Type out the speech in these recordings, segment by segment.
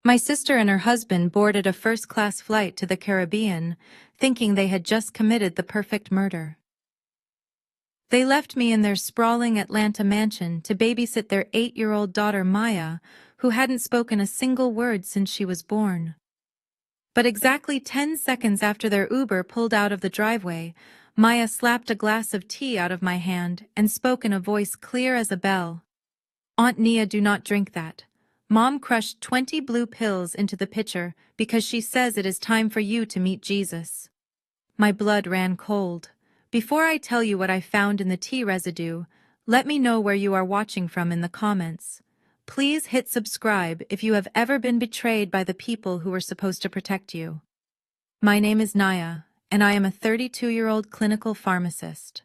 My sister and her husband boarded a first-class flight to the Caribbean, thinking they had just committed the perfect murder. They left me in their sprawling Atlanta mansion to babysit their 8-year-old daughter Maya, who hadn't spoken a single word since she was born. But exactly 10 seconds after their Uber pulled out of the driveway, Maya slapped a glass of tea out of my hand and spoke in a voice clear as a bell. "Aunt Nia, do not drink that. Mom crushed 20 blue pills into the pitcher because she says it is time for you to meet Jesus." My blood ran cold. Before I tell you what I found in the tea residue, let me know where you are watching from in the comments. Please hit subscribe if you have ever been betrayed by the people who were supposed to protect you. My name is Naya, and I am a 32-year-old clinical pharmacist.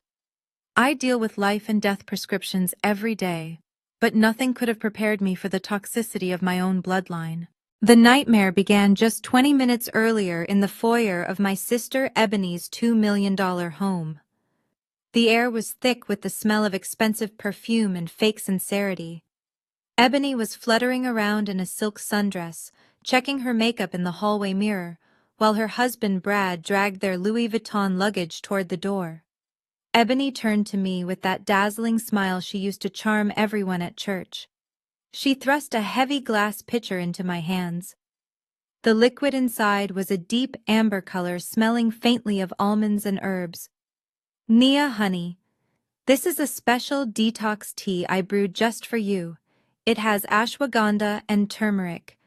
I deal with life and death prescriptions every day, but nothing could have prepared me for the toxicity of my own bloodline. The nightmare began just 20 minutes earlier in the foyer of my sister Ebony's $2 million home. The air was thick with the smell of expensive perfume and fake sincerity. Ebony was fluttering around in a silk sundress, checking her makeup in the hallway mirror, while her husband Brad dragged their Louis Vuitton luggage toward the door. Ebony turned to me with that dazzling smile she used to charm everyone at church. She thrust a heavy glass pitcher into my hands. The liquid inside was a deep amber color smelling faintly of almonds and herbs. "Nia, honey, this is a special detox tea I brewed just for you. It has ashwagandha and turmeric.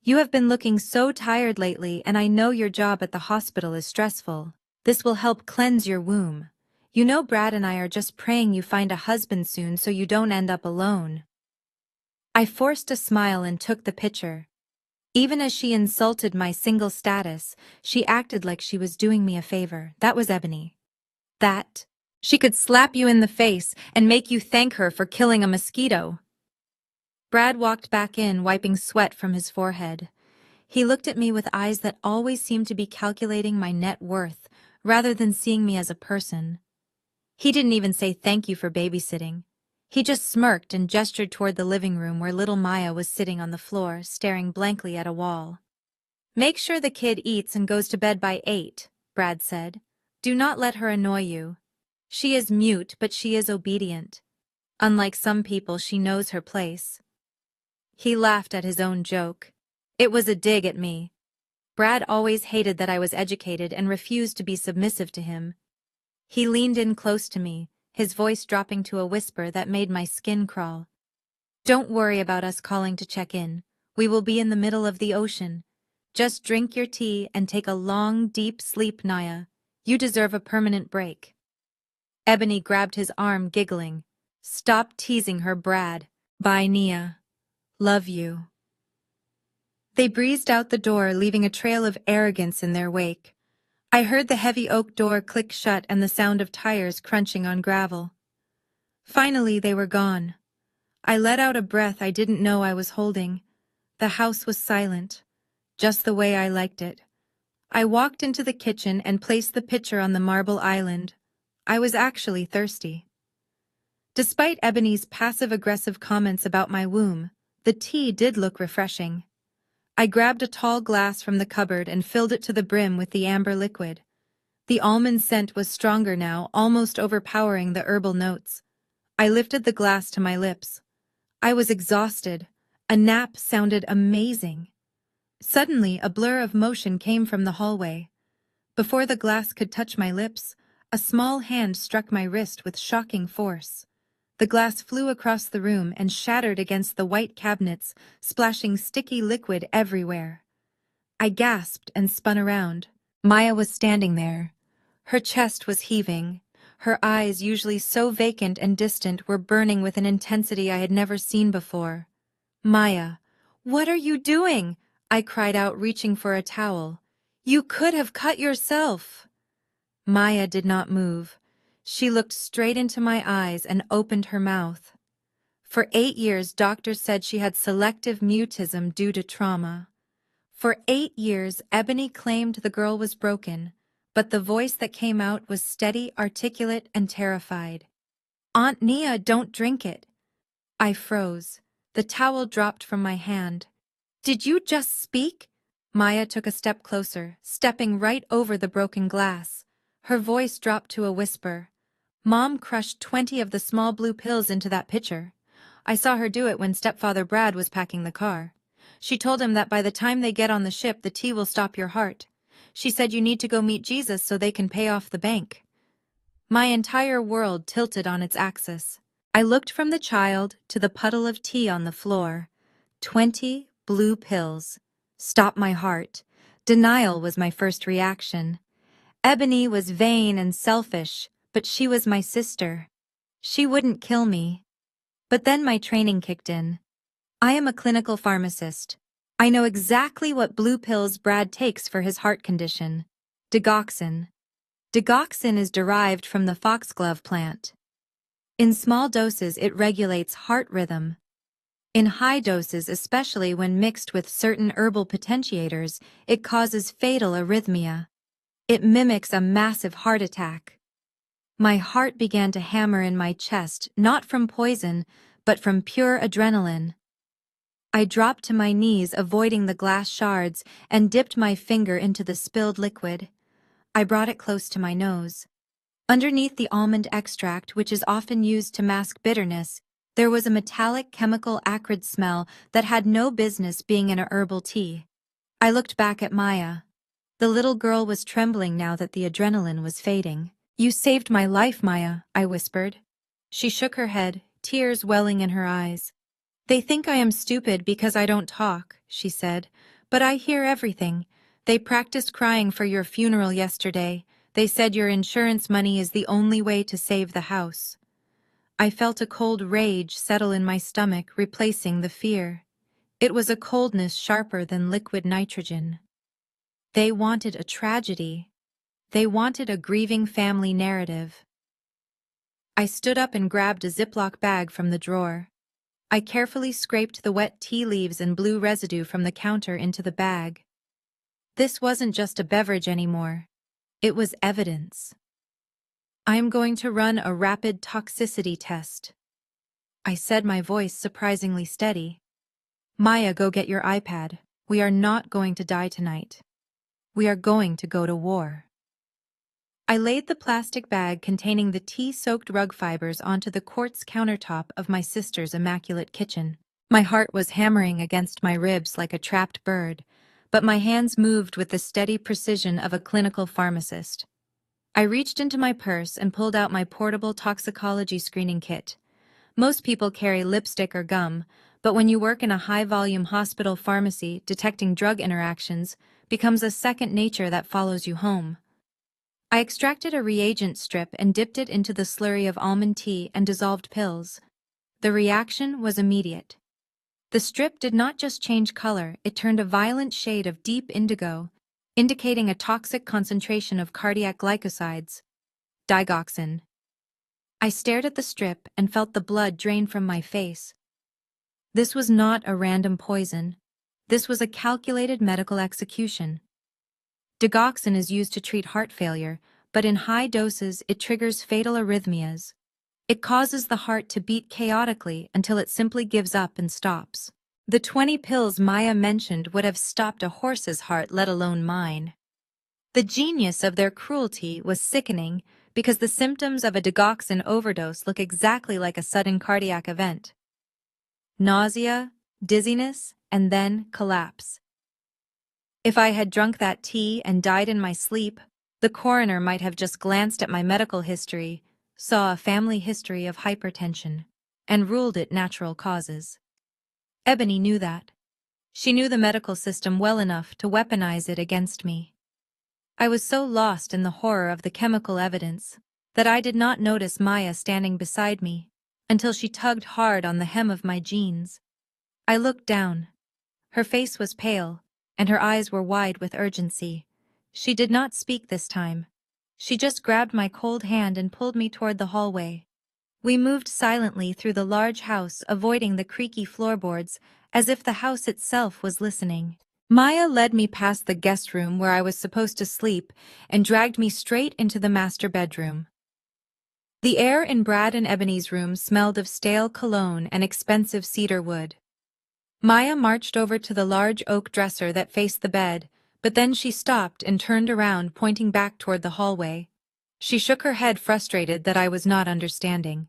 You have been looking so tired lately, and I know your job at the hospital is stressful. This will help cleanse your womb. You know Brad and I are just praying you find a husband soon so you don't end up alone." I forced a smile and took the pitcher. Even as she insulted my single status, she acted like she was doing me a favor. That was Ebony. That she could slap you in the face and make you thank her for killing a mosquito. Brad walked back in, wiping sweat from his forehead. He looked at me with eyes that always seemed to be calculating my net worth, rather than seeing me as a person. He didn't even say thank you for babysitting. He just smirked and gestured toward the living room where little Maya was sitting on the floor, staring blankly at a wall. "Make sure the kid eats and goes to bed by 8, Brad said. "Do not let her annoy you. She is mute, but she is obedient. Unlike some people, she knows her place." He laughed at his own joke. It was a dig at me. Brad always hated that I was educated and refused to be submissive to him. He leaned in close to me, his voice dropping to a whisper that made my skin crawl. "Don't worry about us calling to check in. We will be in the middle of the ocean. Just drink your tea and take a long, deep sleep, Naya. You deserve a permanent break." Ebony grabbed his arm, giggling. "Stop teasing her, Brad. Bye, Nia. Love you." They breezed out the door, leaving a trail of arrogance in their wake. I heard the heavy oak door click shut and the sound of tires crunching on gravel. Finally, they were gone. I let out a breath I didn't know I was holding. The house was silent, just the way I liked it. I walked into the kitchen and placed the pitcher on the marble island. I was actually thirsty. Despite Ebony's passive-aggressive comments about my womb, the tea did look refreshing. I grabbed a tall glass from the cupboard and filled it to the brim with the amber liquid. The almond scent was stronger now, almost overpowering the herbal notes. I lifted the glass to my lips. I was exhausted. A nap sounded amazing. Suddenly, a blur of motion came from the hallway. Before the glass could touch my lips, a small hand struck my wrist with shocking force. The glass flew across the room and shattered against the white cabinets, splashing sticky liquid everywhere. I gasped and spun around. Maya was standing there. Her chest was heaving. Her eyes, usually so vacant and distant, were burning with an intensity I had never seen before. "Maya, what are you doing?" I cried out, reaching for a towel. "You could have cut yourself." Maya did not move. She looked straight into my eyes and opened her mouth. For 8 years, doctors said she had selective mutism due to trauma. For 8 years, Ebony claimed the girl was broken, but the voice that came out was steady, articulate, and terrified. "Aunt Nia, don't drink it." I froze. The towel dropped from my hand. Did you just speak? Maya took a step closer, stepping right over the broken glass. Her voice dropped to a whisper. Mom crushed 20 of the small blue pills into that pitcher. I saw her do it when stepfather Brad was packing the car. She told him that by the time they get on the ship, the tea will stop your heart. She said you need to go meet Jesus so they can pay off the bank. My entire world tilted on its axis. I looked from the child to the puddle of tea on the floor. 20 blue pills. Stop my heart. Denial was my first reaction. Ebony was vain and selfish, but she was my sister. She wouldn't kill me. But then my training kicked in. I am a clinical pharmacist. I know exactly what blue pills Brad takes for his heart condition. Digoxin. Digoxin is derived from the foxglove plant. In small doses, it regulates heart rhythm. In high doses, especially when mixed with certain herbal potentiators, it causes fatal arrhythmia. It mimics a massive heart attack. My heart began to hammer in my chest, not from poison, but from pure adrenaline. I dropped to my knees, avoiding the glass shards, and dipped my finger into the spilled liquid. I brought it close to my nose. Underneath the almond extract, which is often used to mask bitterness, there was a metallic chemical acrid smell that had no business being in a herbal tea. I looked back at Maya. The little girl was trembling now that the adrenaline was fading. You saved my life, Maya, I whispered. She shook her head, tears welling in her eyes. They think I am stupid because I don't talk, she said, but I hear everything. They practiced crying for your funeral yesterday. They said your insurance money is the only way to save the house. I felt a cold rage settle in my stomach, replacing the fear. It was a coldness sharper than liquid nitrogen. They wanted a tragedy. They wanted a grieving family narrative. I stood up and grabbed a Ziploc bag from the drawer. I carefully scraped the wet tea leaves and blue residue from the counter into the bag. This wasn't just a beverage anymore. It was evidence. I am going to run a rapid toxicity test. I said, my voice surprisingly steady. Maya, go get your iPad. We are not going to die tonight. We are going to go to war. I laid the plastic bag containing the tea-soaked rug fibers onto the quartz countertop of my sister's immaculate kitchen. My heart was hammering against my ribs like a trapped bird, but my hands moved with the steady precision of a clinical pharmacist. I reached into my purse and pulled out my portable toxicology screening kit. Most people carry lipstick or gum, but when you work in a high-volume hospital pharmacy, detecting drug interactions becomes a second nature that follows you home. I extracted a reagent strip and dipped it into the slurry of almond tea and dissolved pills. The reaction was immediate. The strip did not just change color, it turned a violent shade of deep indigo, indicating a toxic concentration of cardiac glycosides, digoxin. I stared at the strip and felt the blood drain from my face. This was not a random poison. This was a calculated medical execution. Digoxin is used to treat heart failure, but in high doses it triggers fatal arrhythmias. It causes the heart to beat chaotically until it simply gives up and stops. The 20 pills Maya mentioned would have stopped a horse's heart, let alone mine. The genius of their cruelty was sickening because the symptoms of a digoxin overdose look exactly like a sudden cardiac event. Nausea, dizziness, and then collapse. If I had drunk that tea and died in my sleep, the coroner might have just glanced at my medical history, saw a family history of hypertension, and ruled it natural causes. Ebony knew that. She knew the medical system well enough to weaponize it against me. I was so lost in the horror of the chemical evidence that I did not notice Maya standing beside me until she tugged hard on the hem of my jeans. I looked down. Her face was pale, and her eyes were wide with urgency. She did not speak this time. She just grabbed my cold hand and pulled me toward the hallway. We moved silently through the large house, avoiding the creaky floorboards, as if the house itself was listening. Maya led me past the guest room where I was supposed to sleep and dragged me straight into the master bedroom. The air in Brad and Ebony's room smelled of stale cologne and expensive cedar wood. Maya marched over to the large oak dresser that faced the bed, but then she stopped and turned around, pointing back toward the hallway. She shook her head, frustrated that I was not understanding.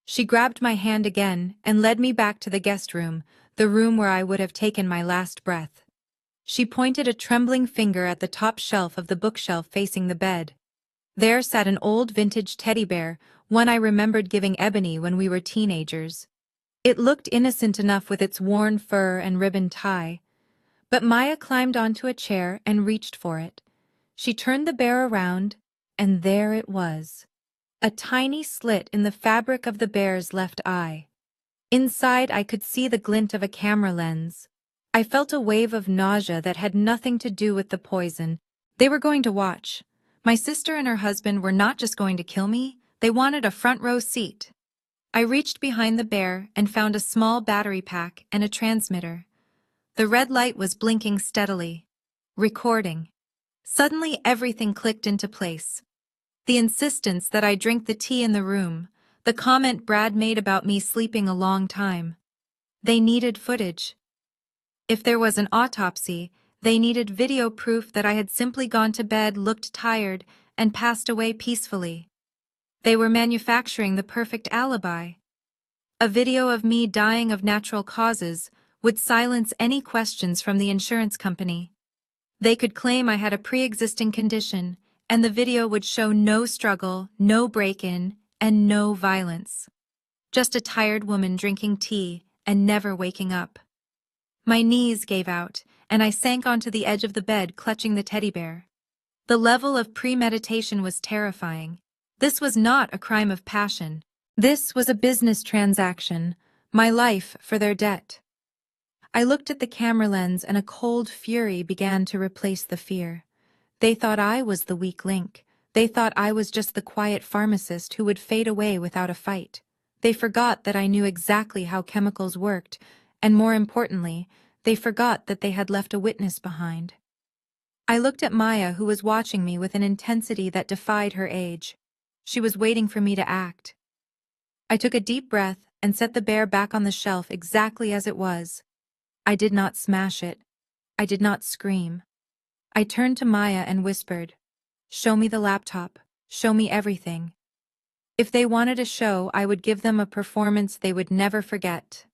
She grabbed my hand again and led me back to the guest room, the room where I would have taken my last breath. She pointed a trembling finger at the top shelf of the bookshelf facing the bed. There sat an old vintage teddy bear, one I remembered giving Ebony when we were teenagers. It looked innocent enough with its worn fur and ribbon tie. But Maya climbed onto a chair and reached for it. She turned the bear around, and there it was. A tiny slit in the fabric of the bear's left eye. Inside, I could see the glint of a camera lens. I felt a wave of nausea that had nothing to do with the poison. They were going to watch. My sister and her husband were not just going to kill me, they wanted a front row seat. I reached behind the bear and found a small battery pack and a transmitter. The red light was blinking steadily. Recording. Suddenly everything clicked into place. The insistence that I drink the tea in the room, the comment Brad made about me sleeping a long time. They needed footage. If there was an autopsy, they needed video proof that I had simply gone to bed, looked tired, and passed away peacefully. They were manufacturing the perfect alibi. A video of me dying of natural causes would silence any questions from the insurance company. They could claim I had a pre-existing condition, and the video would show no struggle, no break-in, and no violence. Just a tired woman drinking tea and never waking up. My knees gave out, and I sank onto the edge of the bed, clutching the teddy bear. The level of premeditation was terrifying. This was not a crime of passion. This was a business transaction, my life for their debt. I looked at the camera lens and a cold fury began to replace the fear. They thought I was the weak link. They thought I was just the quiet pharmacist who would fade away without a fight. They forgot that I knew exactly how chemicals worked, and more importantly, they forgot that they had left a witness behind. I looked at Maya, who was watching me with an intensity that defied her age. She was waiting for me to act. I took a deep breath and set the bear back on the shelf exactly as it was. I did not smash it. I did not scream. I turned to Maya and whispered, "Show me the laptop. Show me everything." If they wanted a show, I would give them a performance they would never forget.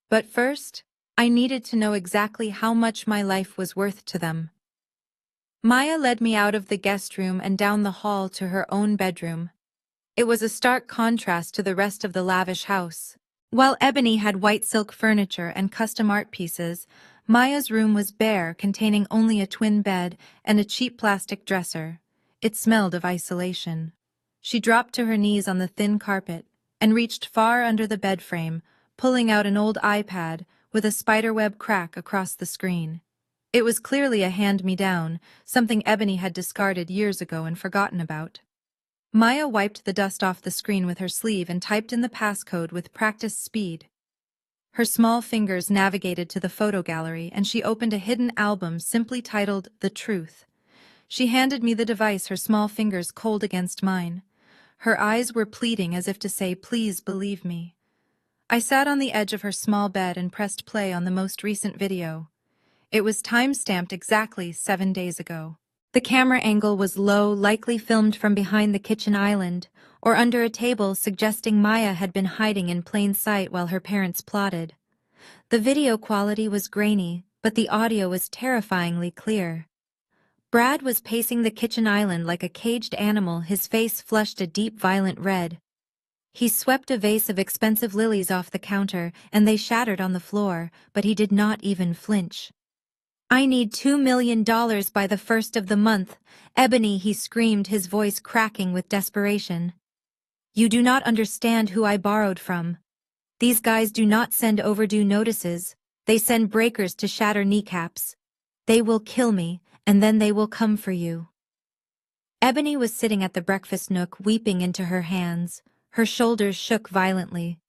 But first, I needed to know exactly how much my life was worth to them. Maya led me out of the guest room and down the hall to her own bedroom. It was a stark contrast to the rest of the lavish house. While Ebony had white silk furniture and custom art pieces, Maya's room was bare, containing only a twin bed and a cheap plastic dresser. It smelled of isolation. She dropped to her knees on the thin carpet and reached far under the bed frame, pulling out an old iPad with a spiderweb crack across the screen. It was clearly a hand-me-down, something Ebony had discarded years ago and forgotten about. Maya wiped the dust off the screen with her sleeve and typed in the passcode with practiced speed. Her small fingers navigated to the photo gallery and she opened a hidden album simply titled The Truth. She handed me the device, her small fingers cold against mine. Her eyes were pleading as if to say, "Please believe me." I sat on the edge of her small bed and pressed play on the most recent video. It was time-stamped exactly 7 days ago. The camera angle was low, likely filmed from behind the kitchen island, or under a table, suggesting Maya had been hiding in plain sight while her parents plotted. The video quality was grainy, but the audio was terrifyingly clear. Brad was pacing the kitchen island like a caged animal, his face flushed a deep, violent red. He swept a vase of expensive lilies off the counter, and they shattered on the floor, but he did not even flinch. "I need $2 million by the 1st of the month, Ebony," he screamed, his voice cracking with desperation. "You do not understand who I borrowed from. These guys do not send overdue notices, they send breakers to shatter kneecaps. They will kill me, and then they will come for you." Ebony was sitting at the breakfast nook, weeping into her hands. Her shoulders shook violently.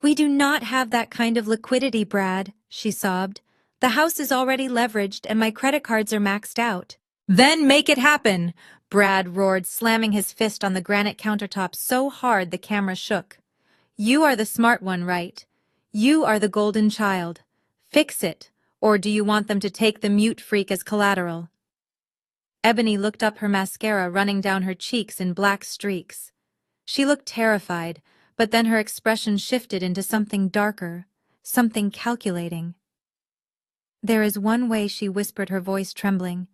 "We do not have that kind of liquidity, Brad," she sobbed. "The house is already leveraged and my credit cards are maxed out." "Then make it happen!" Brad roared, slamming his fist on the granite countertop so hard the camera shook. "You are the smart one, right? You are the golden child. Fix it, or do you want them to take the mute freak as collateral? Ebony looked up, her mascara running down her cheeks in black streaks. She looked terrified, but then her expression shifted into something darker, something calculating. There is one way, she whispered, her voice trembling.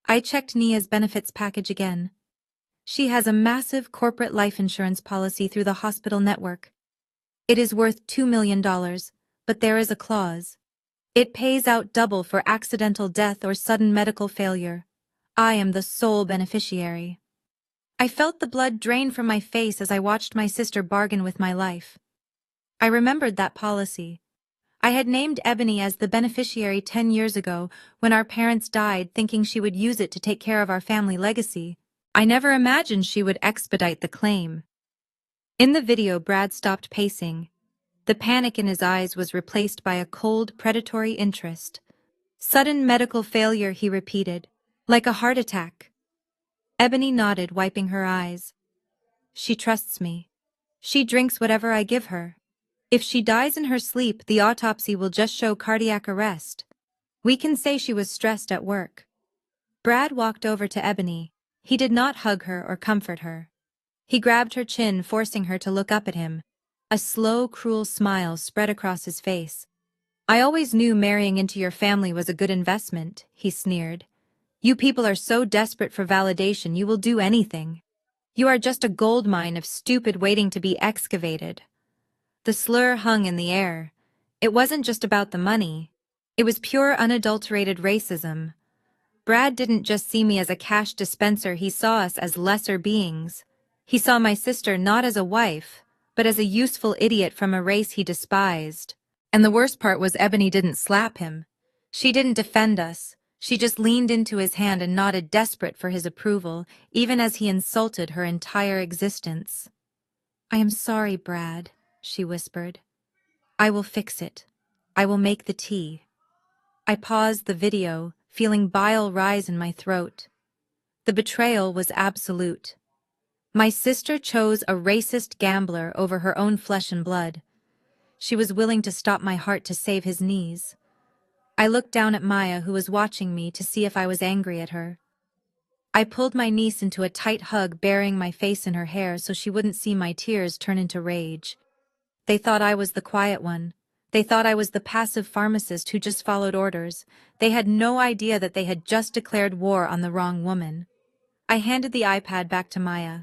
I checked Nia's benefits package again. She has a massive corporate life insurance policy through the hospital network. It is worth $2 million, but there is a clause. It pays out double for accidental death or sudden medical failure. I am the sole beneficiary. I felt the blood drain from my face as I watched my sister bargain with my life. I remembered that policy. I had named Ebony as the beneficiary 10 years ago when our parents died, thinking she would use it to take care of our family legacy. I never imagined she would expedite the claim. In the video, Brad stopped pacing. The panic in his eyes was replaced by a cold, predatory interest. Sudden medical failure, he repeated, like a heart attack. Ebony nodded, wiping her eyes. She trusts me. She drinks whatever I give her. If she dies in her sleep, the autopsy will just show cardiac arrest. We can say she was stressed at work. Brad walked over to Ebony. He did not hug her or comfort her. He grabbed her chin, forcing her to look up at him. A slow, cruel smile spread across his face. I always knew marrying into your family was a good investment, he sneered. You people are so desperate for validation you will do anything. You are just a gold mine of stupid waiting to be excavated. The slur hung in the air. It wasn't just about the money. It was pure, unadulterated racism. Brad didn't just see me as a cash dispenser, he saw us as lesser beings. He saw my sister not as a wife, but as a useful idiot from a race he despised. And the worst part was Ebony didn't slap him. She didn't defend us. She just leaned into his hand and nodded, desperate for his approval, even as he insulted her entire existence. I am sorry, Brad, she whispered. I will fix it. I will make the tea. I paused the video, feeling bile rise in my throat. The betrayal was absolute. My sister chose a racist gambler over her own flesh and blood. She was willing to stop my heart to save his knees. I looked down at Maya, who was watching me, to see if I was angry at her. I pulled my niece into a tight hug, burying my face in her hair so she wouldn't see my tears turn into rage. They thought I was the quiet one. They thought I was the passive pharmacist who just followed orders. They had no idea that they had just declared war on the wrong woman. I handed the iPad back to Maya.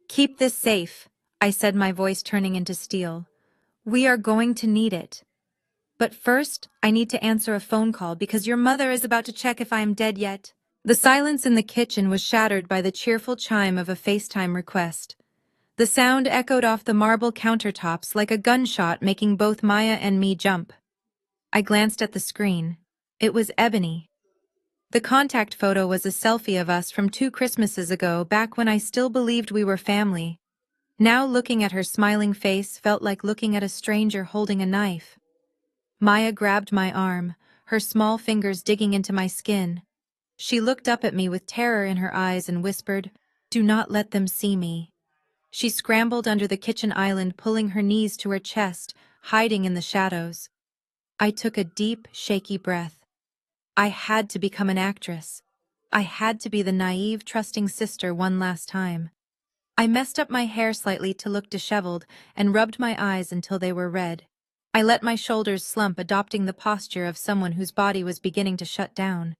Keep this safe, I said, my voice turning into steel. We are going to need it. But first, I need to answer a phone call because your mother is about to check if I am dead yet. The silence in the kitchen was shattered by the cheerful chime of a FaceTime request. The sound echoed off the marble countertops like a gunshot, making both Maya and me jump. I glanced at the screen. It was Ebony. The contact photo was a selfie of us from 2 Christmases ago, back when I still believed we were family. Now looking at her smiling face felt like looking at a stranger holding a knife. Maya grabbed my arm, her small fingers digging into my skin. She looked up at me with terror in her eyes and whispered, "Do not let them see me." She scrambled under the kitchen island, pulling her knees to her chest, hiding in the shadows. I took a deep, shaky breath. I had to become an actress. I had to be the naive, trusting sister one last time. I messed up my hair slightly to look disheveled and rubbed my eyes until they were red. I let my shoulders slump, adopting the posture of someone whose body was beginning to shut down.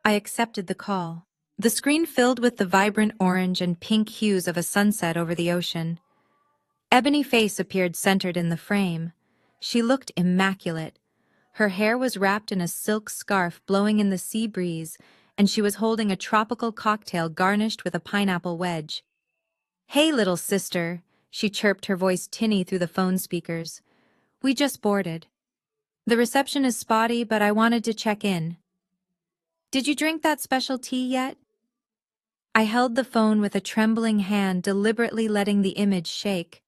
I accepted the call. The screen filled with the vibrant orange and pink hues of a sunset over the ocean. Ebony face appeared centered in the frame. She looked immaculate. Her hair was wrapped in a silk scarf blowing in the sea breeze, and she was holding a tropical cocktail garnished with a pineapple wedge. "Hey, little sister," she chirped, her voice tinny through the phone speakers. "We just boarded. The reception is spotty, but I wanted to check in. Did you drink that special tea yet?" I held the phone with a trembling hand, deliberately letting the image shake.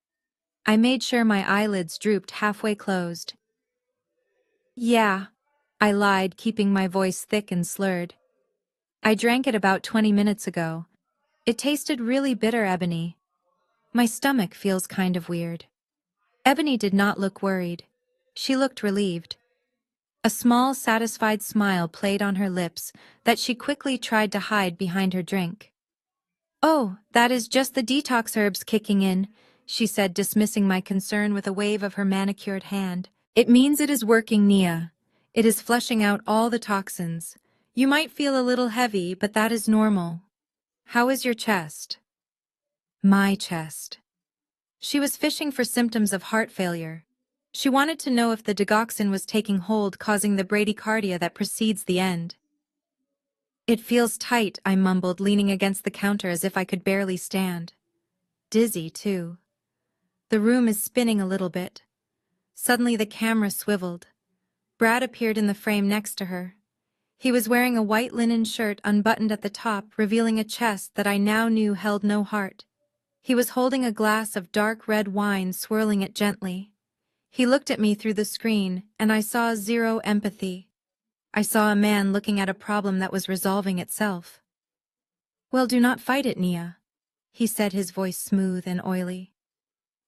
I made sure my eyelids drooped, halfway closed. "Yeah," I lied, keeping my voice thick and slurred. "I drank it about 20 minutes ago. It tasted really bitter, Ebony. My stomach feels kind of weird." Ebony did not look worried. She looked relieved. A small, satisfied smile played on her lips that she quickly tried to hide behind her drink. "Oh, that is just the detox herbs kicking in," she said, dismissing my concern with a wave of her manicured hand. "It means it is working, Nia. It is flushing out all the toxins. You might feel a little heavy, but that is normal. How is your chest?" My chest. She was fishing for symptoms of heart failure. She wanted to know if the digoxin was taking hold, causing the bradycardia that precedes the end. "It feels tight," I mumbled, leaning against the counter as if I could barely stand. Dizzy, too. The room is spinning a little bit. Suddenly the camera swiveled. Brad appeared in the frame next to her. He was wearing a white linen shirt unbuttoned at the top, revealing a chest that I now knew held no heart. He was holding a glass of dark red wine, swirling it gently. He looked at me through the screen, and I saw zero empathy. I saw a man looking at a problem that was resolving itself. "Well, do not fight it, Nia," he said, his voice smooth and oily.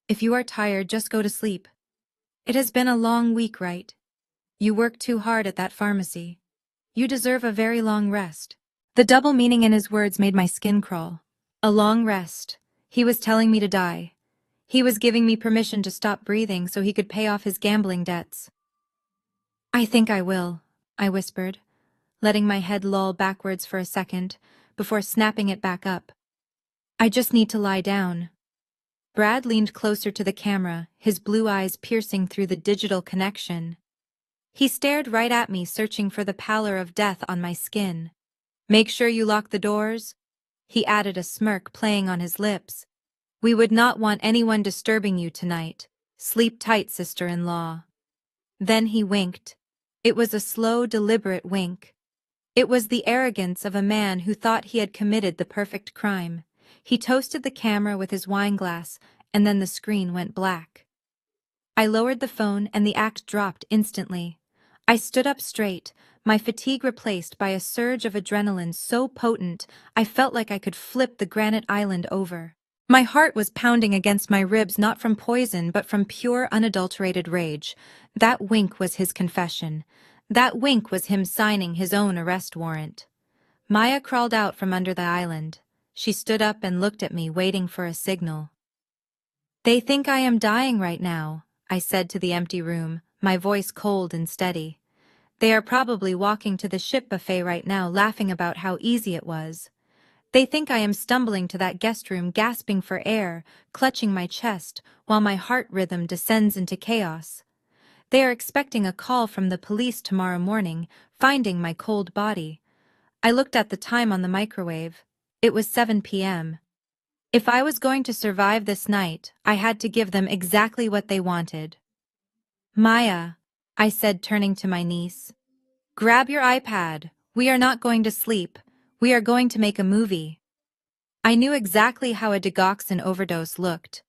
"If you are tired, just go to sleep. It has been a long week, right? You worked too hard at that pharmacy. You deserve a very long rest." The double meaning in his words made my skin crawl. A long rest. He was telling me to die. He was giving me permission to stop breathing so he could pay off his gambling debts. "I think I will," I whispered, letting my head loll backwards for a second, before snapping it back up. "I just need to lie down." Brad leaned closer to the camera, his blue eyes piercing through the digital connection. He stared right at me, searching for the pallor of death on my skin. "Make sure you lock the doors," he added, a smirk playing on his lips. "We would not want anyone disturbing you tonight. Sleep tight, sister-in-law." Then he winked. It was a slow, deliberate wink. It was the arrogance of a man who thought he had committed the perfect crime. He toasted the camera with his wineglass, and then the screen went black. I lowered the phone, and the act dropped instantly. I stood up straight, my fatigue replaced by a surge of adrenaline so potent I felt like I could flip the granite island over. My heart was pounding against my ribs, not from poison but from pure, unadulterated rage. That wink was his confession. That wink was him signing his own arrest warrant. Maya crawled out from under the island. She stood up and looked at me, waiting for a signal. "They think I am dying right now," I said to the empty room, my voice cold and steady. "They are probably walking to the ship buffet right now, laughing about how easy it was. They think I am stumbling to that guest room, gasping for air, clutching my chest, while my heart rhythm descends into chaos. They are expecting a call from the police tomorrow morning, finding my cold body." I looked at the time on the microwave. It was 7 p.m. If I was going to survive this night, I had to give them exactly what they wanted. "Maya," I said, turning to my niece, "grab your iPad. We are not going to sleep. We are going to make a movie." I knew exactly how a digoxin overdose looked.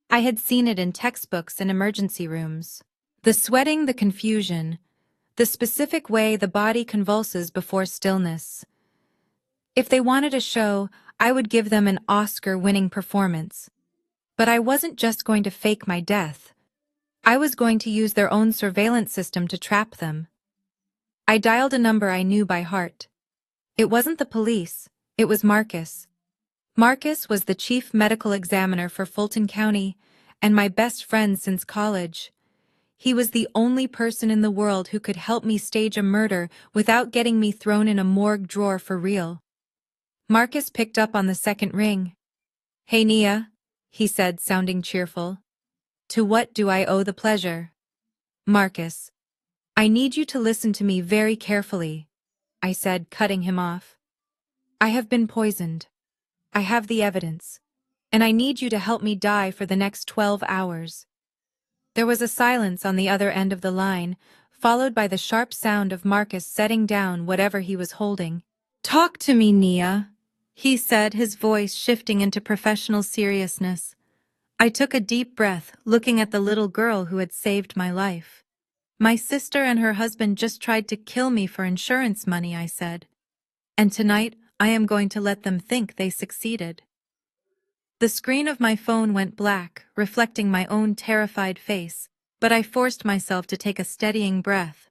I had seen it in textbooks and emergency rooms. The sweating, the confusion, the specific way the body convulses before stillness. If they wanted a show, I would give them an Oscar-winning performance. But I wasn't just going to fake my death. I was going to use their own surveillance system to trap them. I dialed a number I knew by heart. It wasn't the police, it was Marcus. Marcus was the chief medical examiner for Fulton County, and my best friend since college. He was the only person in the world who could help me stage a murder without getting me thrown in a morgue drawer for real. Marcus picked up on the second ring. "Hey, Nia," he said, sounding cheerful. "To what do I owe the pleasure?" "Marcus, I need you to listen to me very carefully," I said, cutting him off. "I have been poisoned. I have the evidence, and I need you to help me die for the next 12 hours. There was a silence on the other end of the line, followed by the sharp sound of Marcus setting down whatever he was holding. "Talk to me, Nia," he said, his voice shifting into professional seriousness. I took a deep breath, looking at the little girl who had saved my life. "My sister and her husband just tried to kill me for insurance money," I said. "And tonight, I am going to let them think they succeeded." The screen of my phone went black, reflecting my own terrified face, but I forced myself to take a steadying breath.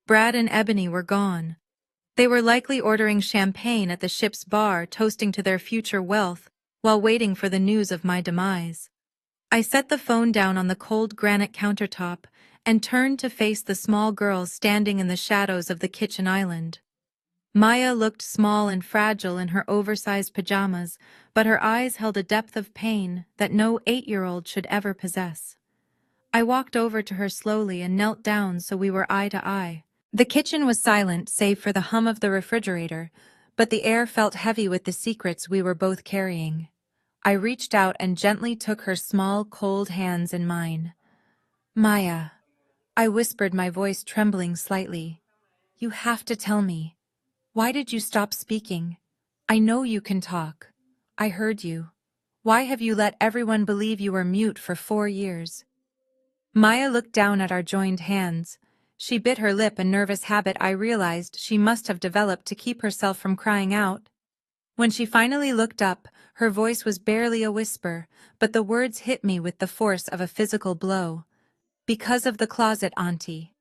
Brad and Ebony were gone. They were likely ordering champagne at the ship's bar, toasting to their future wealth, while waiting for the news of my demise. I set the phone down on the cold granite countertop and turned to face the small girl standing in the shadows of the kitchen island. Maya looked small and fragile in her oversized pajamas, but her eyes held a depth of pain that no 8-year-old should ever possess. I walked over to her slowly and knelt down so we were eye to eye. The kitchen was silent save for the hum of the refrigerator, but the air felt heavy with the secrets we were both carrying. I reached out and gently took her small, cold hands in mine. "Maya," I whispered, my voice trembling slightly. "You have to tell me. Why did you stop speaking? I know you can talk. I heard you. Why have you let everyone believe you were mute for 4 years?" Maya looked down at our joined hands. She bit her lip, a nervous habit I realized she must have developed to keep herself from crying out. When she finally looked up, her voice was barely a whisper, but the words hit me with the force of a physical blow. "Because of the closet, Auntie."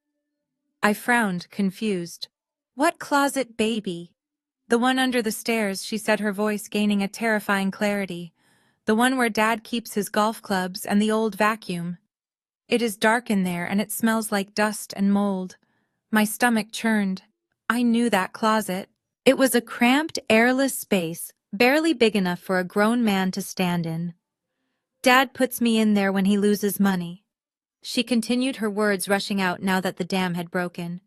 I frowned, confused. "What closet, baby?" "The one under the stairs," she said, her voice gaining a terrifying clarity. "The one where Dad keeps his golf clubs and the old vacuum. It is dark in there and it smells like dust and mold." My stomach churned. I knew that closet. It was a cramped, airless space, barely big enough for a grown man to stand in. "Dad puts me in there when he loses money." She continued, her words rushing out now that the dam had broken.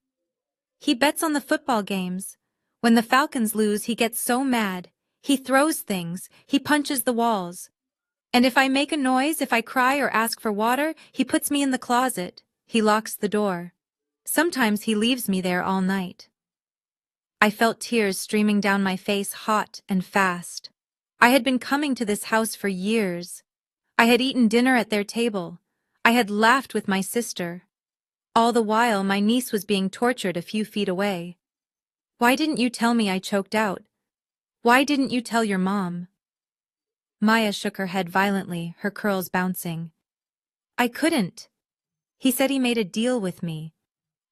"He bets on the football games. When the Falcons lose, he gets so mad. He throws things, he punches the walls. And if I make a noise, if I cry or ask for water, he puts me in the closet. He locks the door. Sometimes he leaves me there all night." I felt tears streaming down my face, hot and fast. I had been coming to this house for years. I had eaten dinner at their table. I had laughed with my sister. All the while, my niece was being tortured a few feet away. "Why didn't you tell me?" I choked out. "Why didn't you tell your mom?" Maya shook her head violently, her curls bouncing. "I couldn't. He said he made a deal with me.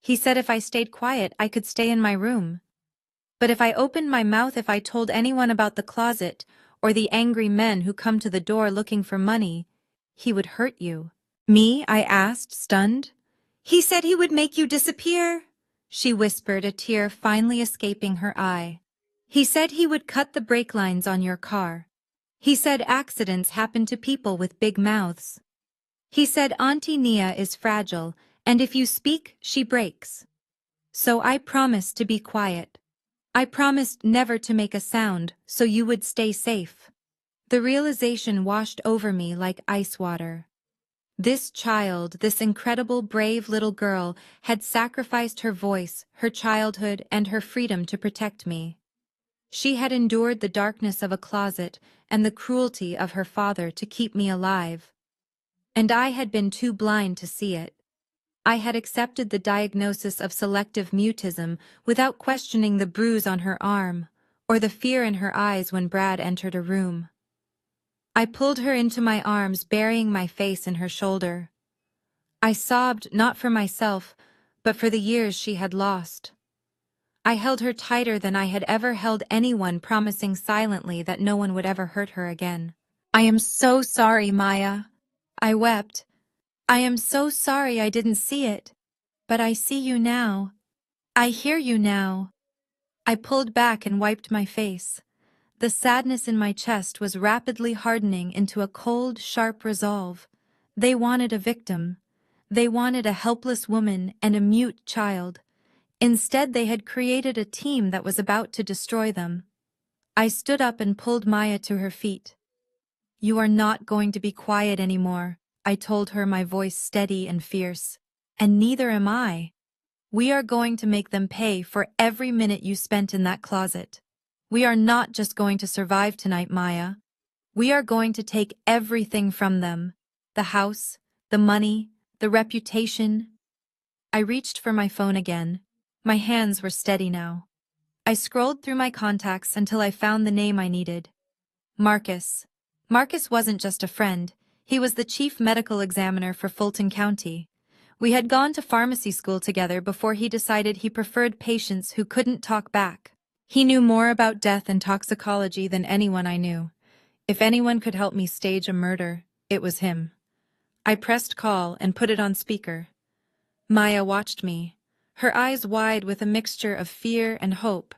He said if I stayed quiet, I could stay in my room. But if I opened my mouth, if I told anyone about the closet, or the angry men who come to the door looking for money, he would hurt you." "Me?" I asked, stunned. "He said he would make you disappear," she whispered, a tear finally escaping her eye. "He said he would cut the brake lines on your car. He said accidents happen to people with big mouths. He said Auntie Nia is fragile, and if you speak, she breaks. So I promised to be quiet. I promised never to make a sound, so you would stay safe." The realization washed over me like ice water. This child, this incredible, brave little girl, had sacrificed her voice, her childhood, and her freedom to protect me. She had endured the darkness of a closet and the cruelty of her father to keep me alive. And I had been too blind to see it. I had accepted the diagnosis of selective mutism without questioning the bruise on her arm or the fear in her eyes when Brad entered a room. I pulled her into my arms, burying my face in her shoulder. I sobbed not for myself, but for the years she had lost. I held her tighter than I had ever held anyone, promising silently that no one would ever hurt her again. "I am so sorry, Maya." I wept. "I am so sorry I didn't see it. But I see you now. I hear you now." I pulled back and wiped my face. The sadness in my chest was rapidly hardening into a cold, sharp resolve. They wanted a victim. They wanted a helpless woman and a mute child. Instead, they had created a team that was about to destroy them. I stood up and pulled Maya to her feet. "You are not going to be quiet anymore," I told her, my voice steady and fierce. "And neither am I. We are going to make them pay for every minute you spent in that closet. We are not just going to survive tonight, Maya. We are going to take everything from them. The house, the money, the reputation." I reached for my phone again. My hands were steady now. I scrolled through my contacts until I found the name I needed. Marcus. Marcus wasn't just a friend. He was the chief medical examiner for Fulton County. We had gone to pharmacy school together before he decided he preferred patients who couldn't talk back. He knew more about death and toxicology than anyone I knew. If anyone could help me stage a murder, it was him. I pressed call and put it on speaker. Maya watched me, her eyes wide with a mixture of fear and hope.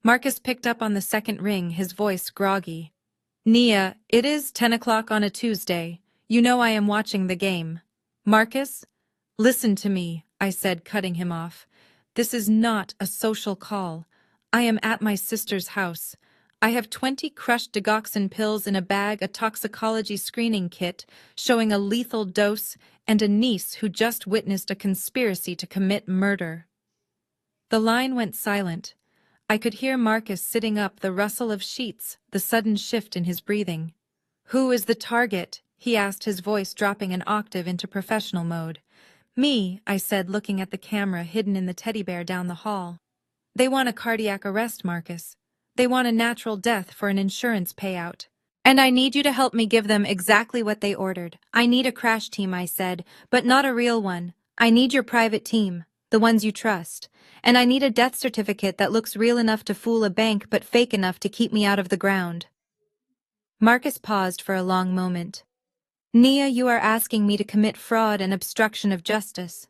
Marcus picked up on the second ring, his voice groggy. Nia, it is 10 o'clock on a Tuesday. You know I am watching the game. Marcus? Listen to me, I said, cutting him off. This is not a social call. I am at my sister's house. I have 20 crushed digoxin pills in a bag, a toxicology screening kit showing a lethal dose, and a niece who just witnessed a conspiracy to commit murder. The line went silent. I could hear Marcus sitting up, the rustle of sheets, the sudden shift in his breathing. Who is the target? He asked, his voice dropping an octave into professional mode. Me, I said, looking at the camera hidden in the teddy bear down the hall. They want a cardiac arrest, Marcus. They want a natural death for an insurance payout. And I need you to help me give them exactly what they ordered. I need a crash team, I said, but not a real one. I need your private team, the ones you trust. And I need a death certificate that looks real enough to fool a bank but fake enough to keep me out of the ground. Marcus paused for a long moment. Nia, you are asking me to commit fraud and obstruction of justice.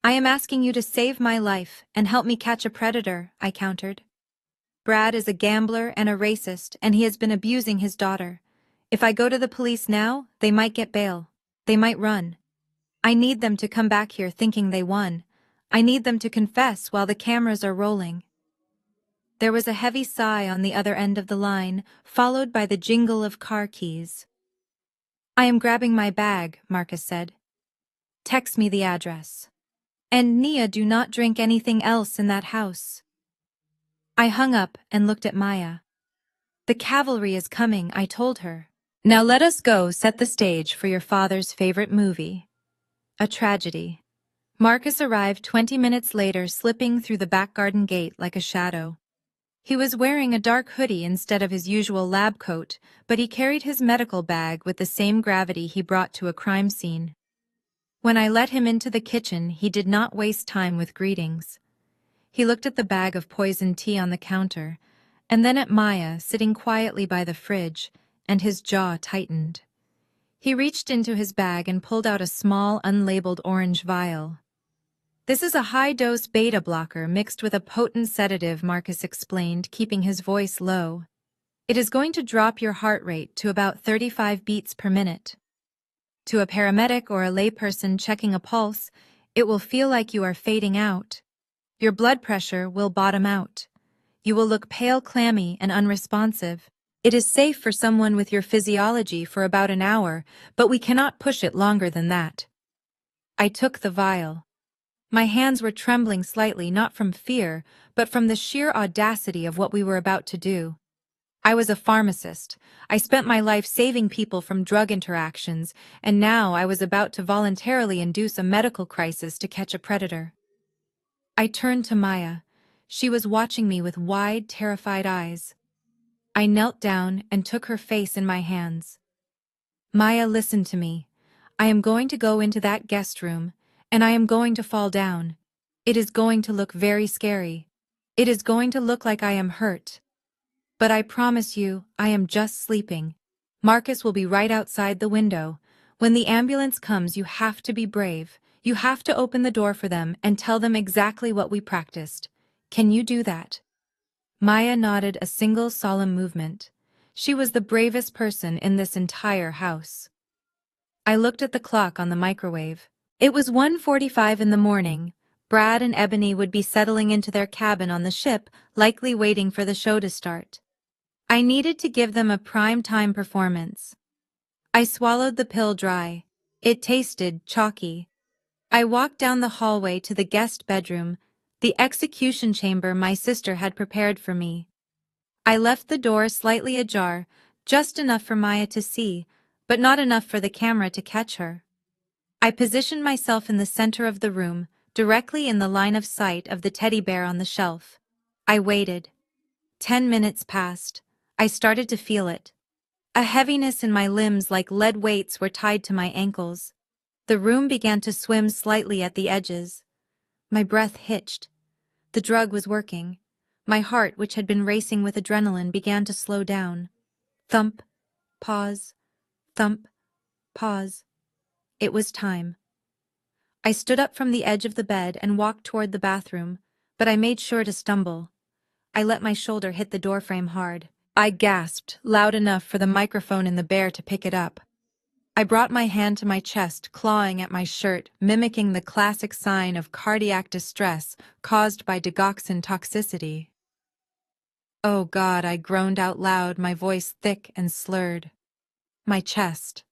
I am asking you to save my life and help me catch a predator, I countered. Brad is a gambler and a racist, and he has been abusing his daughter. If I go to the police now, they might get bail. They might run. I need them to come back here thinking they won. I need them to confess while the cameras are rolling. There was a heavy sigh on the other end of the line, followed by the jingle of car keys. I am grabbing my bag, Marcus said. Text me the address. And Nia, do not drink anything else in that house. I hung up and looked at Maya. The cavalry is coming, I told her. Now let us go set the stage for your father's favorite movie. A tragedy. Marcus arrived 20 minutes later, slipping through the back garden gate like a shadow. He was wearing a dark hoodie instead of his usual lab coat, but he carried his medical bag with the same gravity he brought to a crime scene. When I let him into the kitchen, he did not waste time with greetings. He looked at the bag of poisoned tea on the counter, and then at Maya sitting quietly by the fridge, and his jaw tightened. He reached into his bag and pulled out a small, unlabeled orange vial. This is a high-dose beta blocker mixed with a potent sedative, Marcus explained, keeping his voice low. It is going to drop your heart rate to about 35 beats per minute. To a paramedic or a layperson checking a pulse, it will feel like you are fading out. Your blood pressure will bottom out. You will look pale, clammy, and unresponsive. It is safe for someone with your physiology for about an hour, but we cannot push it longer than that. I took the vial. My hands were trembling slightly, not from fear, but from the sheer audacity of what we were about to do. I was a pharmacist. I spent my life saving people from drug interactions, and now I was about to voluntarily induce a medical crisis to catch a predator. I turned to Maya. She was watching me with wide, terrified eyes. I knelt down and took her face in my hands. Maya, listen to me. I am going to go into that guest room, and I am going to fall down. It is going to look very scary. It is going to look like I am hurt. But I promise you, I am just sleeping. Marcus will be right outside the window. When the ambulance comes, you have to be brave. You have to open the door for them and tell them exactly what we practiced. Can you do that? Maya nodded, a single solemn movement. She was the bravest person in this entire house. I looked at the clock on the microwave. It was 1:45 in the morning. Brad and Ebony would be settling into their cabin on the ship, likely waiting for the show to start. I needed to give them a prime-time performance. I swallowed the pill dry. It tasted chalky. I walked down the hallway to the guest bedroom, the execution chamber my sister had prepared for me. I left the door slightly ajar, just enough for Maya to see, but not enough for the camera to catch her. I positioned myself in the center of the room, directly in the line of sight of the teddy bear on the shelf. I waited. 10 minutes passed. I started to feel it. A heaviness in my limbs, like lead weights, were tied to my ankles. The room began to swim slightly at the edges. My breath hitched. The drug was working. My heart, which had been racing with adrenaline, began to slow down. Thump, pause, thump, pause. It was time. I stood up from the edge of the bed and walked toward the bathroom, but I made sure to stumble. I let my shoulder hit the doorframe hard. I gasped, loud enough for the microphone in the bear to pick it up. I brought my hand to my chest, clawing at my shirt, mimicking the classic sign of cardiac distress caused by digoxin toxicity. Oh God, I groaned out loud, my voice thick and slurred. My chest.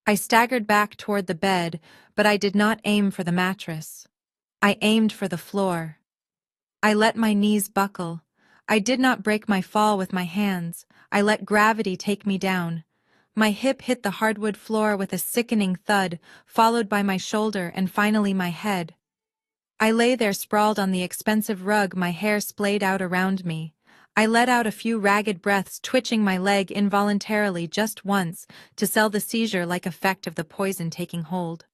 I staggered back toward the bed, but I did not aim for the mattress. I aimed for the floor. I let my knees buckle. I did not break my fall with my hands. I let gravity take me down. My hip hit the hardwood floor with a sickening thud, followed by my shoulder and finally my head. I lay there sprawled on the expensive rug, my hair splayed out around me. I let out a few ragged breaths, twitching my leg involuntarily just once to sell the seizure-like effect of the poison taking hold.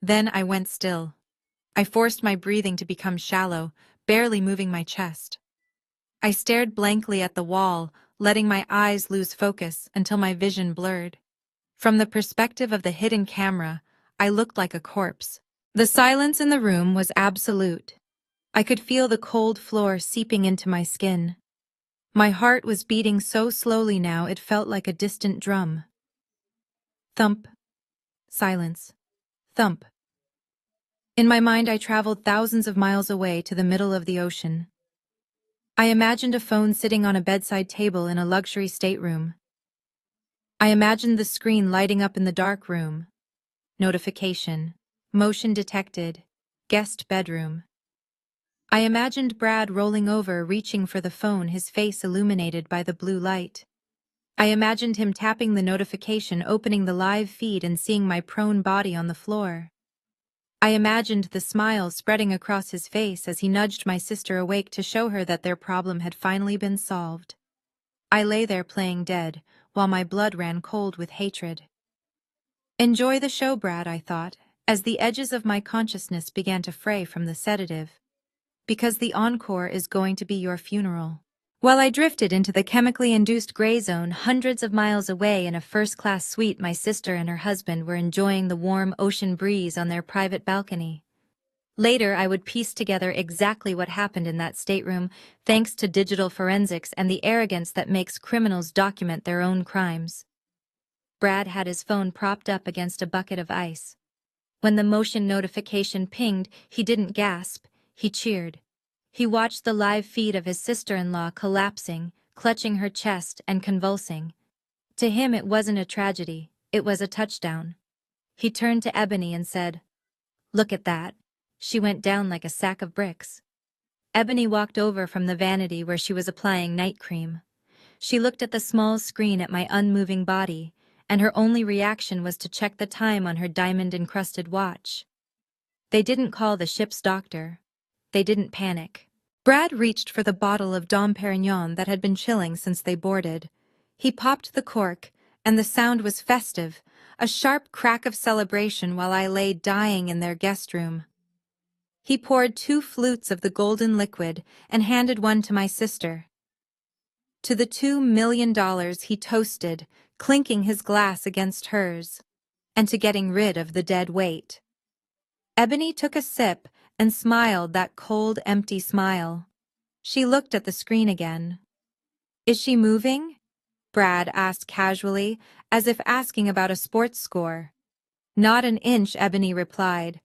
Then I went still. I forced my breathing to become shallow, barely moving my chest. I stared blankly at the wall, letting my eyes lose focus until my vision blurred. From the perspective of the hidden camera, I looked like a corpse. The silence in the room was absolute. I could feel the cold floor seeping into my skin. My heart was beating so slowly now it felt like a distant drum. Thump. Silence. Thump. In my mind I traveled thousands of miles away to the middle of the ocean. I imagined a phone sitting on a bedside table in a luxury stateroom. I imagined the screen lighting up in the dark room. Notification. Motion detected. Guest bedroom. I imagined Brad rolling over, reaching for the phone, his face illuminated by the blue light. I imagined him tapping the notification, opening the live feed and seeing my prone body on the floor. I imagined the smile spreading across his face as he nudged my sister awake to show her that their problem had finally been solved. I lay there playing dead, while my blood ran cold with hatred. Enjoy the show, Brad, I thought, as the edges of my consciousness began to fray from the sedative. Because the encore is going to be your funeral. While I drifted into the chemically induced gray zone hundreds of miles away in a first-class suite, my sister and her husband were enjoying the warm ocean breeze on their private balcony. Later, I would piece together exactly what happened in that stateroom, thanks to digital forensics and the arrogance that makes criminals document their own crimes. Brad had his phone propped up against a bucket of ice. When the motion notification pinged, he didn't gasp, he cheered. He watched the live feed of his sister-in-law collapsing, clutching her chest and convulsing. To him it wasn't a tragedy, it was a touchdown. He turned to Ebony and said, "Look at that." She went down like a sack of bricks. Ebony walked over from the vanity where she was applying night cream. She looked at the small screen at my unmoving body, and her only reaction was to check the time on her diamond-encrusted watch. They didn't call the ship's doctor. They didn't panic. Brad reached for the bottle of Dom Perignon that had been chilling since they boarded. He popped the cork, and the sound was festive, a sharp crack of celebration while I lay dying in their guest room. He poured 2 flutes of the golden liquid and handed one to my sister. To the $2 million he toasted, clinking his glass against hers, and to getting rid of the dead weight. Ebony took a sip and smiled that cold, empty smile. She looked at the screen again. "Is she moving?" Brad asked casually, as if asking about a sports score. "Not an inch," Ebony replied.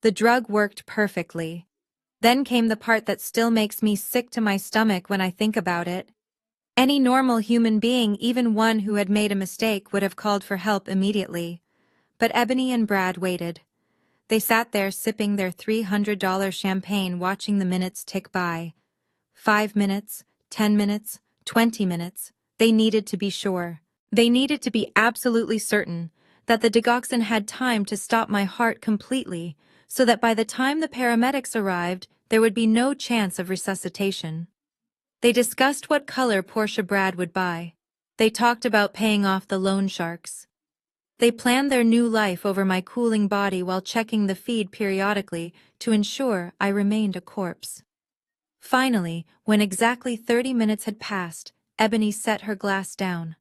The drug worked perfectly. Then came the part that still makes me sick to my stomach when I think about it. Any normal human being, even one who had made a mistake, would have called for help immediately. But Ebony and Brad waited. They sat there sipping their $300 champagne, watching the minutes tick by. 5 minutes, 10 minutes, 20 minutes. They needed to be sure. They needed to be absolutely certain that the digoxin had time to stop my heart completely, so that by the time the paramedics arrived, there would be no chance of resuscitation. They discussed what color Porsche Brad would buy. They talked about paying off the loan sharks. They planned their new life over my cooling body while checking the feed periodically to ensure I remained a corpse. Finally, when exactly 30 minutes had passed, Ebony set her glass down.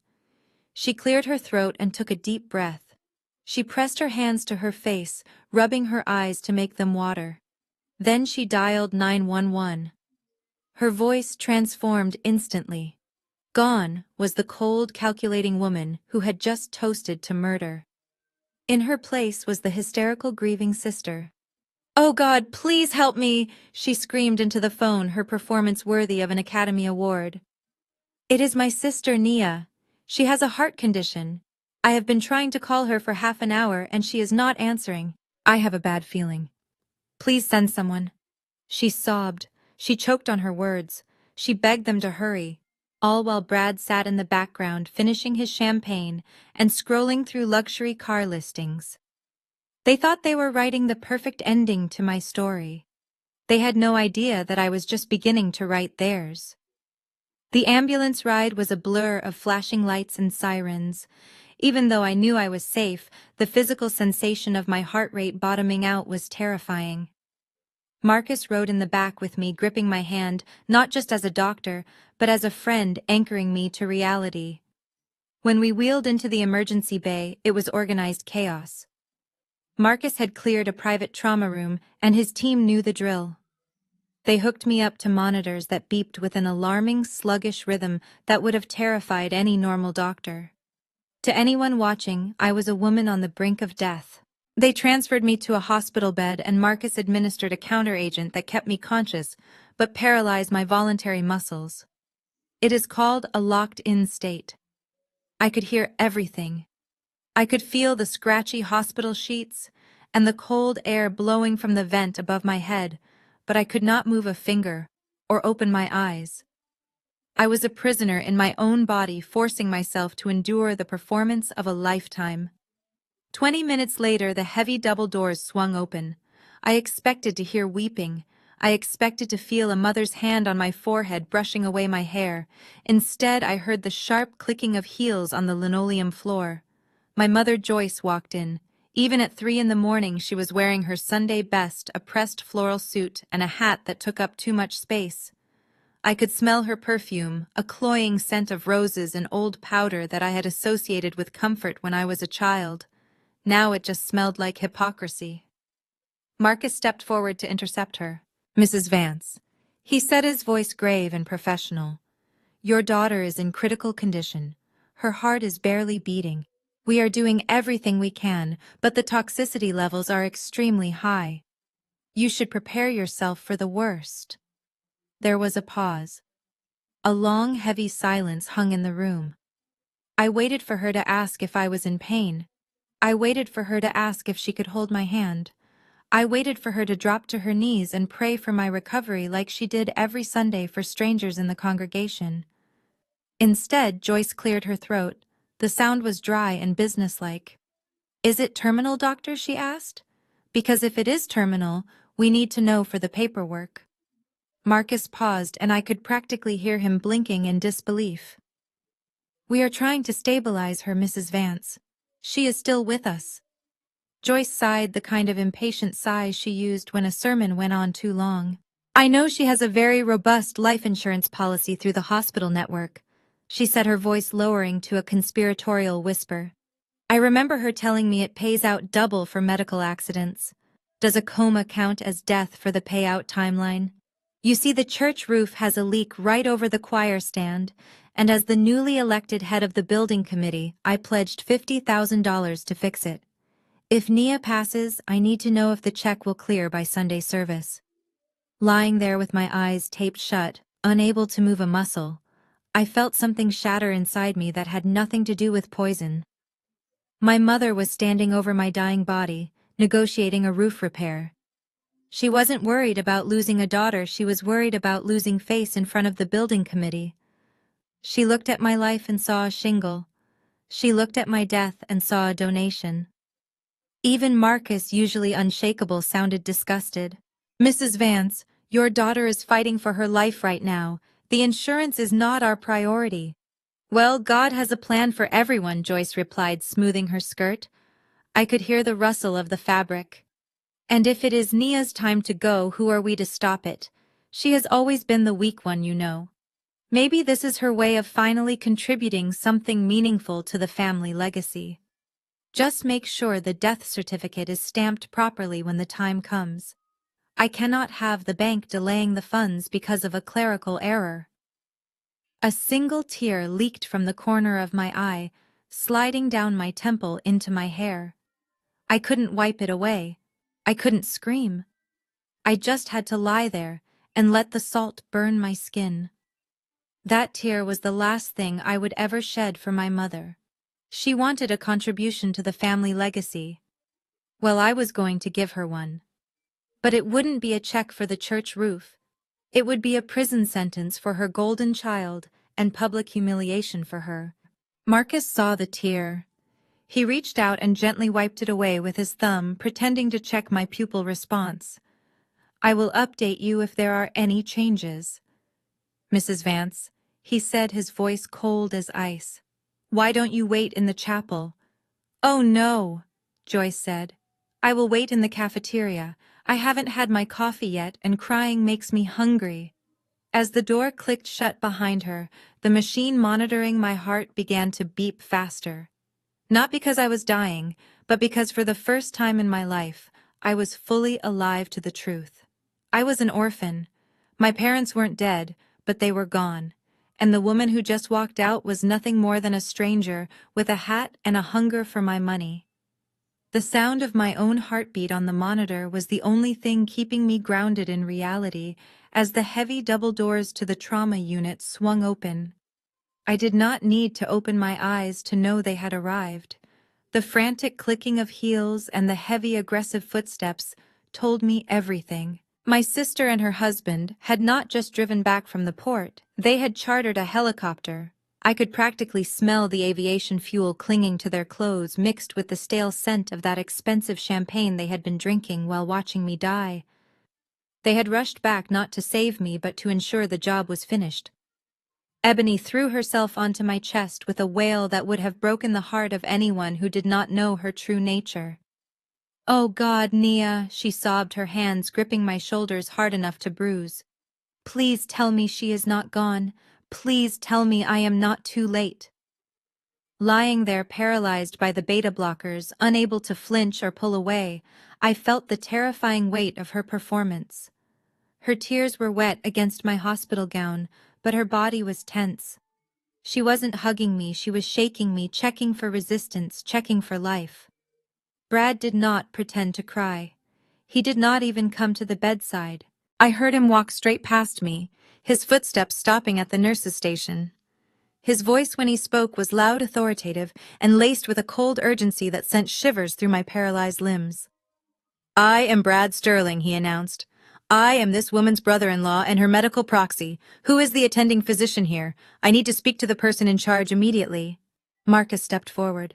She cleared her throat and took a deep breath. She pressed her hands to her face, rubbing her eyes to make them water. Then she dialed 911. Her voice transformed instantly. Gone was the cold, calculating woman who had just toasted to murder. In her place was the hysterical, grieving sister. "Oh God, please help me!" she screamed into the phone, her performance worthy of an Academy Award. "It is my sister Nia. She has a heart condition. I have been trying to call her for half an hour and she is not answering. I have a bad feeling. Please send someone." She sobbed. She choked on her words. She begged them to hurry, all while Brad sat in the background finishing his champagne and scrolling through luxury car listings. They thought they were writing the perfect ending to my story. They had no idea that I was just beginning to write theirs. The ambulance ride was a blur of flashing lights and sirens. Even though I knew I was safe, the physical sensation of my heart rate bottoming out was terrifying. Marcus rode in the back with me, gripping my hand, not just as a doctor, but as a friend anchoring me to reality. When we wheeled into the emergency bay, it was organized chaos. Marcus had cleared a private trauma room, and his team knew the drill. They hooked me up to monitors that beeped with an alarming, sluggish rhythm that would have terrified any normal doctor. To anyone watching, I was a woman on the brink of death. They transferred me to a hospital bed and Marcus administered a counteragent that kept me conscious, but paralyzed my voluntary muscles. It is called a locked-in state. I could hear everything. I could feel the scratchy hospital sheets and the cold air blowing from the vent above my head, but I could not move a finger or open my eyes. I was a prisoner in my own body, forcing myself to endure the performance of a lifetime. 20 minutes later, the heavy double doors swung open. I expected to hear weeping. I expected to feel a mother's hand on my forehead brushing away my hair. Instead, I heard the sharp clicking of heels on the linoleum floor. My mother Joyce walked in. Even at 3 in the morning, she was wearing her Sunday best, a pressed floral suit, and a hat that took up too much space. I could smell her perfume, a cloying scent of roses and old powder that I had associated with comfort when I was a child. Now it just smelled like hypocrisy. Marcus stepped forward to intercept her. "Mrs. Vance," he said, his voice grave and professional. "Your daughter is in critical condition. Her heart is barely beating. We are doing everything we can, but the toxicity levels are extremely high. You should prepare yourself for the worst." There was a pause. A long, heavy silence hung in the room. I waited for her to ask if I was in pain. I waited for her to ask if she could hold my hand. I waited for her to drop to her knees and pray for my recovery like she did every Sunday for strangers in the congregation. Instead, Joyce cleared her throat. The sound was dry and businesslike. "Is it terminal, doctor?" she asked. "Because if it is terminal, we need to know for the paperwork." Marcus paused, and I could practically hear him blinking in disbelief. "We are trying to stabilize her, Mrs. Vance. She is still with us." Joyce sighed, the kind of impatient sigh she used when a sermon went on too long. "I know she has a very robust life insurance policy through the hospital network," she said, her voice lowering to a conspiratorial whisper. "I remember her telling me it pays out double for medical accidents. Does a coma count as death for the payout timeline? You see, the church roof has a leak right over the choir stand, and as the newly elected head of the building committee, I pledged $50,000 to fix it. If Nia passes, I need to know if the check will clear by Sunday service." Lying there with my eyes taped shut, unable to move a muscle, I felt something shatter inside me that had nothing to do with poison. My mother was standing over my dying body, negotiating a roof repair. She wasn't worried about losing a daughter, she was worried about losing face in front of the building committee. She looked at my life and saw a shingle. She looked at my death and saw a donation. Even Marcus, usually unshakable, sounded disgusted. "Mrs. Vance, your daughter is fighting for her life right now. The insurance is not our priority." Well, God has a plan for everyone, Joyce replied, smoothing her skirt. I could hear the rustle of the fabric. And if it is Nia's time to go, who are we to stop it? She has always been the weak one, you know. Maybe this is her way of finally contributing something meaningful to the family legacy. Just make sure the death certificate is stamped properly when the time comes. I cannot have the bank delaying the funds because of a clerical error. A single tear leaked from the corner of my eye, sliding down my temple into my hair. I couldn't wipe it away. I couldn't scream. I just had to lie there and let the salt burn my skin. That tear was the last thing I would ever shed for my mother. She wanted a contribution to the family legacy. Well, I was going to give her one. But it wouldn't be a check for the church roof. It would be a prison sentence for her golden child and public humiliation for her. Marcus saw the tear. He reached out and gently wiped it away with his thumb, pretending to check my pupil response. I will update you if there are any changes. Mrs. Vance, he said, his voice cold as ice. Why don't you wait in the chapel? Oh no, Joyce said. I will wait in the cafeteria. I haven't had my coffee yet and crying makes me hungry. As the door clicked shut behind her, the machine monitoring my heart began to beep faster. Not because I was dying, but because for the first time in my life, I was fully alive to the truth. I was an orphan. My parents weren't dead, but they were gone. And the woman who just walked out was nothing more than a stranger with a hat and a hunger for my money. The sound of my own heartbeat on the monitor was the only thing keeping me grounded in reality as the heavy double doors to the trauma unit swung open. I did not need to open my eyes to know they had arrived. The frantic clicking of heels and the heavy aggressive footsteps told me everything. My sister and her husband had not just driven back from the port, they had chartered a helicopter. I could practically smell the aviation fuel clinging to their clothes mixed with the stale scent of that expensive champagne they had been drinking while watching me die. They had rushed back not to save me but to ensure the job was finished. Ebony threw herself onto my chest with a wail that would have broken the heart of anyone who did not know her true nature. Oh God, Nia, she sobbed, her hands gripping my shoulders hard enough to bruise. Please tell me she is not gone. Please tell me I am not too late. Lying there paralyzed by the beta blockers, unable to flinch or pull away, I felt the terrifying weight of her performance. Her tears were wet against my hospital gown, but her body was tense. She wasn't hugging me, she was shaking me, checking for resistance, checking for life. Brad did not pretend to cry. He did not even come to the bedside. I heard him walk straight past me, his footsteps stopping at the nurse's station. His voice when he spoke was loud, authoritative, and laced with a cold urgency that sent shivers through my paralyzed limbs. I am Brad Sterling, he announced. I am this woman's brother-in-law and her medical proxy. Who is the attending physician here? I need to speak to the person in charge immediately. Marcus stepped forward.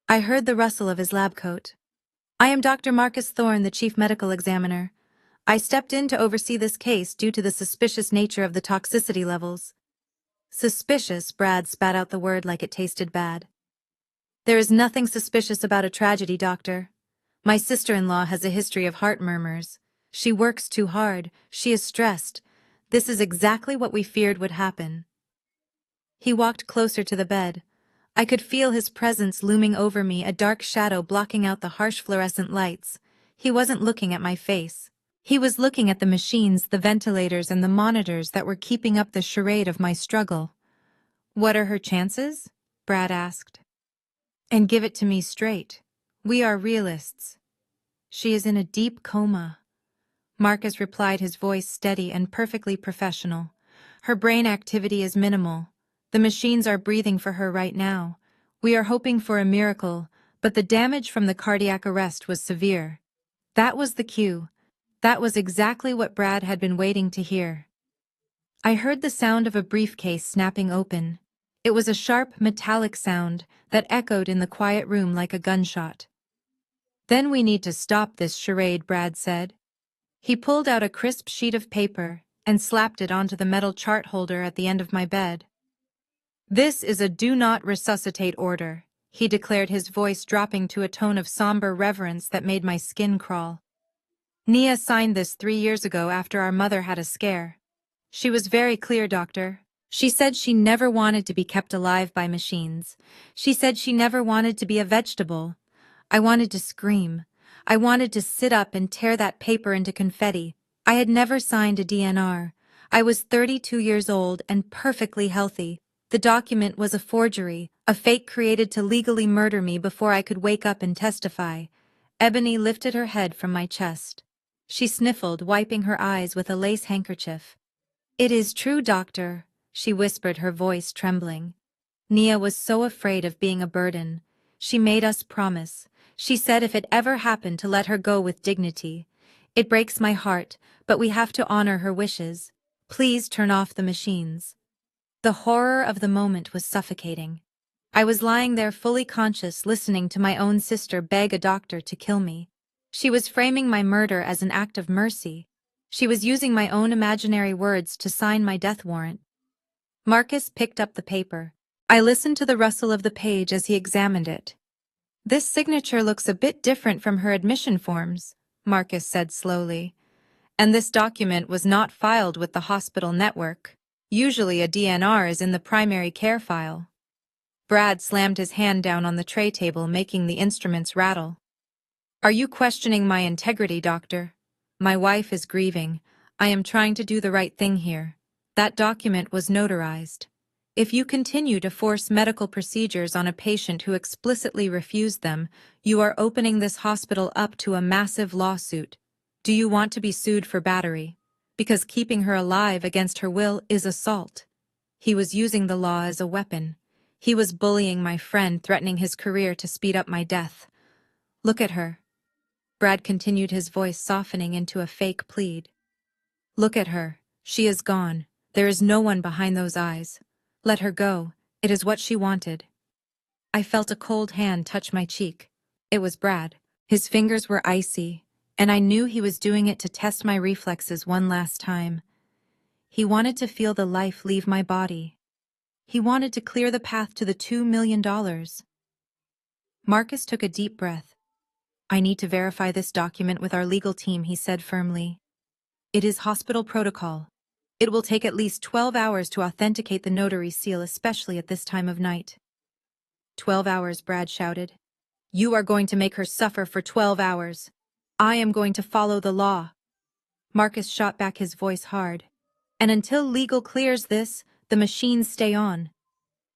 I heard the rustle of his lab coat. I am Dr. Marcus Thorne, the chief medical examiner. I stepped in to oversee this case due to the suspicious nature of the toxicity levels. Suspicious, Brad spat out the word like it tasted bad. There is nothing suspicious about a tragedy, doctor. My sister-in-law has a history of heart murmurs. She works too hard. She is stressed. This is exactly what we feared would happen. He walked closer to the bed. I could feel his presence looming over me, a dark shadow blocking out the harsh fluorescent lights. He wasn't looking at my face. He was looking at the machines, the ventilators, and the monitors that were keeping up the charade of my struggle. What are her chances? Brad asked. And give it to me straight. We are realists. She is in a deep coma. Marcus replied, his voice steady and perfectly professional. Her brain activity is minimal. The machines are breathing for her right now. We are hoping for a miracle, but the damage from the cardiac arrest was severe. That was the cue. That was exactly what Brad had been waiting to hear. I heard the sound of a briefcase snapping open. It was a sharp, metallic sound that echoed in the quiet room like a gunshot. Then we need to stop this charade, Brad said. He pulled out a crisp sheet of paper and slapped it onto the metal chart holder at the end of my bed. This is a do not resuscitate order, he declared, his voice dropping to a tone of somber reverence that made my skin crawl. Nia signed this 3 years ago after our mother had a scare. She was very clear, doctor. She said she never wanted to be kept alive by machines. She said she never wanted to be a vegetable. I wanted to scream. I wanted to sit up and tear that paper into confetti. I had never signed a DNR. I was 32 years old and perfectly healthy. The document was a forgery, a fake created to legally murder me before I could wake up and testify. Ebony lifted her head from my chest. She sniffled, wiping her eyes with a lace handkerchief. "It is true, doctor," she whispered, her voice trembling. Nia was so afraid of being a burden. She made us promise. She said if it ever happened to let her go with dignity. It breaks my heart, but we have to honor her wishes. Please turn off the machines. The horror of the moment was suffocating. I was lying there fully conscious, listening to my own sister beg a doctor to kill me. She was framing my murder as an act of mercy. She was using my own imaginary words to sign my death warrant. Marcus picked up the paper. I listened to the rustle of the page as he examined it. "This signature looks a bit different from her admission forms," Marcus said slowly. "And this document was not filed with the hospital network. Usually a DNR is in the primary care file." Brad slammed his hand down on the tray table, making the instruments rattle. "Are you questioning my integrity, doctor? My wife is grieving. I am trying to do the right thing here. That document was notarized. If you continue to force medical procedures on a patient who explicitly refused them, you are opening this hospital up to a massive lawsuit. Do you want to be sued for battery? Because keeping her alive against her will is assault." He was using the law as a weapon. He was bullying my friend, threatening his career to speed up my death. "Look at her." Brad continued, his voice softening into a fake plead. "Look at her. She is gone. There is no one behind those eyes. Let her go. It is what she wanted." I felt a cold hand touch my cheek. It was Brad. His fingers were icy, and I knew he was doing it to test my reflexes one last time. He wanted to feel the life leave my body. He wanted to clear the path to the $2 million. Marcus took a deep breath. "I need to verify this document with our legal team," he said firmly. "It is hospital protocol. It will take at least 12 hours to authenticate the notary seal, especially at this time of night." 12 hours, Brad shouted. "You are going to make her suffer for 12 hours. I am going to follow the law." Marcus shot back, his voice hard. "And until legal clears this, the machines stay on."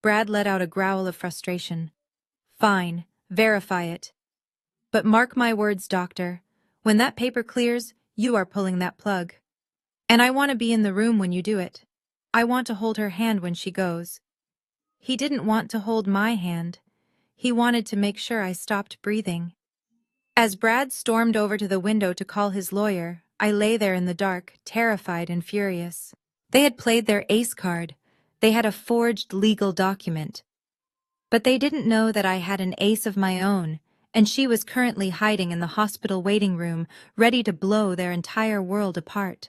Brad let out a growl of frustration. "Fine, verify it. But mark my words, doctor. When that paper clears, you are pulling that plug. And I want to be in the room when you do it. I want to hold her hand when she goes." He didn't want to hold my hand. He wanted to make sure I stopped breathing. As Brad stormed over to the window to call his lawyer, I lay there in the dark, terrified and furious. They had played their ace card. They had a forged legal document. But they didn't know that I had an ace of my own, and she was currently hiding in the hospital waiting room, ready to blow their entire world apart.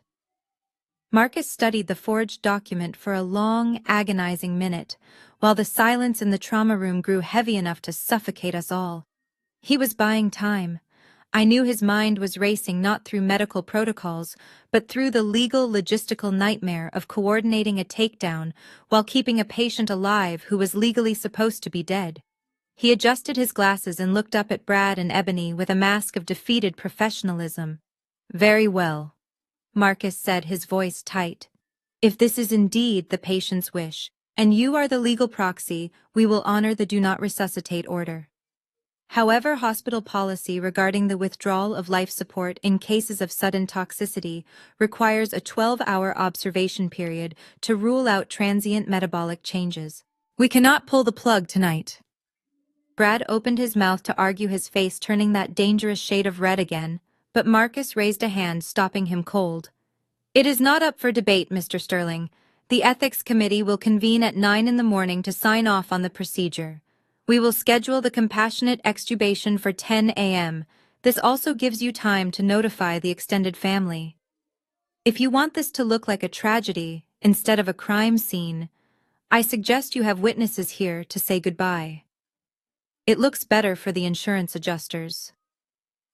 Marcus studied the forged document for a long, agonizing minute, while the silence in the trauma room grew heavy enough to suffocate us all. He was buying time. I knew his mind was racing not through medical protocols, but through the legal, logistical nightmare of coordinating a takedown while keeping a patient alive who was legally supposed to be dead. He adjusted his glasses and looked up at Brad and Ebony with a mask of defeated professionalism. "Very well," Marcus said, his voice tight. "If this is indeed the patient's wish, and you are the legal proxy, we will honor the do not resuscitate order. However, hospital policy regarding the withdrawal of life support in cases of sudden toxicity requires a 12-hour observation period to rule out transient metabolic changes. We cannot pull the plug tonight." Brad opened his mouth to argue, his face turning that dangerous shade of red again, but Marcus raised a hand, stopping him cold. "It is not up for debate, Mr. Sterling. The Ethics Committee will convene at 9 in the morning to sign off on the procedure. We will schedule the compassionate extubation for 10 a.m. This also gives you time to notify the extended family. If you want this to look like a tragedy instead of a crime scene, I suggest you have witnesses here to say goodbye. It looks better for the insurance adjusters.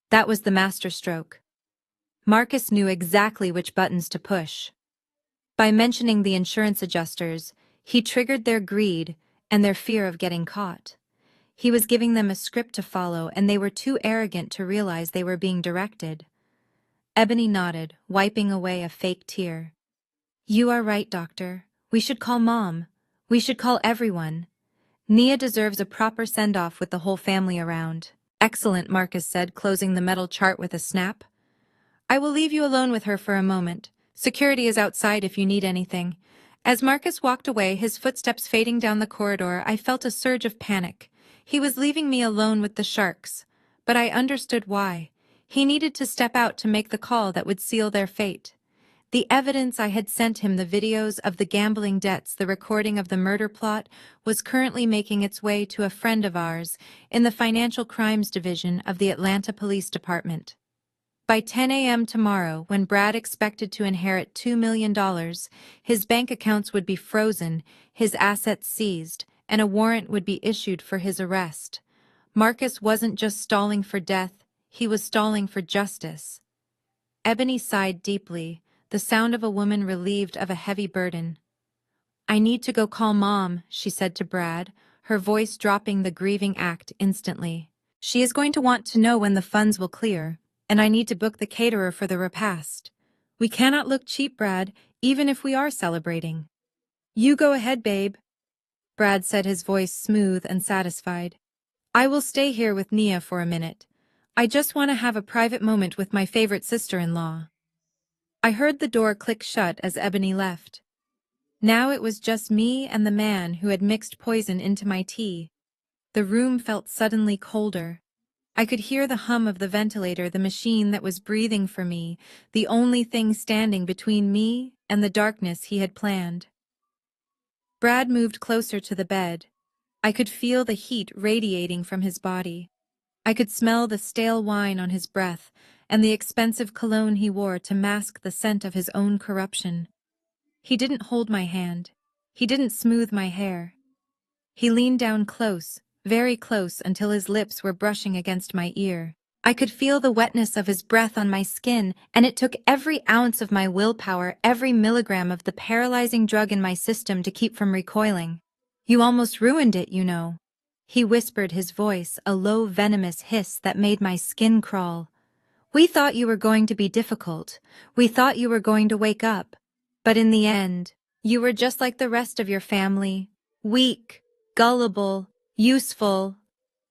That was the masterstroke. Marcus knew exactly which buttons to push. By mentioning the insurance adjusters, he triggered their greed and their fear of getting caught. He was giving them a script to follow, and they were too arrogant to realize they were being directed. Ebony nodded, wiping away a fake tear. You are right, Doctor. We should call Mom. We should call everyone. Nia deserves a proper send-off with the whole family around. Excellent, Marcus said, closing the metal chart with a snap. I will leave you alone with her for a moment. Security is outside if you need anything. As Marcus walked away, his footsteps fading down the corridor, I felt a surge of panic. He was leaving me alone with the sharks. But I understood why. He needed to step out to make the call that would seal their fate. The evidence I had sent him, the videos of the gambling debts, the recording of the murder plot, was currently making its way to a friend of ours in the Financial Crimes Division of the Atlanta Police Department. By 10 a.m. tomorrow, when Brad expected to inherit $2 million, his bank accounts would be frozen, his assets seized, and a warrant would be issued for his arrest. Marcus wasn't just stalling for death, he was stalling for justice. Ebony sighed deeply, the sound of a woman relieved of a heavy burden. I need to go call Mom, she said to Brad, her voice dropping the grieving act instantly. She is going to want to know when the funds will clear, and I need to book the caterer for the repast. We cannot look cheap, Brad, even if we are celebrating. You go ahead, babe, Brad said, his voice smooth and satisfied. I will stay here with Nia for a minute. I just want to have a private moment with my favorite sister-in-law. I heard the door click shut as Ebony left. Now it was just me and the man who had mixed poison into my tea. The room felt suddenly colder. I could hear the hum of the ventilator, the machine that was breathing for me, the only thing standing between me and the darkness he had planned. Brad moved closer to the bed. I could feel the heat radiating from his body. I could smell the stale wine on his breath and the expensive cologne he wore to mask the scent of his own corruption. He didn't hold my hand. He didn't smooth my hair. He leaned down close, very close, until his lips were brushing against my ear. I could feel the wetness of his breath on my skin, and it took every ounce of my willpower, every milligram of the paralyzing drug in my system to keep from recoiling. You almost ruined it, you know. He whispered, his voice a low, venomous hiss that made my skin crawl. We thought you were going to be difficult. We thought you were going to wake up. But in the end, you were just like the rest of your family. Weak, gullible, useful.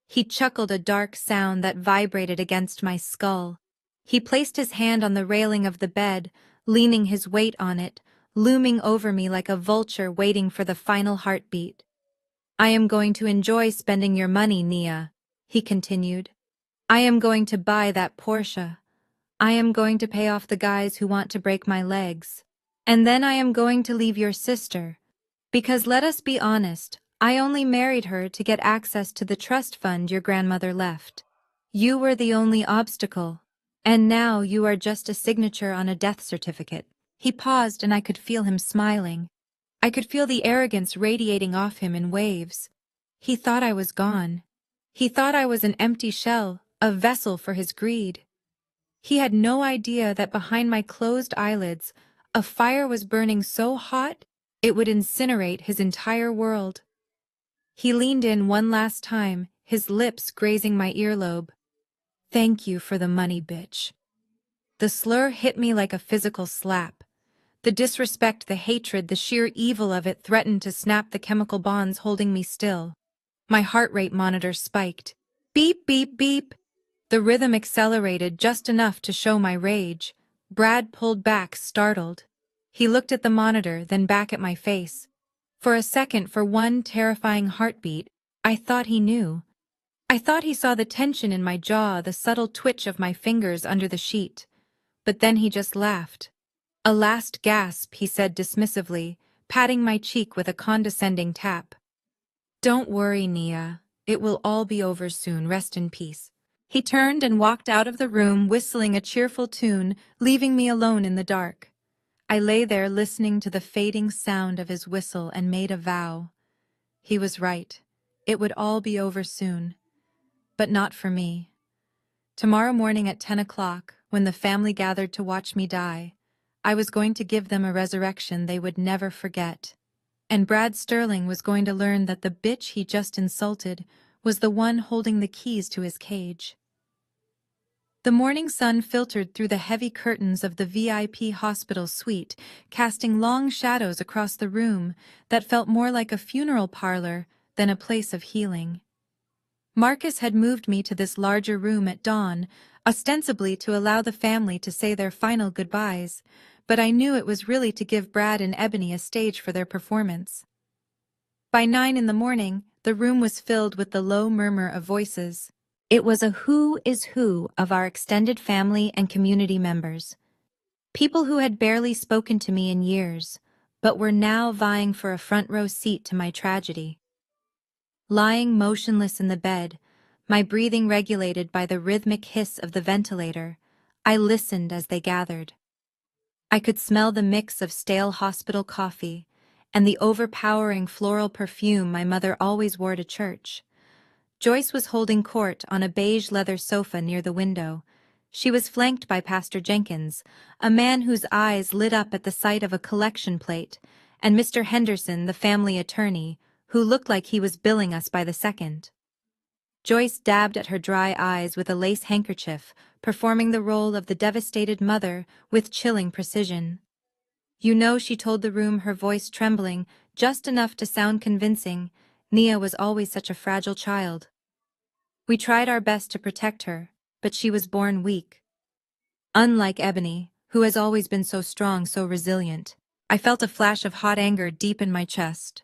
He chuckled, a dark sound that vibrated against my skull. He placed his hand on the railing of the bed, leaning his weight on it, looming over me like a vulture waiting for the final heartbeat. I am going to enjoy spending your money, Nia, he continued. I am going to buy that Porsche. I am going to pay off the guys who want to break my legs. And then I am going to leave your sister. Because let us be honest, I only married her to get access to the trust fund your grandmother left. You were the only obstacle. And now you are just a signature on a death certificate. He paused, and I could feel him smiling. I could feel the arrogance radiating off him in waves. He thought I was gone. He thought I was an empty shell, a vessel for his greed. He had no idea that behind my closed eyelids, a fire was burning so hot it would incinerate his entire world. He leaned in one last time, his lips grazing my earlobe. Thank you for the money, bitch. The slur hit me like a physical slap. The disrespect, the hatred, the sheer evil of it threatened to snap the chemical bonds holding me still. My heart rate monitor spiked. Beep, beep, beep. The rhythm accelerated just enough to show my rage. Brad pulled back, startled. He looked at the monitor, then back at my face. For a second, for one terrifying heartbeat, I thought he knew. I thought he saw the tension in my jaw, the subtle twitch of my fingers under the sheet. But then he just laughed. A last gasp, he said dismissively, patting my cheek with a condescending tap. Don't worry, Nia. It will all be over soon. Rest in peace. He turned and walked out of the room, whistling a cheerful tune, leaving me alone in the dark. I lay there listening to the fading sound of his whistle and made a vow. He was right. It would all be over soon. But not for me. Tomorrow morning at 10 o'clock, when the family gathered to watch me die, I was going to give them a resurrection they would never forget. And Brad Sterling was going to learn that the bitch he just insulted was the one holding the keys to his cage. The morning sun filtered through the heavy curtains of the VIP hospital suite, casting long shadows across the room that felt more like a funeral parlor than a place of healing. Marcus had moved me to this larger room at dawn, ostensibly to allow the family to say their final goodbyes, but I knew it was really to give Brad and Ebony a stage for their performance. By 9 in the morning, the room was filled with the low murmur of voices. It was a who is who of our extended family and community members. People who had barely spoken to me in years, but were now vying for a front row seat to my tragedy. Lying motionless in the bed, my breathing regulated by the rhythmic hiss of the ventilator, I listened as they gathered. I could smell the mix of stale hospital coffee and the overpowering floral perfume my mother always wore to church. Joyce was holding court on a beige leather sofa near the window. She was flanked by Pastor Jenkins, a man whose eyes lit up at the sight of a collection plate, and Mr. Henderson, the family attorney, who looked like he was billing us by the second. Joyce dabbed at her dry eyes with a lace handkerchief, performing the role of the devastated mother with chilling precision. You know, she told the room, her voice trembling, just enough to sound convincing, Nia was always such a fragile child. We tried our best to protect her, but she was born weak. Unlike Ebony, who has always been so strong, so resilient. I felt a flash of hot anger deep in my chest.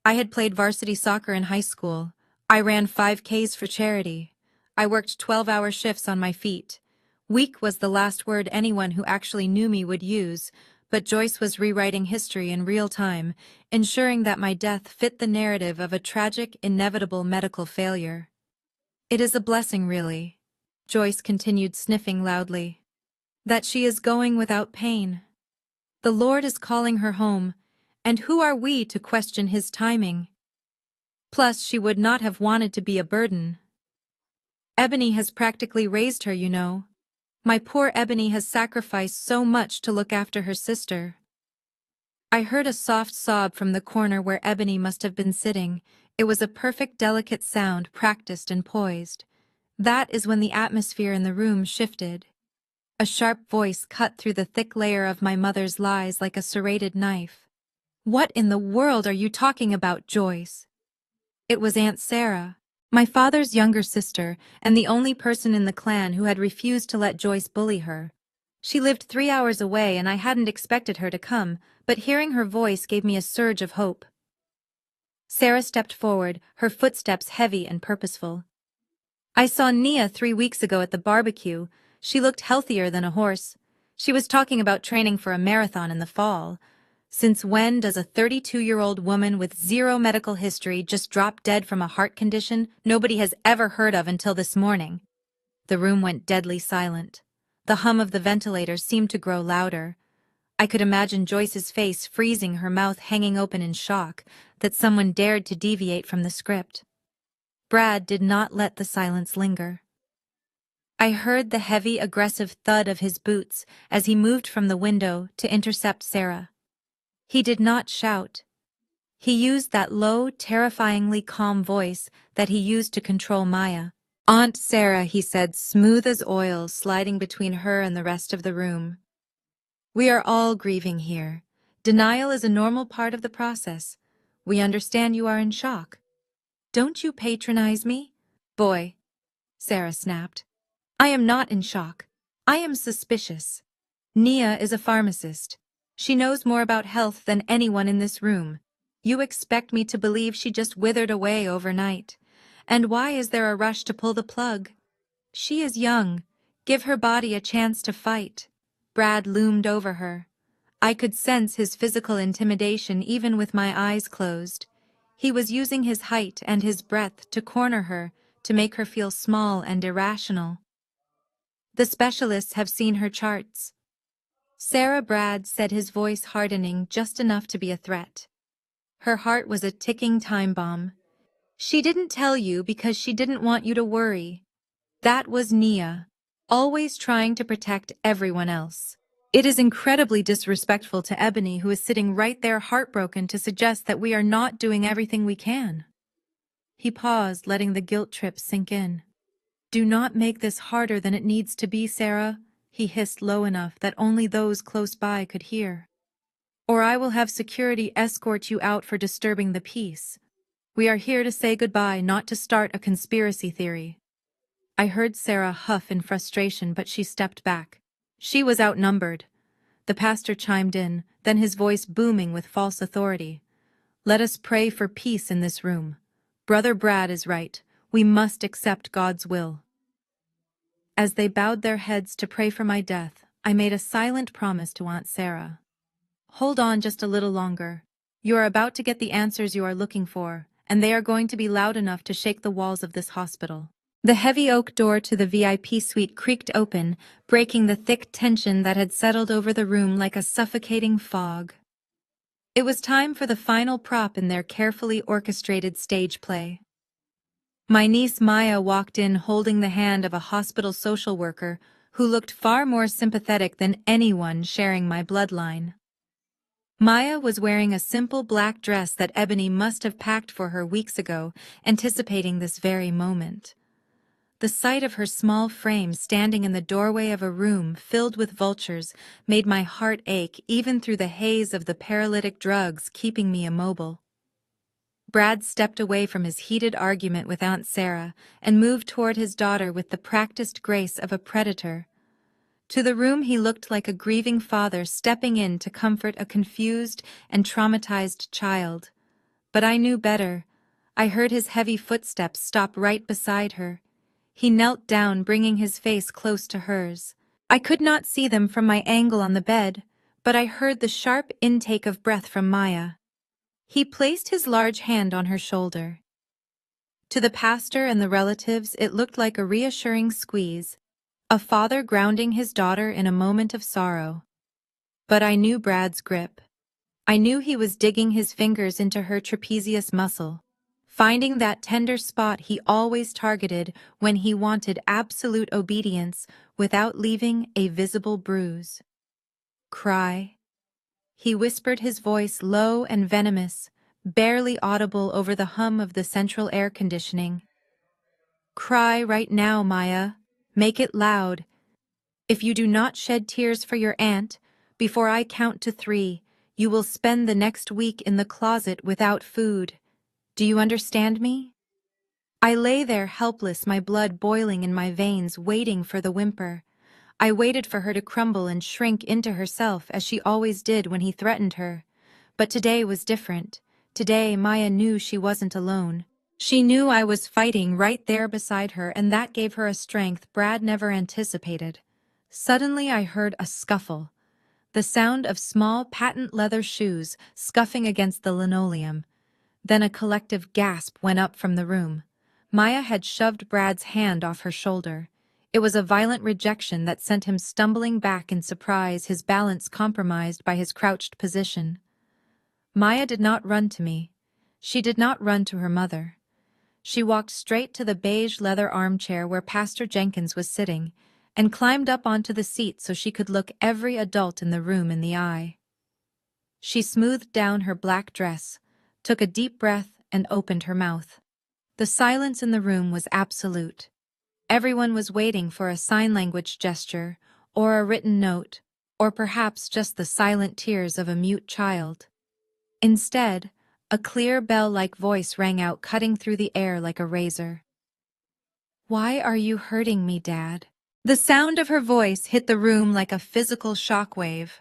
I had played varsity soccer in high school. I ran 5Ks for charity. I worked 12-hour shifts on my feet. Weak was the last word anyone who actually knew me would use, but Joyce was rewriting history in real time, ensuring that my death fit the narrative of a tragic, inevitable medical failure. It is a blessing, really, Joyce continued, sniffing loudly, that she is going without pain. The Lord is calling her home, and who are we to question his timing? Plus, she would not have wanted to be a burden. Ebony has practically raised her, you know. My poor Ebony has sacrificed so much to look after her sister. I heard a soft sob from the corner where Ebony must have been sitting. It was a perfect, delicate sound, practiced and poised. That is when the atmosphere in the room shifted. A sharp voice cut through the thick layer of my mother's lies like a serrated knife. What in the world are you talking about, Joyce? It was Aunt Sarah, my father's younger sister, and the only person in the clan who had refused to let Joyce bully her. She lived 3 hours away, and I hadn't expected her to come, but hearing her voice gave me a surge of hope. Sarah stepped forward, her footsteps heavy and purposeful. I saw Nia 3 weeks ago at the barbecue. She looked healthier than a horse. She was talking about training for a marathon in the fall. Since when does a 32-year-old woman with zero medical history just drop dead from a heart condition nobody has ever heard of until this morning? The room went deadly silent. The hum of the ventilator seemed to grow louder. I could imagine Joyce's face freezing, her mouth hanging open in shock that someone dared to deviate from the script. Brad did not let the silence linger. I heard the heavy, aggressive thud of his boots as he moved from the window to intercept Sarah. He did not shout. He used that low, terrifyingly calm voice that he used to control Maya. Aunt Sarah, he said, smooth as oil, sliding between her and the rest of the room. We are all grieving here. Denial is a normal part of the process. We understand you are in shock. Don't you patronize me? Boy, Sarah snapped. I am not in shock. I am suspicious. Nia is a pharmacist. She knows more about health than anyone in this room. You expect me to believe she just withered away overnight. And why is there a rush to pull the plug? She is young. Give her body a chance to fight. Brad loomed over her. I could sense his physical intimidation even with my eyes closed. He was using his height and his breadth to corner her, to make her feel small and irrational. The specialists have seen her charts. Sarah Brad said, his voice hardening just enough to be a threat. Her heart was a ticking time bomb. She didn't tell you because she didn't want you to worry. That was Nia, always trying to protect everyone else. It is incredibly disrespectful to Ebony, who is sitting right there heartbroken, to suggest that we are not doing everything we can. He paused, letting the guilt trip sink in. Do not make this harder than it needs to be, Sarah, he hissed low enough that only those close by could hear. Or I will have security escort you out for disturbing the peace. We are here to say goodbye, not to start a conspiracy theory. I heard Sarah huff in frustration, but she stepped back. She was outnumbered. The pastor chimed in, then his voice booming with false authority. Let us pray for peace in this room. Brother Brad is right. We must accept God's will. As they bowed their heads to pray for my death, I made a silent promise to Aunt Sarah. Hold on just a little longer. You are about to get the answers you are looking for, and they are going to be loud enough to shake the walls of this hospital. The heavy oak door to the VIP suite creaked open, breaking the thick tension that had settled over the room like a suffocating fog. It was time for the final prop in their carefully orchestrated stage play. My niece Maya walked in holding the hand of a hospital social worker who looked far more sympathetic than anyone sharing my bloodline. Maya was wearing a simple black dress that Ebony must have packed for her weeks ago, anticipating this very moment. The sight of her small frame standing in the doorway of a room filled with vultures made my heart ache, even through the haze of the paralytic drugs keeping me immobile. Brad stepped away from his heated argument with Aunt Sarah and moved toward his daughter with the practiced grace of a predator. To the room he looked like a grieving father stepping in to comfort a confused and traumatized child. But I knew better. I heard his heavy footsteps stop right beside her. He knelt down, bringing his face close to hers. I could not see them from my angle on the bed, but I heard the sharp intake of breath from Maya. He placed his large hand on her shoulder. To the pastor and the relatives, it looked like a reassuring squeeze, a father grounding his daughter in a moment of sorrow. But I knew Brad's grip. I knew he was digging his fingers into her trapezius muscle, finding that tender spot he always targeted when he wanted absolute obedience without leaving a visible bruise. Cry. He whispered, his voice low and venomous, barely audible over the hum of the central air conditioning. Cry right now, Maya. Make it loud. If you do not shed tears for your aunt, before I count to 3, you will spend the next week in the closet without food. Do you understand me? I lay there helpless, my blood boiling in my veins, waiting for the whimper. I waited for her to crumble and shrink into herself as she always did when he threatened her. But today was different. Today Maya knew she wasn't alone. She knew I was fighting right there beside her, and that gave her a strength Brad never anticipated. Suddenly I heard a scuffle. The sound of small patent leather shoes scuffing against the linoleum. Then a collective gasp went up from the room. Maya had shoved Brad's hand off her shoulder. It was a violent rejection that sent him stumbling back in surprise, his balance compromised by his crouched position. Maya did not run to me. She did not run to her mother. She walked straight to the beige leather armchair where Pastor Jenkins was sitting, and climbed up onto the seat so she could look every adult in the room in the eye. She smoothed down her black dress, took a deep breath, and opened her mouth. The silence in the room was absolute. Everyone was waiting for a sign language gesture, or a written note, or perhaps just the silent tears of a mute child. Instead, a clear bell-like voice rang out, cutting through the air like a razor. Why are you hurting me, Dad? The sound of her voice hit the room like a physical shockwave.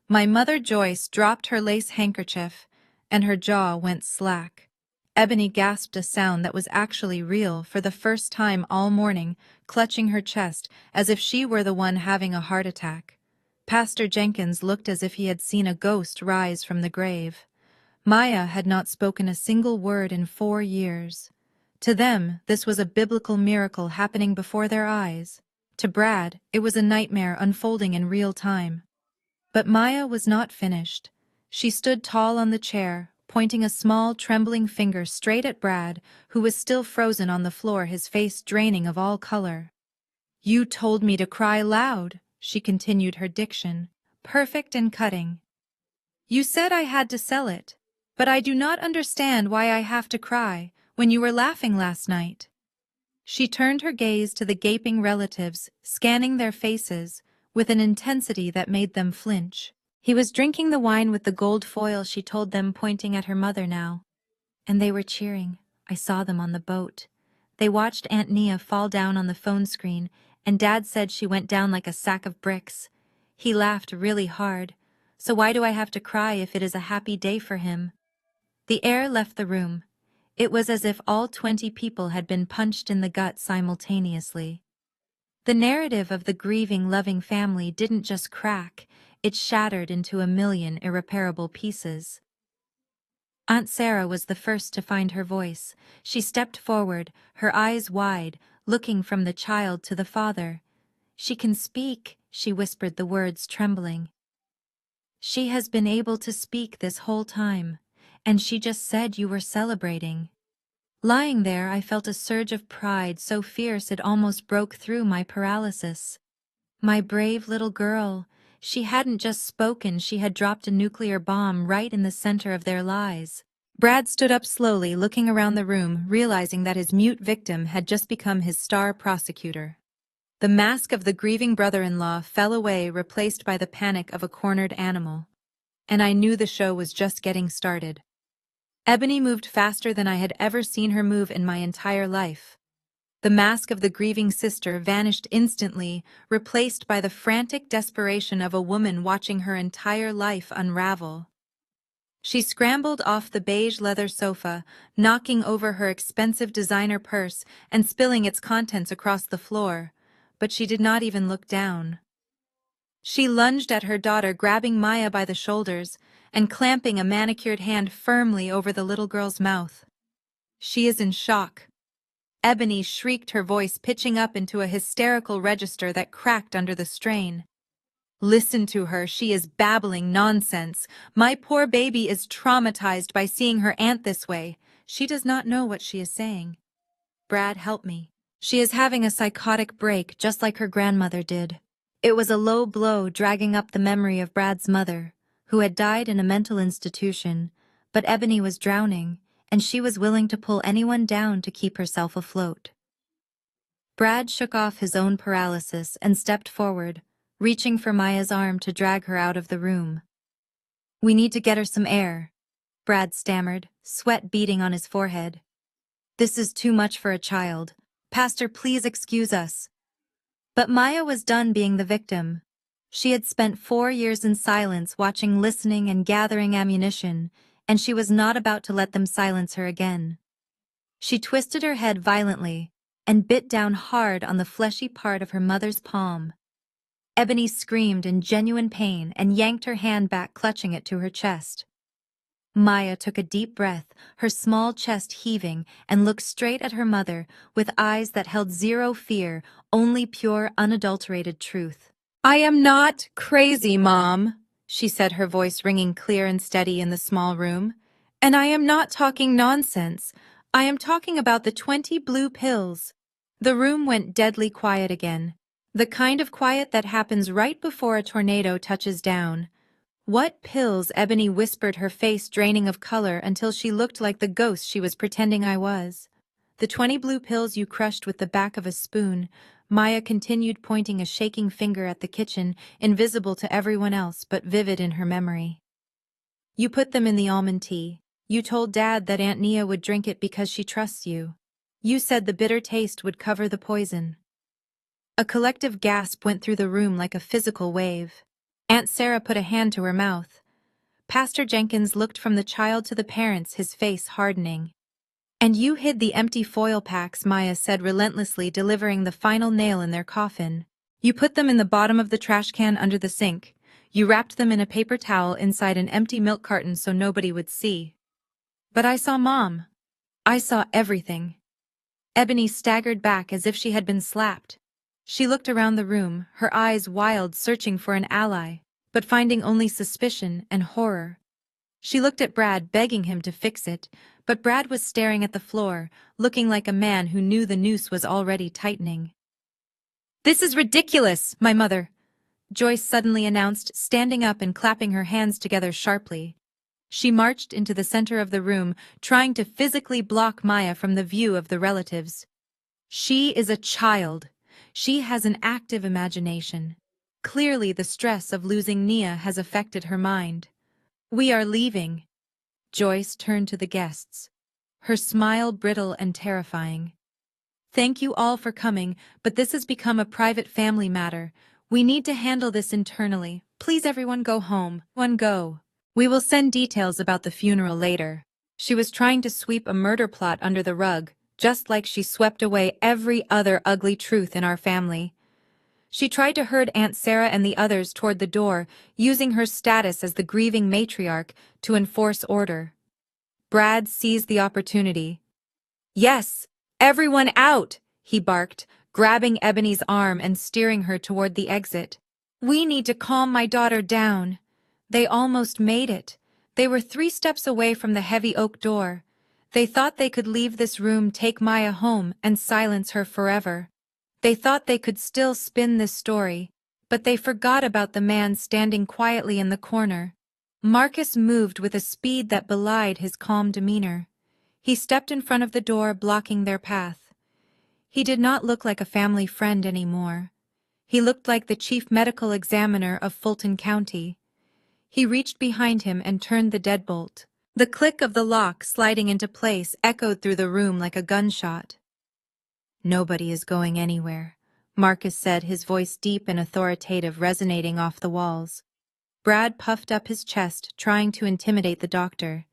My mother Joyce dropped her lace handkerchief, and her jaw went slack. Ebony gasped a sound that was actually real for the first time all morning, clutching her chest as if she were the one having a heart attack. Pastor Jenkins looked as if he had seen a ghost rise from the grave. Maya had not spoken a single word in 4 years. To them, this was a biblical miracle happening before their eyes. To Brad, it was a nightmare unfolding in real time. But Maya was not finished. She stood tall on the chair, pointing a small, trembling finger straight at Brad, who was still frozen on the floor, his face draining of all color. "You told me to cry loud," she continued, her diction perfect and cutting. "You said I had to sell it, but I do not understand why I have to cry when you were laughing last night." She turned her gaze to the gaping relatives, scanning their faces with an intensity that made them flinch. "He was drinking the wine with the gold foil," she told them, pointing at her mother now. "And they were cheering. I saw them on the boat. They watched Aunt Nia fall down on the phone screen, and Dad said she went down like a sack of bricks. He laughed really hard. So why do I have to cry if it is a happy day for him?" The air left the room. It was as if all 20 people had been punched in the gut simultaneously. The narrative of the grieving, loving family didn't just crack, it shattered into a million irreparable pieces. Aunt Sarah was the first to find her voice. She stepped forward, her eyes wide, looking from the child to the father. "She can speak," she whispered, the words trembling. "She has been able to speak this whole time, and she just said you were celebrating." Lying there, I felt a surge of pride so fierce it almost broke through my paralysis. My brave little girl. She hadn't just spoken, she had dropped a nuclear bomb right in the center of their lies. Brad stood up slowly, looking around the room, realizing that his mute victim had just become his star prosecutor. The mask of the grieving brother-in-law fell away, replaced by the panic of a cornered animal. And I knew the show was just getting started. Ebony moved faster than I had ever seen her move in my entire life. The mask of the grieving sister vanished instantly, replaced by the frantic desperation of a woman watching her entire life unravel. She scrambled off the beige leather sofa, knocking over her expensive designer purse and spilling its contents across the floor, but she did not even look down. She lunged at her daughter, grabbing Maya by the shoulders and clamping a manicured hand firmly over the little girl's mouth. "She is in shock." Ebony shrieked, her voice pitching up into a hysterical register that cracked under the strain. "Listen to her, she is babbling nonsense. My poor baby is traumatized by seeing her aunt this way. She does not know what she is saying. Brad, help me. She is having a psychotic break, just like her grandmother did." It was a low blow, dragging up the memory of Brad's mother, who had died in a mental institution, but Ebony was drowning, and she was willing to pull anyone down to keep herself afloat. Brad shook off his own paralysis and stepped forward, reaching for Maya's arm to drag her out of the room. "We need to get her some air," Brad stammered, sweat beading on his forehead. "This is too much for a child. Pastor, please excuse us." But Maya was done being the victim. She had spent 4 years in silence, watching, listening, and gathering ammunition, and she was not about to let them silence her again. She twisted her head violently and bit down hard on the fleshy part of her mother's palm. Ebony screamed in genuine pain and yanked her hand back, clutching it to her chest. Maya took a deep breath, her small chest heaving, and looked straight at her mother with eyes that held zero fear, only pure, unadulterated truth. "I am not crazy, Mom," she said, her voice ringing clear and steady in the small room. "And I am not talking nonsense. I am talking about the 20 blue pills." The room went deadly quiet again, the kind of quiet that happens right before a tornado touches down. "What pills?" Ebony whispered, her face draining of color until she looked like the ghost she was pretending I was. "The 20 blue pills you crushed with the back of a spoon," Maya continued, pointing a shaking finger at the kitchen, invisible to everyone else but vivid in her memory. "You put them in the almond tea. You told Dad that Aunt Nia would drink it because she trusts you. You said the bitter taste would cover the poison." A collective gasp went through the room like a physical wave. Aunt Sarah put a hand to her mouth. Pastor Jenkins looked from the child to the parents, his face hardening. "And you hid the empty foil packs," Maya said relentlessly, delivering the final nail in their coffin. "You put them in the bottom of the trash can under the sink. You wrapped them in a paper towel inside an empty milk carton so nobody would see." "But I saw Mom. I saw everything." Ebony staggered back as if she had been slapped. She looked around the room, her eyes wild, searching for an ally. but finding only suspicion and horror. She looked at Brad, begging him to fix it, but Brad was staring at the floor, looking like a man who knew the noose was already tightening. "This is ridiculous, my mother," Joyce suddenly announced, standing up and clapping her hands together sharply. She marched into the center of the room, trying to physically block Maya from the view of the relatives. "She is a child. She has an active imagination. Clearly the stress of losing Nia has affected her mind. We are leaving." Joyce turned to the guests, her smile brittle and terrifying. "Thank you all for coming, but this has become a private family matter. We need to handle this internally. Please everyone go home. One go. We will send details about the funeral later." She was trying to sweep a murder plot under the rug, just like she swept away every other ugly truth in our family. She tried to herd Aunt Sarah and the others toward the door, using her status as the grieving matriarch to enforce order. Brad seized the opportunity. "Yes, everyone out!" he barked, grabbing Ebony's arm and steering her toward the exit. "We need to calm my daughter down." They almost made it. They were 3 steps away from the heavy oak door. They thought they could leave this room, take Maya home, and silence her forever. They thought they could still spin this story, but they forgot about the man standing quietly in the corner. Marcus moved with a speed that belied his calm demeanor. He stepped in front of the door, blocking their path. He did not look like a family friend anymore. He looked like the chief medical examiner of Fulton County. He reached behind him and turned the deadbolt. The click of the lock sliding into place echoed through the room like a gunshot. "Nobody is going anywhere," Marcus said, his voice deep and authoritative, resonating off the walls. Brad puffed up his chest, trying to intimidate the doctor.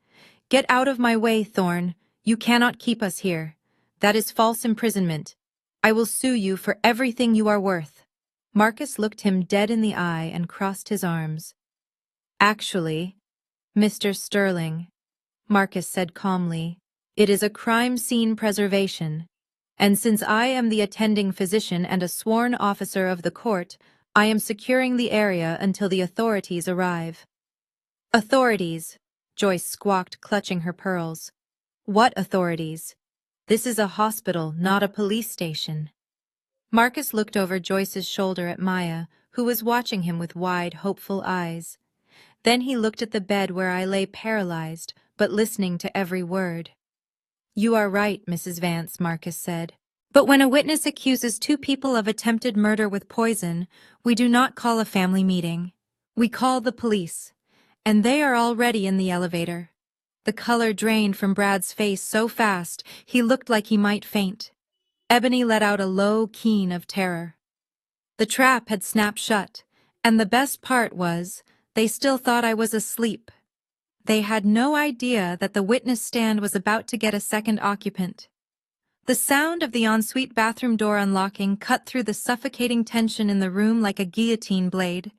"Get out of my way, Thorne. You cannot keep us here. That is false imprisonment. I will sue you for everything you are worth." Marcus looked him dead in the eye and crossed his arms. "Actually, Mr. Sterling," Marcus said calmly, "it is a crime scene preservation. And since I am the attending physician and a sworn officer of the court, I am securing the area until the authorities arrive." "Authorities?" Joyce squawked, clutching her pearls. "What authorities? This is a hospital, not a police station." Marcus looked over Joyce's shoulder at Maya, who was watching him with wide, hopeful eyes. Then he looked at the bed where I lay paralyzed, but listening to every word. "You are right, Mrs. Vance," Marcus said. "But when a witness accuses 2 people of attempted murder with poison, we do not call a family meeting. We call the police. And they are already in the elevator." The color drained from Brad's face so fast, he looked like he might faint. Ebony let out a low keen of terror. The trap had snapped shut, and the best part was, they still thought I was asleep. They had no idea that the witness stand was about to get a second occupant. The sound of the ensuite bathroom door unlocking cut through the suffocating tension in the room like a guillotine blade.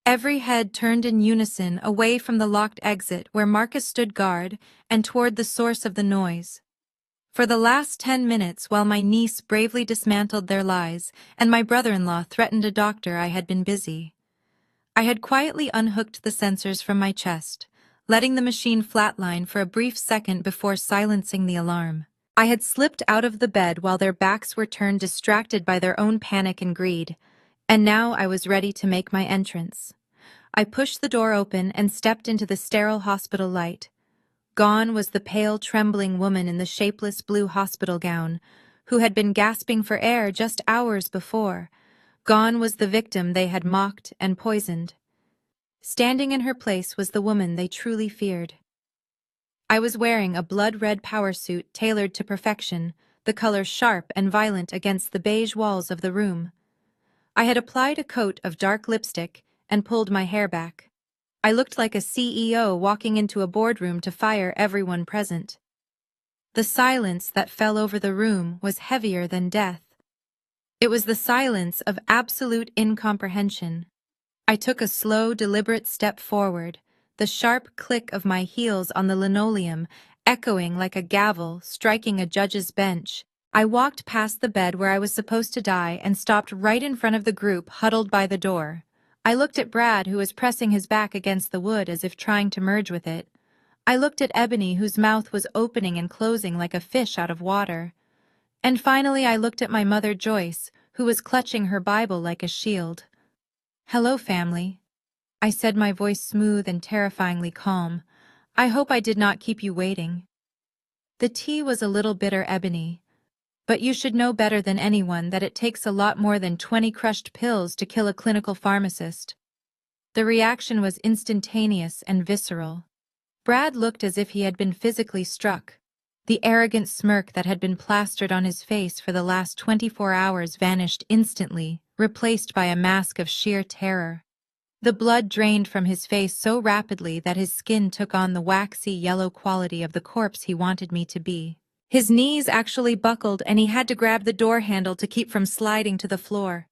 Every head turned in unison away from the locked exit where Marcus stood guard and toward the source of the noise. For the last 10 minutes, while my niece bravely dismantled their lies and my brother-in-law threatened a doctor, I had been busy. I had quietly unhooked the sensors from my chest, letting the machine flatline for a brief second before silencing the alarm. I had slipped out of the bed while their backs were turned, distracted by their own panic and greed, and now I was ready to make my entrance. I pushed the door open and stepped into the sterile hospital light. Gone was the pale, trembling woman in the shapeless blue hospital gown, who had been gasping for air just hours before. Gone was the victim they had mocked and poisoned. Standing in her place was the woman they truly feared. I was wearing a blood-red power suit tailored to perfection, the color sharp and violent against the beige walls of the room. I had applied a coat of dark lipstick and pulled my hair back. I looked like a CEO walking into a boardroom to fire everyone present. The silence that fell over the room was heavier than death. It was the silence of absolute incomprehension. I took a slow, deliberate step forward, the sharp click of my heels on the linoleum echoing like a gavel striking a judge's bench. I walked past the bed where I was supposed to die and stopped right in front of the group huddled by the door. I looked at Brad, who was pressing his back against the wood as if trying to merge with it. I looked at Ebony, whose mouth was opening and closing like a fish out of water. And finally I looked at my mother Joyce, who was clutching her Bible like a shield. "Hello, family," I said, my voice smooth and terrifyingly calm. "I hope I did not keep you waiting." The tea was a little bitter, Ebony. But you should know better than anyone that it takes a lot more than 20 crushed pills to kill a clinical pharmacist. The reaction was instantaneous and visceral. Brad looked as if he had been physically struck. The arrogant smirk that had been plastered on his face for the last 24 hours vanished instantly, replaced by a mask of sheer terror. The blood drained from his face so rapidly that his skin took on the waxy yellow quality of the corpse he wanted me to be. His knees actually buckled and he had to grab the door handle to keep from sliding to the floor.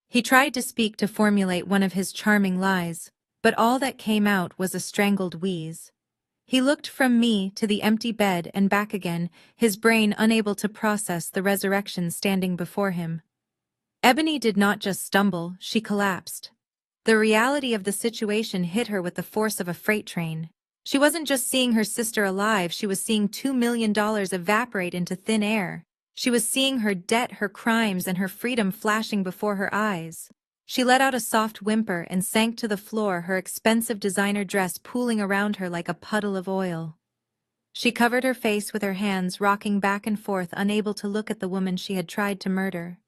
He tried to speak, to formulate one of his charming lies, but all that came out was a strangled wheeze. He looked from me to the empty bed and back again, his brain unable to process the resurrection standing before him. Ebony did not just stumble, she collapsed. The reality of the situation hit her with the force of a freight train. She wasn't just seeing her sister alive, she was seeing $2 million evaporate into thin air. She was seeing her debt, her crimes, and her freedom flashing before her eyes. She let out a soft whimper and sank to the floor, her expensive designer dress pooling around her like a puddle of oil. She covered her face with her hands, rocking back and forth, unable to look at the woman she had tried to murder.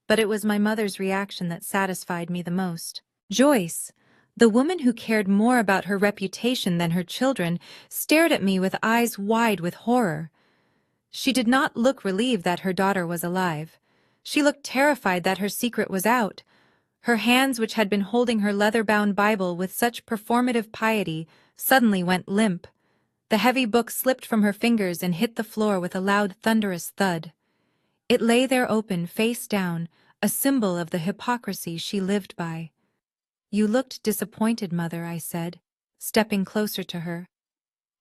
But it was my mother's reaction that satisfied me the most. Joyce, the woman who cared more about her reputation than her children, stared at me with eyes wide with horror. She did not look relieved that her daughter was alive. She looked terrified that her secret was out. Her hands, which had been holding her leather-bound Bible with such performative piety, suddenly went limp. The heavy book slipped from her fingers and hit the floor with a loud, thunderous thud. It lay there open, face down, a symbol of the hypocrisy she lived by. "You looked disappointed, Mother," I said, stepping closer to her.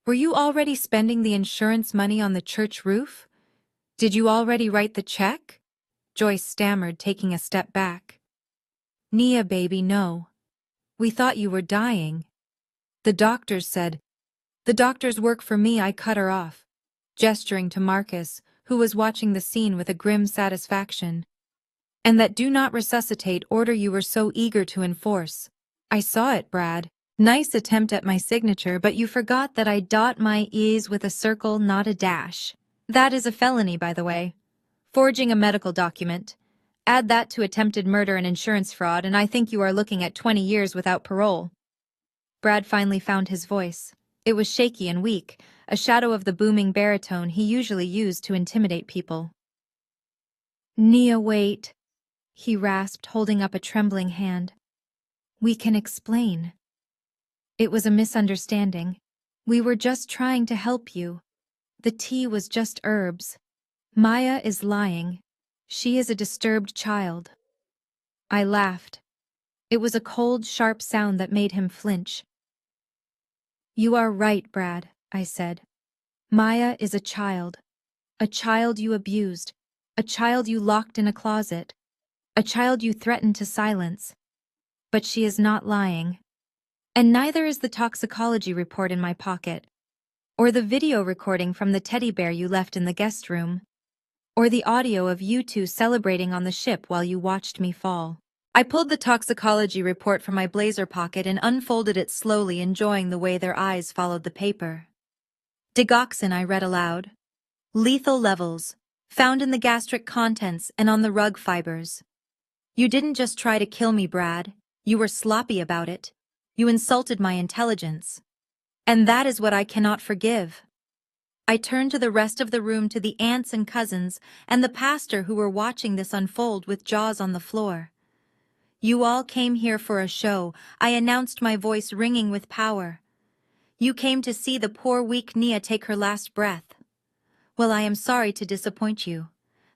"Were you already spending the insurance money on the church roof? Did you already write the check?" Joyce stammered, taking a step back. "Nia, baby, no. We thought you were dying. The doctors said—" "The doctors work for me," I cut her off, gesturing to Marcus, who was watching the scene with a grim satisfaction. "And that do not resuscitate order you were so eager to enforce. I saw it, Brad. Nice attempt at my signature, but you forgot that I dot my E's with a circle, not a dash. That is a felony, by the way. Forging a medical document. Add that to attempted murder and insurance fraud, and I think you are looking at 20 years without parole." Brad finally found his voice. It was shaky and weak, a shadow of the booming baritone he usually used to intimidate people. "Nia, wait," he rasped, holding up a trembling hand. "We can explain. It was a misunderstanding. We were just trying to help you. The tea was just herbs. Maya is lying. She is a disturbed child." I laughed. It was a cold, sharp sound that made him flinch. "You are right, Brad," I said. "Maya is a child you abused, a child you locked in a closet, a child you threatened to silence. But she is not lying. And neither is the toxicology report in my pocket, or the video recording from the teddy bear you left in the guest room, or the audio of you two celebrating on the ship while you watched me fall." I pulled the toxicology report from my blazer pocket and unfolded it slowly, enjoying the way their eyes followed the paper. "Digoxin," I read aloud. "Lethal levels, found in the gastric contents and on the rug fibers. You didn't just try to kill me, Brad. You were sloppy about it. You insulted my intelligence. And that is what I cannot forgive." I turned to the rest of the room, to the aunts and cousins, and the pastor who were watching this unfold with jaws on the floor. "You all came here for a show," I announced, my voice ringing with power. "You came to see the poor, weak Nia take her last breath. Well, I am sorry to disappoint you.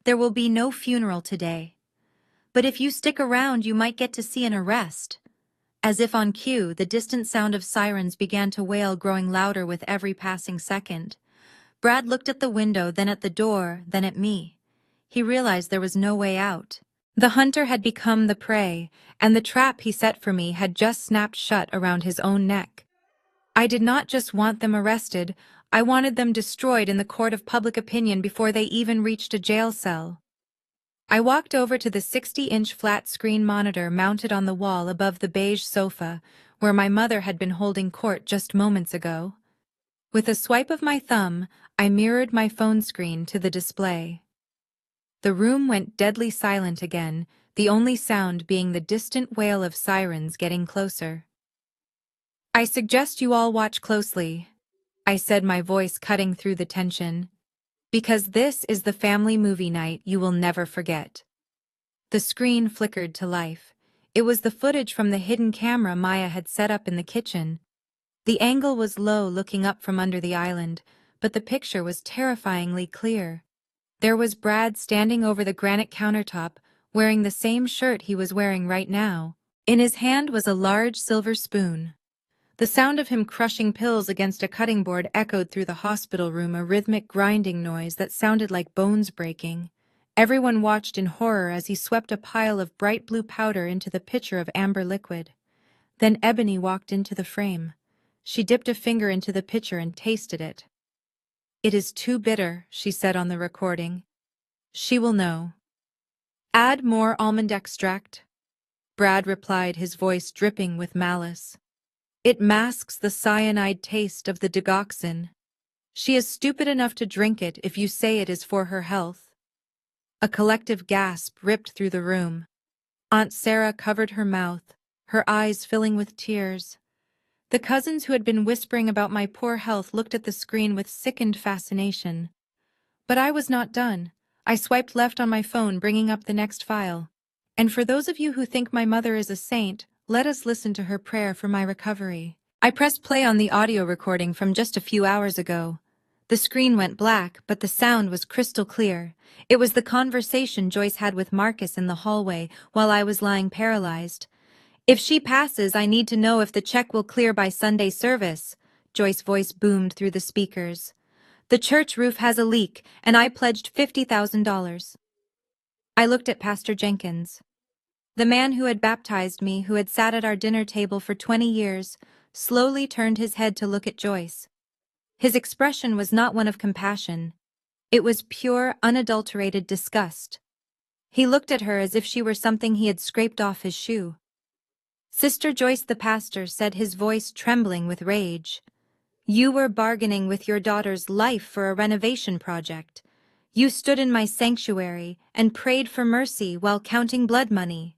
There will be no funeral today. But if you stick around, you might get to see an arrest." As if on cue, the distant sound of sirens began to wail, growing louder with every passing second. Brad looked at the window, then at the door, then at me. He realized there was no way out. The hunter had become the prey, and the trap he set for me had just snapped shut around his own neck. I did not just want them arrested, I wanted them destroyed in the court of public opinion before they even reached a jail cell. I walked over to the 60-inch flat-screen monitor mounted on the wall above the beige sofa, where my mother had been holding court just moments ago. With a swipe of my thumb, I mirrored my phone screen to the display. The room went deadly silent again, the only sound being the distant wail of sirens getting closer. "I suggest you all watch closely," I said, my voice cutting through the tension, "because this is the family movie night you will never forget." The screen flickered to life. It was the footage from the hidden camera Maya had set up in the kitchen. The angle was low, looking up from under the island, but the picture was terrifyingly clear. There was Brad standing over the granite countertop, wearing the same shirt he was wearing right now. In his hand was a large silver spoon. The sound of him crushing pills against a cutting board echoed through the hospital room, a rhythmic grinding noise that sounded like bones breaking. Everyone watched in horror as he swept a pile of bright blue powder into the pitcher of amber liquid. Then Ebony walked into the frame. She dipped a finger into the pitcher and tasted it. "It is too bitter," she said on the recording. "She will know." "Add more almond extract," Brad replied, his voice dripping with malice. "It masks the cyanide taste of the digoxin. She is stupid enough to drink it if you say it is for her health." A collective gasp ripped through the room. Aunt Sarah covered her mouth, her eyes filling with tears. The cousins who had been whispering about my poor health looked at the screen with sickened fascination. But I was not done. I swiped left on my phone, bringing up the next file. "And for those of you who think my mother is a saint, let us listen to her prayer for my recovery." I pressed play on the audio recording from just a few hours ago. The screen went black, but the sound was crystal clear. It was the conversation Joyce had with Marcus in the hallway while I was lying paralyzed. "If she passes, I need to know if the check will clear by Sunday service," Joyce's voice boomed through the speakers. "The church roof has a leak, and I pledged $50,000. I looked at Pastor Jenkins. The man who had baptized me, who had sat at our dinner table for 20 years, slowly turned his head to look at Joyce. His expression was not one of compassion. It was pure, unadulterated disgust. He looked at her as if she were something he had scraped off his shoe. "Sister Joyce," the pastor said, his voice trembling with rage, "you were bargaining with your daughter's life for a renovation project. You stood in my sanctuary and prayed for mercy while counting blood money."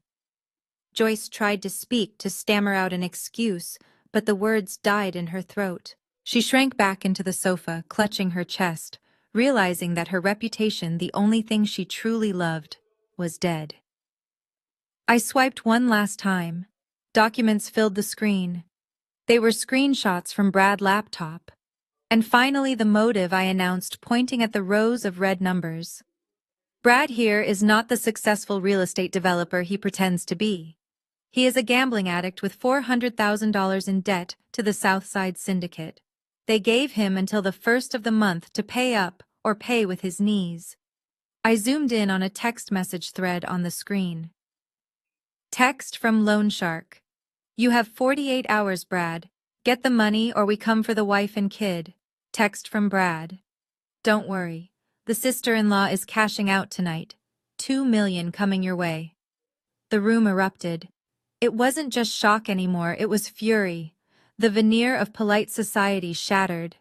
Joyce tried to speak, to stammer out an excuse, but the words died in her throat. She shrank back into the sofa, clutching her chest, realizing that her reputation, the only thing she truly loved, was dead. I swiped one last time. Documents filled the screen. They were screenshots from Brad's laptop. And finally the motive, I announced, pointing at the rows of red numbers. "Brad here is not the successful real estate developer he pretends to be. He is a gambling addict with $400,000 in debt to the Southside Syndicate. They gave him until the first of the month to pay up or pay with his knees." I zoomed in on a text message thread on the screen. Text from Loan Shark. "You have 48 hours, Brad. Get the money or we come for the wife and kid." Text from Brad. "Don't worry. The sister-in-law is cashing out tonight. $2 million coming your way." The room erupted. It wasn't just shock anymore, it was fury. The veneer of polite society shattered.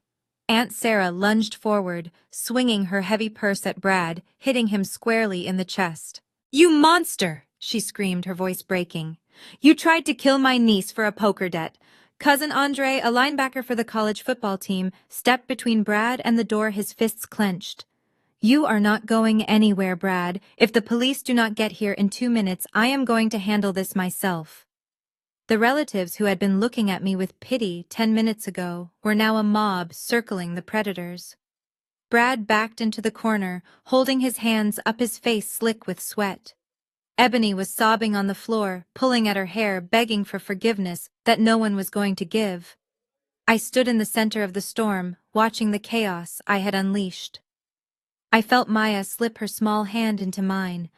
Aunt Sarah lunged forward, swinging her heavy purse at Brad, hitting him squarely in the chest. "You monster!" she screamed, her voice breaking. "You tried to kill my niece for a poker debt." Cousin Andre, a linebacker for the college football team, stepped between Brad and the door, his fists clenched. "You are not going anywhere, Brad. If the police do not get here in 2 minutes, I am going to handle this myself." The relatives who had been looking at me with pity 10 minutes ago were now a mob circling the predators. Brad backed into the corner, holding his hands up, his face slick with sweat. Ebony was sobbing on the floor, pulling at her hair, begging for forgiveness that no one was going to give. I stood in the center of the storm, watching the chaos I had unleashed. I felt Maya slip her small hand into mine.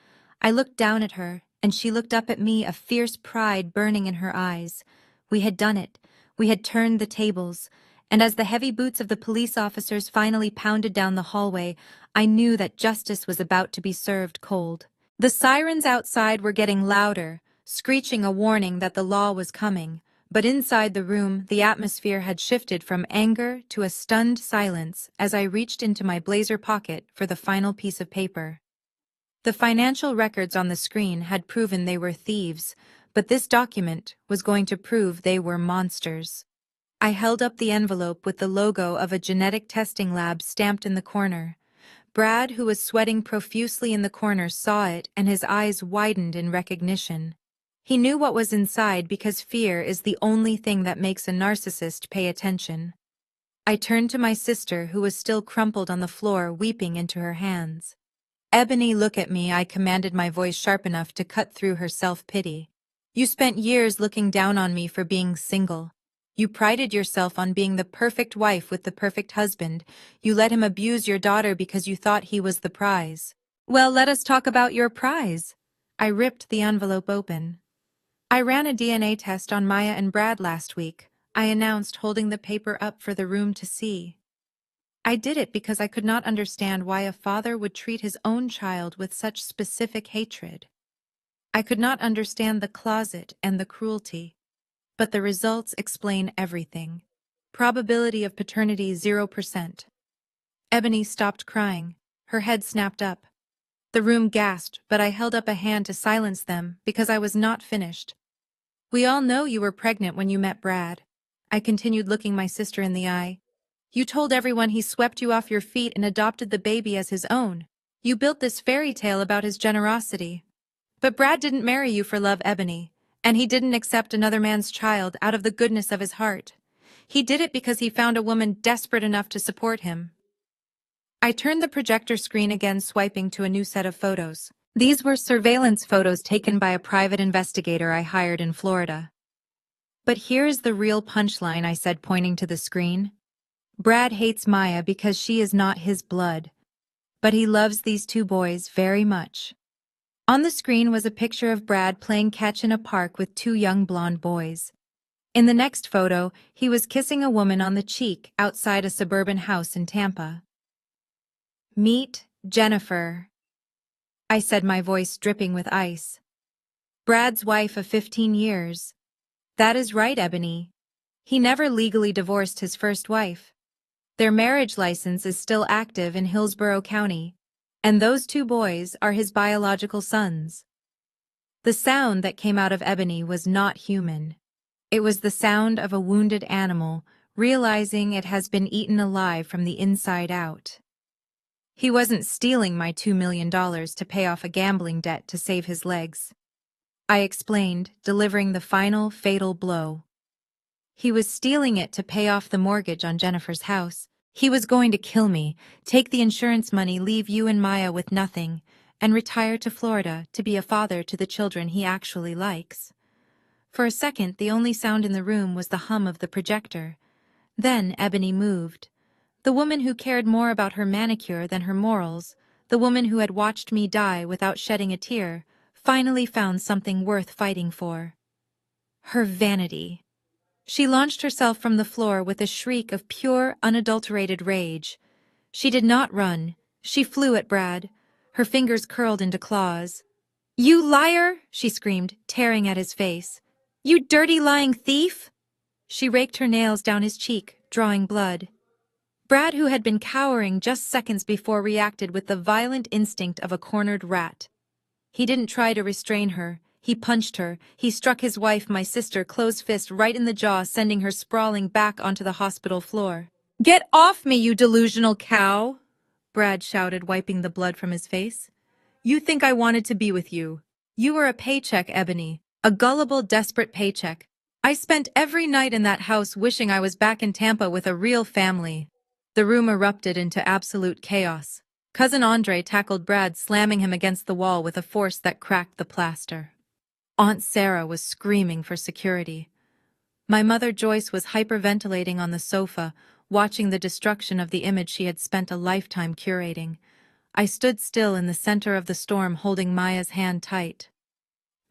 I looked down at her, and she looked up at me, a fierce pride burning in her eyes. We had done it. We had turned the tables. And as the heavy boots of the police officers finally pounded down the hallway, I knew that justice was about to be served cold. The sirens outside were getting louder, screeching a warning that the law was coming. But inside the room, the atmosphere had shifted from anger to a stunned silence as I reached into my blazer pocket for the final piece of paper. The financial records on the screen had proven they were thieves, but this document was going to prove they were monsters. I held up the envelope with the logo of a genetic testing lab stamped in the corner. Brad, who was sweating profusely in the corner, saw it, and his eyes widened in recognition. He knew what was inside because fear is the only thing that makes a narcissist pay attention. I turned to my sister, who was still crumpled on the floor, weeping into her hands. "Ebony, look at me," I commanded, my voice sharp enough to cut through her self-pity. "You spent years looking down on me for being single. You prided yourself on being the perfect wife with the perfect husband. You let him abuse your daughter because you thought he was the prize. Well, let us talk about your prize." I ripped the envelope open. "I ran a DNA test on Maya and Brad last week," I announced, holding the paper up for the room to see. I did it because I could not understand why a father would treat his own child with such specific hatred. I could not understand the closet and the cruelty. But the results explain everything. Probability of paternity 0%. Ebony stopped crying. Her head snapped up. The room gasped, but I held up a hand to silence them because I was not finished. "We all know you were pregnant when you met Brad." I continued, looking my sister in the eye. "You told everyone he swept you off your feet and adopted the baby as his own. You built this fairy tale about his generosity. But Brad didn't marry you for love, Ebony. And he didn't accept another man's child out of the goodness of his heart. He did it because he found a woman desperate enough to support him." I turned the projector screen again, swiping to a new set of photos. These were surveillance photos taken by a private investigator I hired in Florida. "But here's the real punchline," I said, pointing to the screen. "Brad hates Maya because she is not his blood. But he loves these two boys very much." On the screen was a picture of Brad playing catch in a park with two young blonde boys. In the next photo, he was kissing a woman on the cheek outside a suburban house in Tampa. "Meet Jennifer," I said, my voice dripping with ice. "Brad's wife of 15 years. That is right, Ebony. He never legally divorced his first wife. Their marriage license is still active in Hillsborough County, and those two boys are his biological sons." The sound that came out of Ebony was not human. It was the sound of a wounded animal, realizing it has been eaten alive from the inside out. He wasn't stealing my $2 million to pay off a gambling debt to save his legs, I explained, delivering the final, fatal blow. He was stealing it to pay off the mortgage on Jennifer's house. He was going to kill me, take the insurance money, leave you and Maya with nothing, and retire to Florida to be a father to the children he actually likes. For a second, the only sound in the room was the hum of the projector. Then Ebony moved. The woman who cared more about her manicure than her morals, the woman who had watched me die without shedding a tear, finally found something worth fighting for. Her vanity. She launched herself from the floor with a shriek of pure, unadulterated rage. She did not run. She flew at Brad. Her fingers curled into claws. "You liar!" she screamed, tearing at his face. "You dirty, lying thief!" She raked her nails down his cheek, drawing blood. Brad, who had been cowering just seconds before, reacted with the violent instinct of a cornered rat. He didn't try to restrain her. He punched her. He struck his wife, my sister, closed fist right in the jaw, sending her sprawling back onto the hospital floor. "Get off me, you delusional cow!" Brad shouted, wiping the blood from his face. "You think I wanted to be with you. You were a paycheck, Ebony. A gullible, desperate paycheck. I spent every night in that house wishing I was back in Tampa with a real family." The room erupted into absolute chaos. Cousin Andre tackled Brad, slamming him against the wall with a force that cracked the plaster. Aunt Sarah was screaming for security. My mother Joyce was hyperventilating on the sofa, watching the destruction of the image she had spent a lifetime curating. I stood still in the center of the storm holding Maya's hand tight.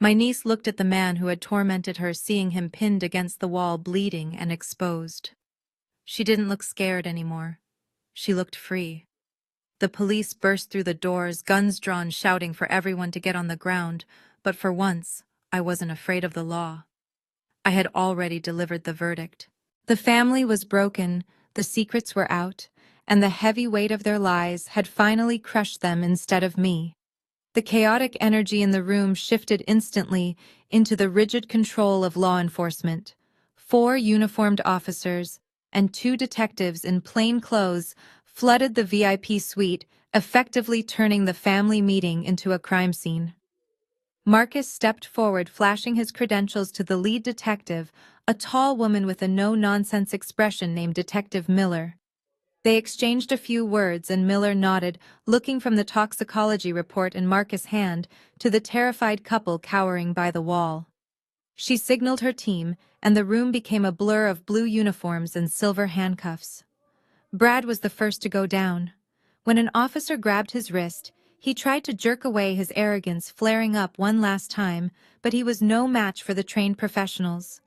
My niece looked at the man who had tormented her, seeing him pinned against the wall, bleeding and exposed. She didn't look scared anymore. She looked free. The police burst through the doors, guns drawn, shouting for everyone to get on the ground, but for once, I wasn't afraid of the law. I had already delivered the verdict. The family was broken, the secrets were out, and the heavy weight of their lies had finally crushed them instead of me. The chaotic energy in the room shifted instantly into the rigid control of law enforcement. 4 uniformed officers and 2 detectives in plain clothes flooded the VIP suite, effectively turning the family meeting into a crime scene. Marcus stepped forward, flashing his credentials to the lead detective, a tall woman with a no-nonsense expression named Detective Miller. They exchanged a few words and Miller nodded, looking from the toxicology report in Marcus' hand to the terrified couple cowering by the wall. She signaled her team, and the room became a blur of blue uniforms and silver handcuffs. Brad was the first to go down. When an officer grabbed his wrist, he tried to jerk away his arrogance, flaring up one last time, but he was no match for the trained professionals.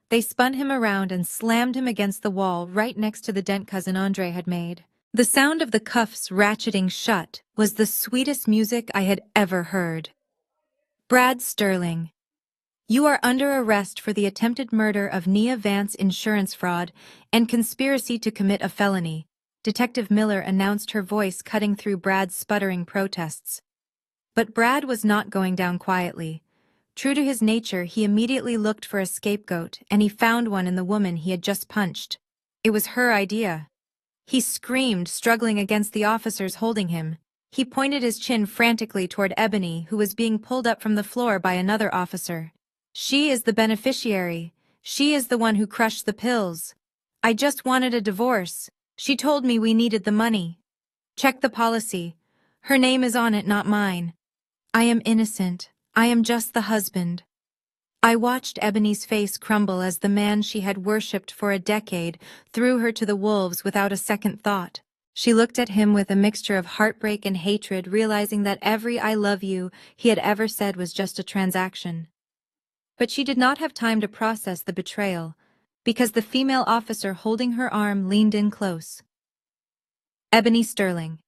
They spun him around and slammed him against the wall right next to the dent cousin Andre had made. The sound of the cuffs ratcheting shut was the sweetest music I had ever heard. Brad Sterling, you are under arrest for the attempted murder of Nia Vance, insurance fraud, and conspiracy to commit a felony, Detective Miller announced, her voice cutting through Brad's sputtering protests. But Brad was not going down quietly. True to his nature, he immediately looked for a scapegoat, and he found one in the woman he had just punched. It was her idea. He screamed, struggling against the officers holding him. He pointed his chin frantically toward Ebony, who was being pulled up from the floor by another officer. She is the beneficiary. She is the one who crushed the pills. I just wanted a divorce. She told me we needed the money. Check the policy. Her name is on it, not mine. I am innocent. I am just the husband. I watched Ebony's face crumble as the man she had worshipped for a decade threw her to the wolves without a second thought. She looked at him with a mixture of heartbreak and hatred, realizing that every "I love you" he had ever said was just a transaction. But she did not have time to process the betrayal, because the female officer holding her arm leaned in close. Ebony Sterling,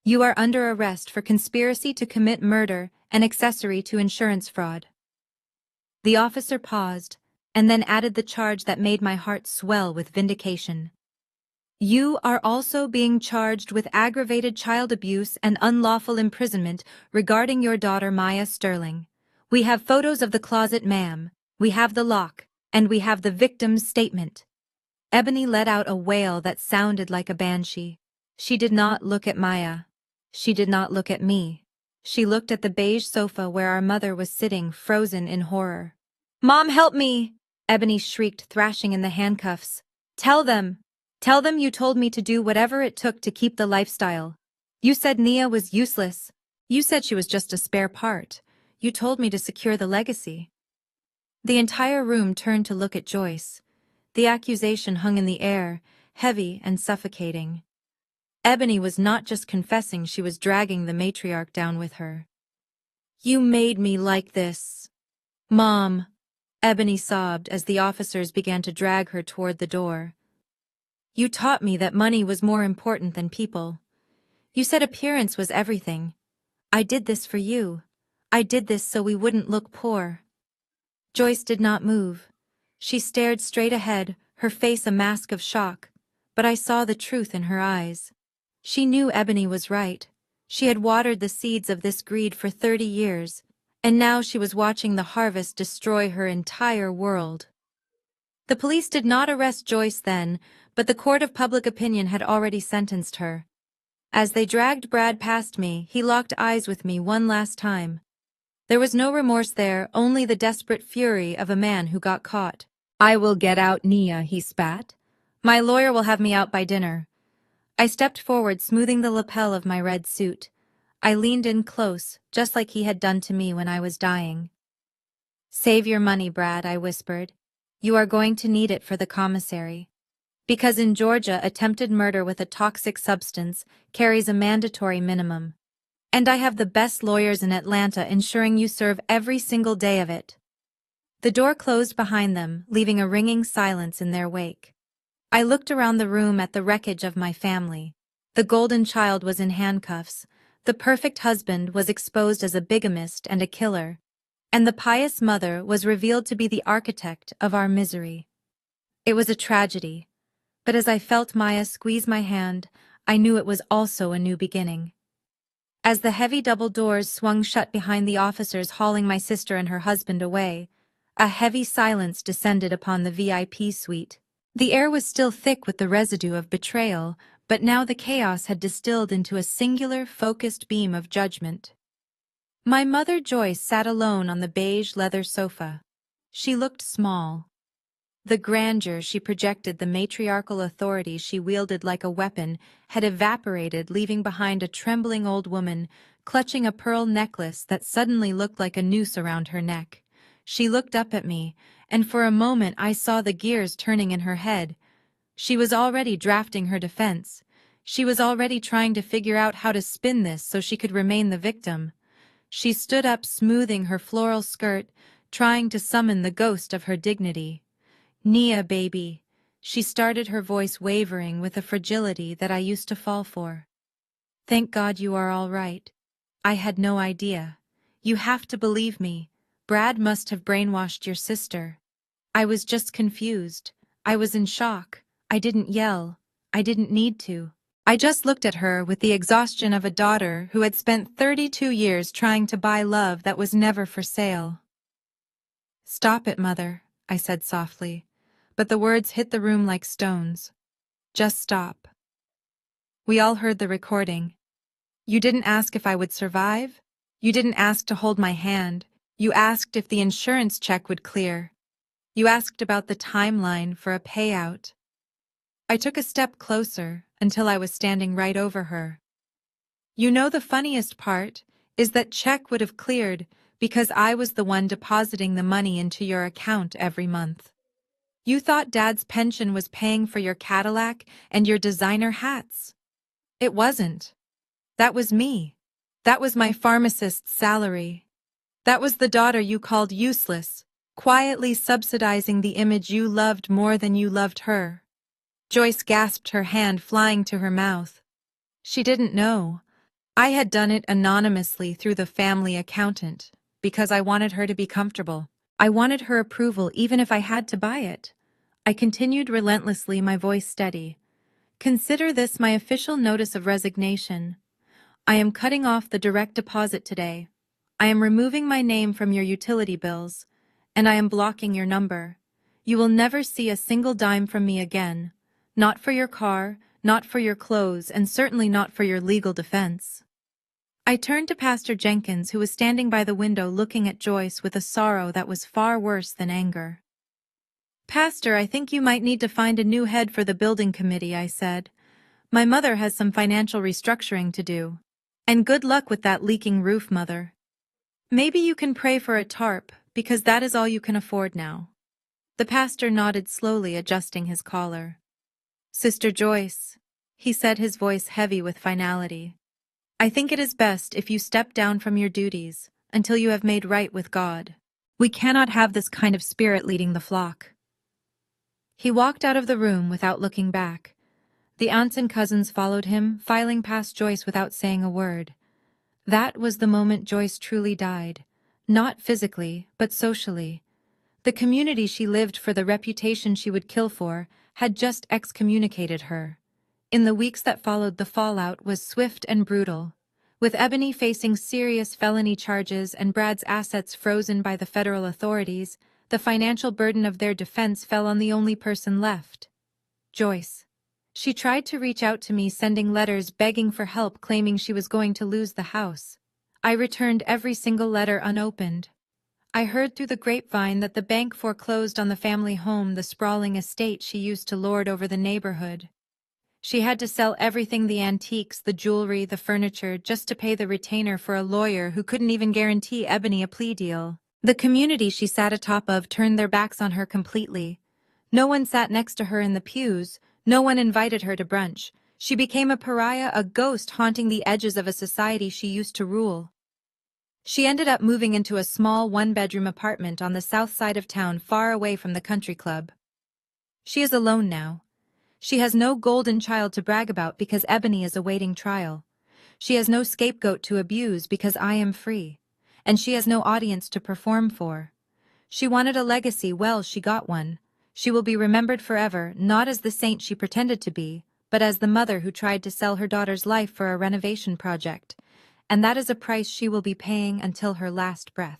you are under arrest for conspiracy to commit murder and accessory to insurance fraud. The officer paused, and then added the charge that made my heart swell with vindication. You are also being charged with aggravated child abuse and unlawful imprisonment regarding your daughter Maya Sterling. We have photos of the closet, ma'am. We have the lock, and we have the victim's statement. Ebony let out a wail that sounded like a banshee. She did not look at Maya. She did not look at me. She looked at the beige sofa where our mother was sitting, frozen in horror. "Mom, help me!" Ebony shrieked, thrashing in the handcuffs. Tell them you told me to do whatever it took to keep the lifestyle. You said Nia was useless. You said she was just a spare part. You told me to secure the legacy." The entire room turned to look at Joyce. The accusation hung in the air, heavy and suffocating. Ebony was not just confessing, she was dragging the matriarch down with her. "You made me like this. Mom," Ebony sobbed as the officers began to drag her toward the door. "You taught me that money was more important than people. You said appearance was everything. I did this for you. I did this so we wouldn't look poor." Joyce did not move. She stared straight ahead, her face a mask of shock, but I saw the truth in her eyes. She knew Ebony was right. She had watered the seeds of this greed for 30 years, and now she was watching the harvest destroy her entire world. The police did not arrest Joyce then, but the court of public opinion had already sentenced her. As they dragged Brad past me, he locked eyes with me one last time. There was no remorse there, only the desperate fury of a man who got caught. "I will get out, Nia," he spat. "My lawyer will have me out by dinner." I stepped forward, smoothing the lapel of my red suit. I leaned in close, just like he had done to me when I was dying. "Save your money, Brad," I whispered. "You are going to need it for the commissary. Because in Georgia, attempted murder with a toxic substance carries a mandatory minimum. And I have the best lawyers in Atlanta ensuring you serve every single day of it." The door closed behind them, leaving a ringing silence in their wake. I looked around the room at the wreckage of my family. The golden child was in handcuffs, the perfect husband was exposed as a bigamist and a killer, and the pious mother was revealed to be the architect of our misery. It was a tragedy, but as I felt Maya squeeze my hand, I knew it was also a new beginning. As the heavy double doors swung shut behind the officers hauling my sister and her husband away, a heavy silence descended upon the VIP suite. The air was still thick with the residue of betrayal, but now the chaos had distilled into a singular, focused beam of judgment. My mother Joyce sat alone on the beige leather sofa. She looked small. The grandeur she projected, the matriarchal authority she wielded like a weapon, had evaporated, leaving behind a trembling old woman, clutching a pearl necklace that suddenly looked like a noose around her neck. She looked up at me, and for a moment I saw the gears turning in her head. She was already drafting her defense. She was already trying to figure out how to spin this so she could remain the victim. She stood up, smoothing her floral skirt, trying to summon the ghost of her dignity. "Nia, baby," she started, her voice wavering with a fragility that I used to fall for. "Thank God you are all right. I had no idea. You have to believe me. Brad must have brainwashed your sister. I was just confused. I was in shock. I didn't yell. I didn't need to. I just looked at her with the exhaustion of a daughter who had spent 32 years trying to buy love that was never for sale." "Stop it, Mother," I said softly, but the words hit the room like stones. "Just stop." We all heard the recording. "You didn't ask if I would survive. You didn't ask to hold my hand. You asked if the insurance check would clear. You asked about the timeline for a payout." I took a step closer until I was standing right over her. "You know, the funniest part is that check would have cleared because I was the one depositing the money into your account every month. You thought Dad's pension was paying for your Cadillac and your designer hats. It wasn't. That was me. That was my pharmacist's salary. That was the daughter you called useless, quietly subsidizing the image you loved more than you loved her." Joyce gasped, her hand flying to her mouth. She didn't know. I had done it anonymously through the family accountant, because I wanted her to be comfortable. I wanted her approval even if I had to buy it. I continued relentlessly, my voice steady. "Consider this my official notice of resignation. I am cutting off the direct deposit today. I am removing my name from your utility bills, and I am blocking your number. You will never see a single dime from me again. Not for your car, not for your clothes, and certainly not for your legal defense." I turned to Pastor Jenkins, who was standing by the window looking at Joyce with a sorrow that was far worse than anger. "Pastor, I think you might need to find a new head for the building committee," I said. "My mother has some financial restructuring to do. And good luck with that leaking roof, Mother. Maybe you can pray for a tarp, because that is all you can afford now." The pastor nodded slowly, adjusting his collar. "Sister Joyce," he said, his voice heavy with finality, "I think it is best if you step down from your duties until you have made right with God. We cannot have this kind of spirit leading the flock." He walked out of the room without looking back. The aunts and cousins followed him, filing past Joyce without saying a word. That was the moment Joyce truly died, not physically, but socially. The community she lived for, the reputation she would kill for, had just excommunicated her. In the weeks that followed, the fallout was swift and brutal. With Ebony facing serious felony charges and Brad's assets frozen by the federal authorities, the financial burden of their defense fell on the only person left: Joyce. She tried to reach out to me, sending letters begging for help, claiming she was going to lose the house. I returned every single letter unopened. I heard through the grapevine that the bank foreclosed on the family home, the sprawling estate she used to lord over the neighborhood. She had to sell everything, the antiques, the jewelry, the furniture, just to pay the retainer for a lawyer who couldn't even guarantee Ebony a plea deal. The community she sat atop of turned their backs on her completely. No one sat next to her in the pews, no one invited her to brunch. She became a pariah, a ghost haunting the edges of a society she used to rule. She ended up moving into a small one-bedroom apartment on the south side of town, far away from the country club. She is alone now. She has no golden child to brag about because Ebony is awaiting trial. She has no scapegoat to abuse because I am free. And she has no audience to perform for. She wanted a legacy, well, she got one. She will be remembered forever, not as the saint she pretended to be, but as the mother who tried to sell her daughter's life for a renovation project. And that is a price she will be paying until her last breath.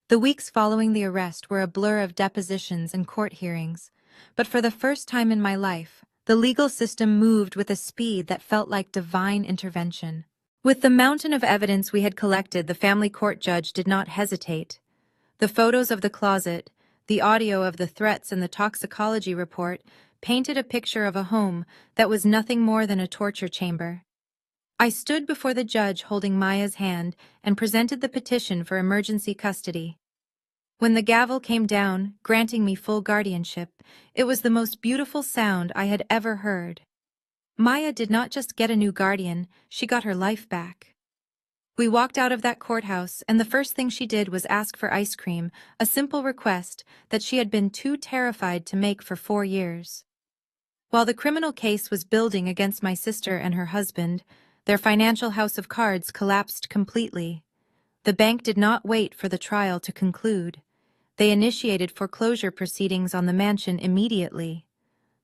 The weeks following the arrest were a blur of depositions and court hearings, but for the first time in my life, the legal system moved with a speed that felt like divine intervention. With the mountain of evidence we had collected, the family court judge did not hesitate. The photos of the closet, the audio of the threats, and the toxicology report painted a picture of a home that was nothing more than a torture chamber. I stood before the judge holding Maya's hand and presented the petition for emergency custody. When the gavel came down, granting me full guardianship, it was the most beautiful sound I had ever heard. Maya did not just get a new guardian, she got her life back. We walked out of that courthouse, and the first thing she did was ask for ice cream, a simple request that she had been too terrified to make for 4 years. While the criminal case was building against my sister and her husband, their financial house of cards collapsed completely. The bank did not wait for the trial to conclude. They initiated foreclosure proceedings on the mansion immediately.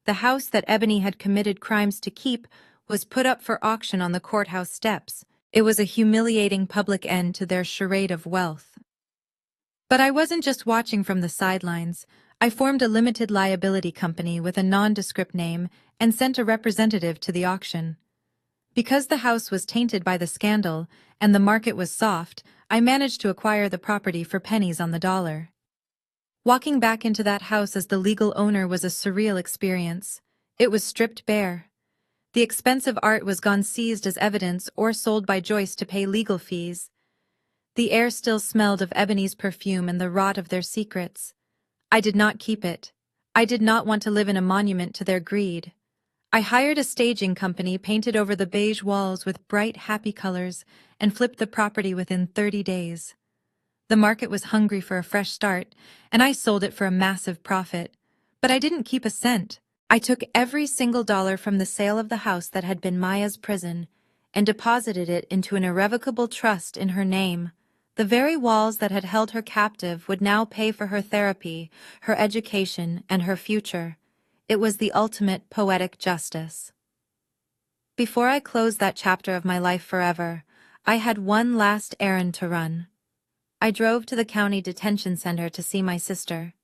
The house that Ebony had committed crimes to keep was put up for auction on the courthouse steps. It was a humiliating public end to their charade of wealth. But I wasn't just watching from the sidelines. I formed a limited liability company with a nondescript name and sent a representative to the auction. Because the house was tainted by the scandal and the market was soft, I managed to acquire the property for pennies on the dollar. Walking back into that house as the legal owner was a surreal experience. It was stripped bare. The expensive art was gone, seized as evidence or sold by Joyce to pay legal fees. The air still smelled of Ebony's perfume and the rot of their secrets. I did not keep it. I did not want to live in a monument to their greed. I hired a staging company, painted over the beige walls with bright, happy colors, and flipped the property within 30 days. The market was hungry for a fresh start, and I sold it for a massive profit. But I didn't keep a cent. I took every single dollar from the sale of the house that had been Maya's prison and deposited it into an irrevocable trust in her name. The very walls that had held her captive would now pay for her therapy, her education, and her future. It was the ultimate poetic justice. Before I closed that chapter of my life forever, I had one last errand to run. I drove to the county detention center to see my sister.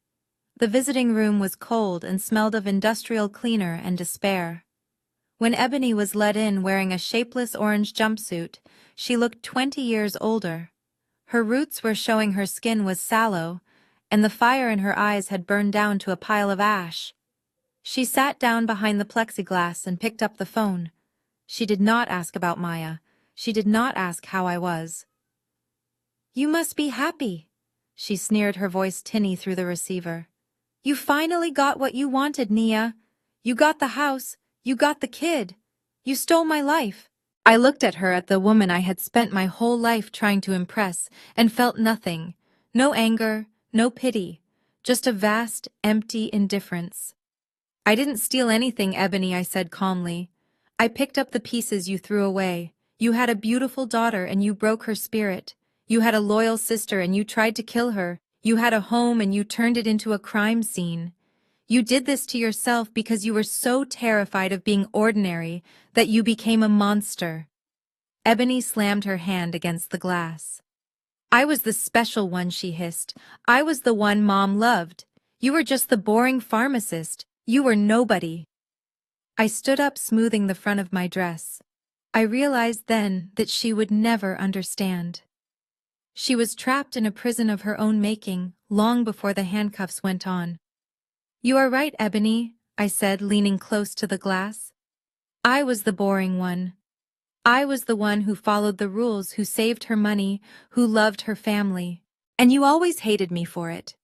The visiting room was cold and smelled of industrial cleaner and despair. When Ebony was let in wearing a shapeless orange jumpsuit, she looked 20 years older. Her roots were showing, her skin was sallow, and the fire in her eyes had burned down to a pile of ash. She sat down behind the plexiglass and picked up the phone. She did not ask about Maya. She did not ask how I was. "You must be happy," she sneered, her voice tinny through the receiver. "You finally got what you wanted, Nia. You got the house, you got the kid. You stole my life." I looked at her, at the woman I had spent my whole life trying to impress, and felt nothing. No anger, no pity, just a vast, empty indifference. "I didn't steal anything, Ebony," I said calmly. "I picked up the pieces you threw away. You had a beautiful daughter and you broke her spirit. You had a loyal sister and you tried to kill her. You had a home and you turned it into a crime scene. You did this to yourself because you were so terrified of being ordinary that you became a monster." Ebony slammed her hand against the glass. "I was the special one," she hissed. "I was the one Mom loved. You were just the boring pharmacist. You were nobody." I stood up, smoothing the front of my dress. I realized then that she would never understand. She was trapped in a prison of her own making, long before the handcuffs went on. "You are right, Ebony," I said, leaning close to the glass. "I was the boring one. I was the one who followed the rules, who saved her money, who loved her family. And you always hated me for it.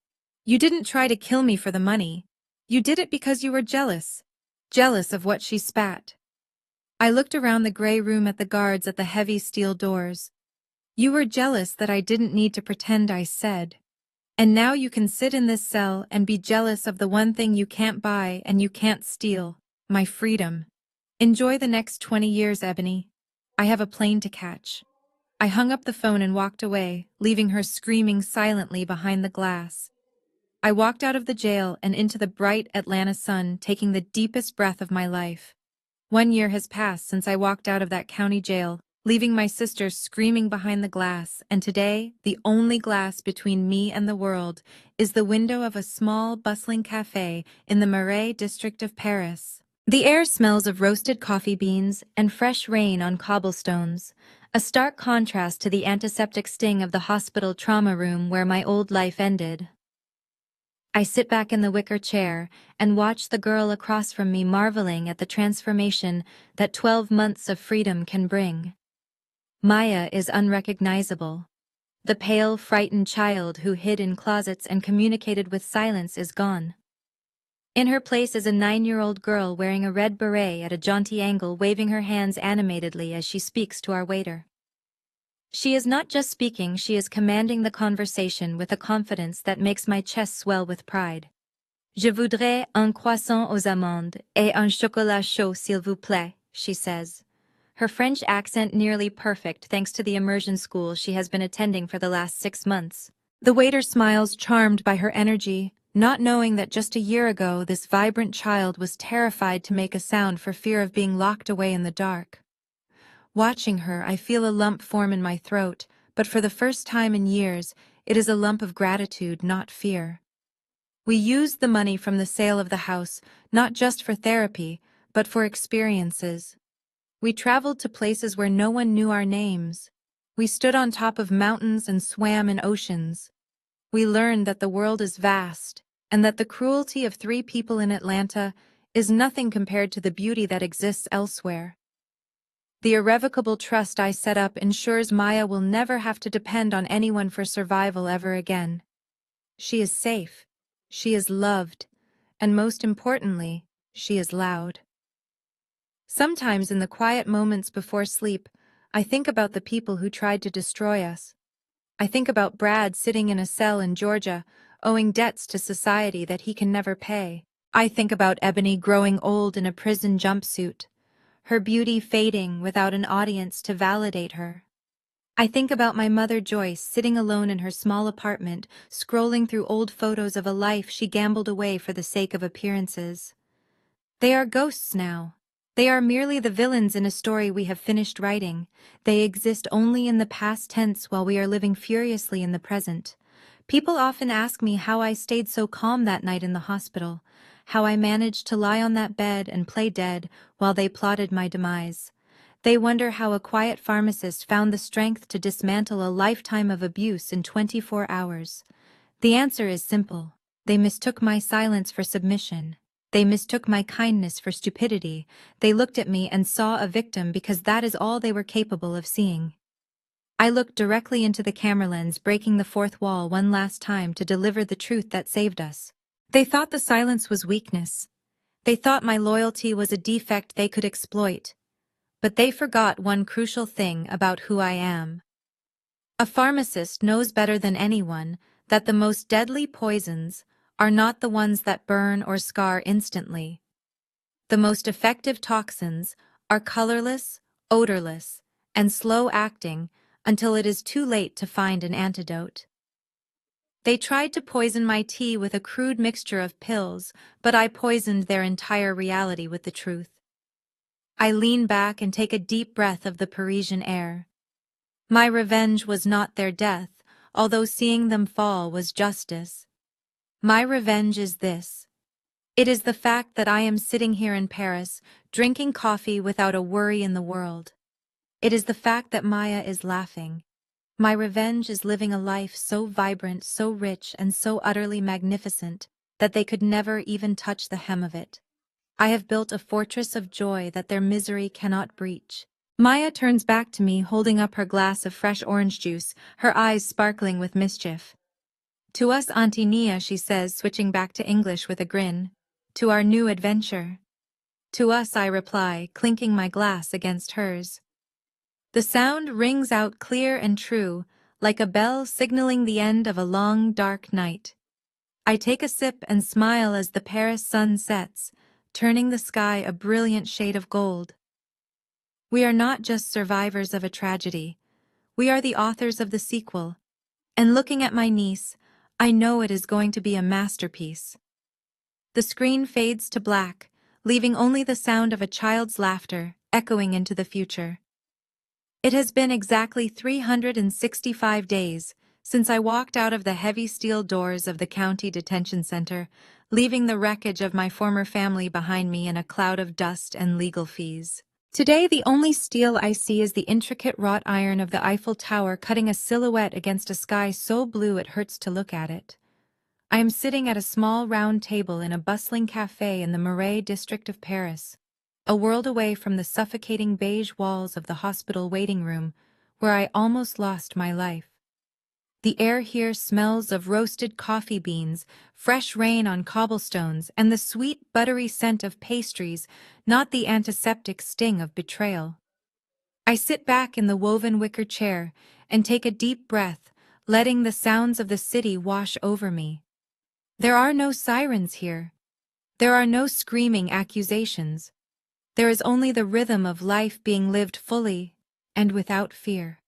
You didn't try to kill me for the money. You did it because you were jealous. jealous of what she spat. I looked around the gray room at the guards at the heavy steel doors. You were jealous that I didn't need to pretend, I said. And now you can sit in this cell and be jealous of the one thing you can't buy and you can't steal, my freedom. Enjoy the next 20 years, Ebony. I have a plane to catch. I hung up the phone and walked away, leaving her screaming silently behind the glass. I walked out of the jail and into the bright Atlanta sun, taking the deepest breath of my life. 1 year has passed since I walked out of that county jail, leaving my sister screaming behind the glass, and today, the only glass between me and the world is the window of a small, bustling cafe in the Marais district of Paris. The air smells of roasted coffee beans and fresh rain on cobblestones, a stark contrast to the antiseptic sting of the hospital trauma room where my old life ended. I sit back in the wicker chair and watch the girl across from me marveling at the transformation that 12 months of freedom can bring. Maya is unrecognizable. The pale, frightened child who hid in closets and communicated with silence is gone. In her place is a 9-year-old girl wearing a red beret at a jaunty angle, waving her hands animatedly as she speaks to our waiter. She is not just speaking, she is commanding the conversation with a confidence that makes my chest swell with pride. Je voudrais un croissant aux amandes et un chocolat chaud, s'il vous plaît, she says. Her French accent nearly perfect thanks to the immersion school she has been attending for the last 6 months. The waiter smiles, charmed by her energy, not knowing that just a year ago this vibrant child was terrified to make a sound for fear of being locked away in the dark. Watching her, I feel a lump form in my throat, but for the first time in years, it is a lump of gratitude, not fear. We used the money from the sale of the house, not just for therapy, but for experiences. We traveled to places where no one knew our names. We stood on top of mountains and swam in oceans. We learned that the world is vast, and that the cruelty of 3 people in Atlanta is nothing compared to the beauty that exists elsewhere. The irrevocable trust I set up ensures Maya will never have to depend on anyone for survival ever again. She is safe, she is loved, and most importantly, she is loud. Sometimes in the quiet moments before sleep, I think about the people who tried to destroy us. I think about Brad sitting in a cell in Georgia, owing debts to society that he can never pay. I think about Ebony growing old in a prison jumpsuit, her beauty fading without an audience to validate her. I think about my mother Joyce sitting alone in her small apartment, scrolling through old photos of a life she gambled away for the sake of appearances. They are ghosts now. They are merely the villains in a story we have finished writing. They exist only in the past tense while we are living furiously in the present. People often ask me how I stayed so calm that night in the hospital, how I managed to lie on that bed and play dead while they plotted my demise. They wonder how a quiet pharmacist found the strength to dismantle a lifetime of abuse in 24 hours. The answer is simple. They mistook my silence for submission. They mistook my kindness for stupidity. They looked at me and saw a victim because that is all they were capable of seeing. I looked directly into the camera lens, breaking the fourth wall one last time to deliver the truth that saved us. They thought the silence was weakness. They thought my loyalty was a defect they could exploit. But they forgot one crucial thing about who I am. A pharmacist knows better than anyone that the most deadly poisons are not the ones that burn or scar instantly. The most effective toxins are colorless, odorless, and slow-acting until it is too late to find an antidote. They tried to poison my tea with a crude mixture of pills, but I poisoned their entire reality with the truth. I lean back and take a deep breath of the Parisian air. My revenge was not their death, although seeing them fall was justice. My revenge is this. It is the fact that I am sitting here in Paris, drinking coffee without a worry in the world. It is the fact that Maya is laughing. My revenge is living a life so vibrant, so rich, and so utterly magnificent that they could never even touch the hem of it. I have built a fortress of joy that their misery cannot breach. Maya turns back to me, holding up her glass of fresh orange juice, her eyes sparkling with mischief. To us, Auntie Nia, she says, switching back to English with a grin. To our new adventure. To us, I reply, clinking my glass against hers. The sound rings out clear and true, like a bell signaling the end of a long, dark night. I take a sip and smile as the Paris sun sets, turning the sky a brilliant shade of gold. We are not just survivors of a tragedy. We are the authors of the sequel. And looking at my niece, I know it is going to be a masterpiece. The screen fades to black, leaving only the sound of a child's laughter echoing into the future. It has been exactly 365 days since I walked out of the heavy steel doors of the county detention center, leaving the wreckage of my former family behind me in a cloud of dust and legal fees. Today, the only steel I see is the intricate wrought iron of the Eiffel Tower cutting a silhouette against a sky so blue it hurts to look at it. I am sitting at a small round table in a bustling cafe in the Marais district of Paris, a world away from the suffocating beige walls of the hospital waiting room, where I almost lost my life. The air here smells of roasted coffee beans, fresh rain on cobblestones, and the sweet, buttery scent of pastries, not the antiseptic sting of betrayal. I sit back in the woven wicker chair and take a deep breath, letting the sounds of the city wash over me. There are no sirens here. There are no screaming accusations. There is only the rhythm of life being lived fully and without fear.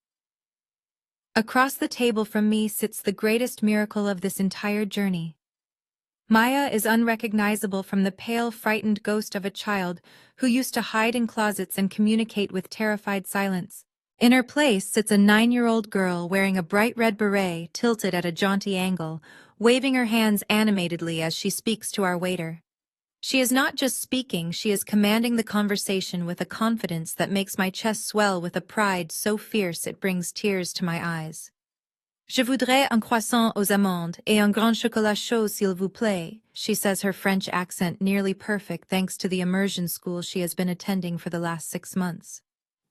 Across the table from me sits the greatest miracle of this entire journey. Maya is unrecognizable from the pale, frightened ghost of a child who used to hide in closets and communicate with terrified silence. In her place sits a 9-year-old girl wearing a bright red beret tilted at a jaunty angle, waving her hands animatedly as she speaks to our waiter. She is not just speaking, she is commanding the conversation with a confidence that makes my chest swell with a pride so fierce it brings tears to my eyes. Je voudrais un croissant aux amandes et un grand chocolat chaud s'il vous plaît, she says, her French accent nearly perfect thanks to the immersion school she has been attending for the last 6 months.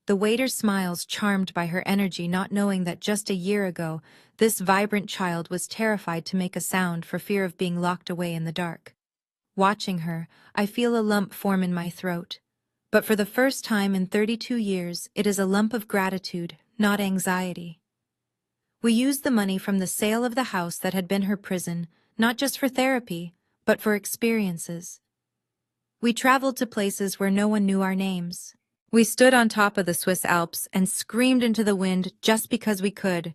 The waiter smiles, charmed by her energy, not knowing that just a year ago, this vibrant child was terrified to make a sound for fear of being locked away in the dark. Watching her, I feel a lump form in my throat. But for the first time in 32 years, it is a lump of gratitude, not anxiety. We used the money from the sale of the house that had been her prison, not just for therapy, but for experiences. We traveled to places where no one knew our names. We stood on top of the Swiss Alps and screamed into the wind just because we could.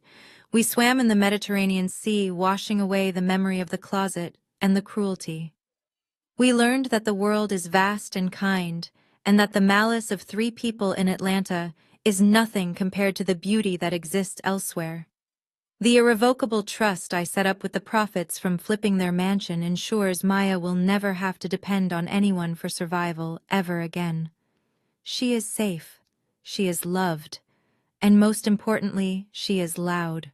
We swam in the Mediterranean Sea, washing away the memory of the closet and the cruelty. We learned that the world is vast and kind, and that the malice of 3 people in Atlanta is nothing compared to the beauty that exists elsewhere. The irrevocable trust I set up with the profits from flipping their mansion ensures Maya will never have to depend on anyone for survival ever again. She is safe, she is loved, and most importantly, she is loud.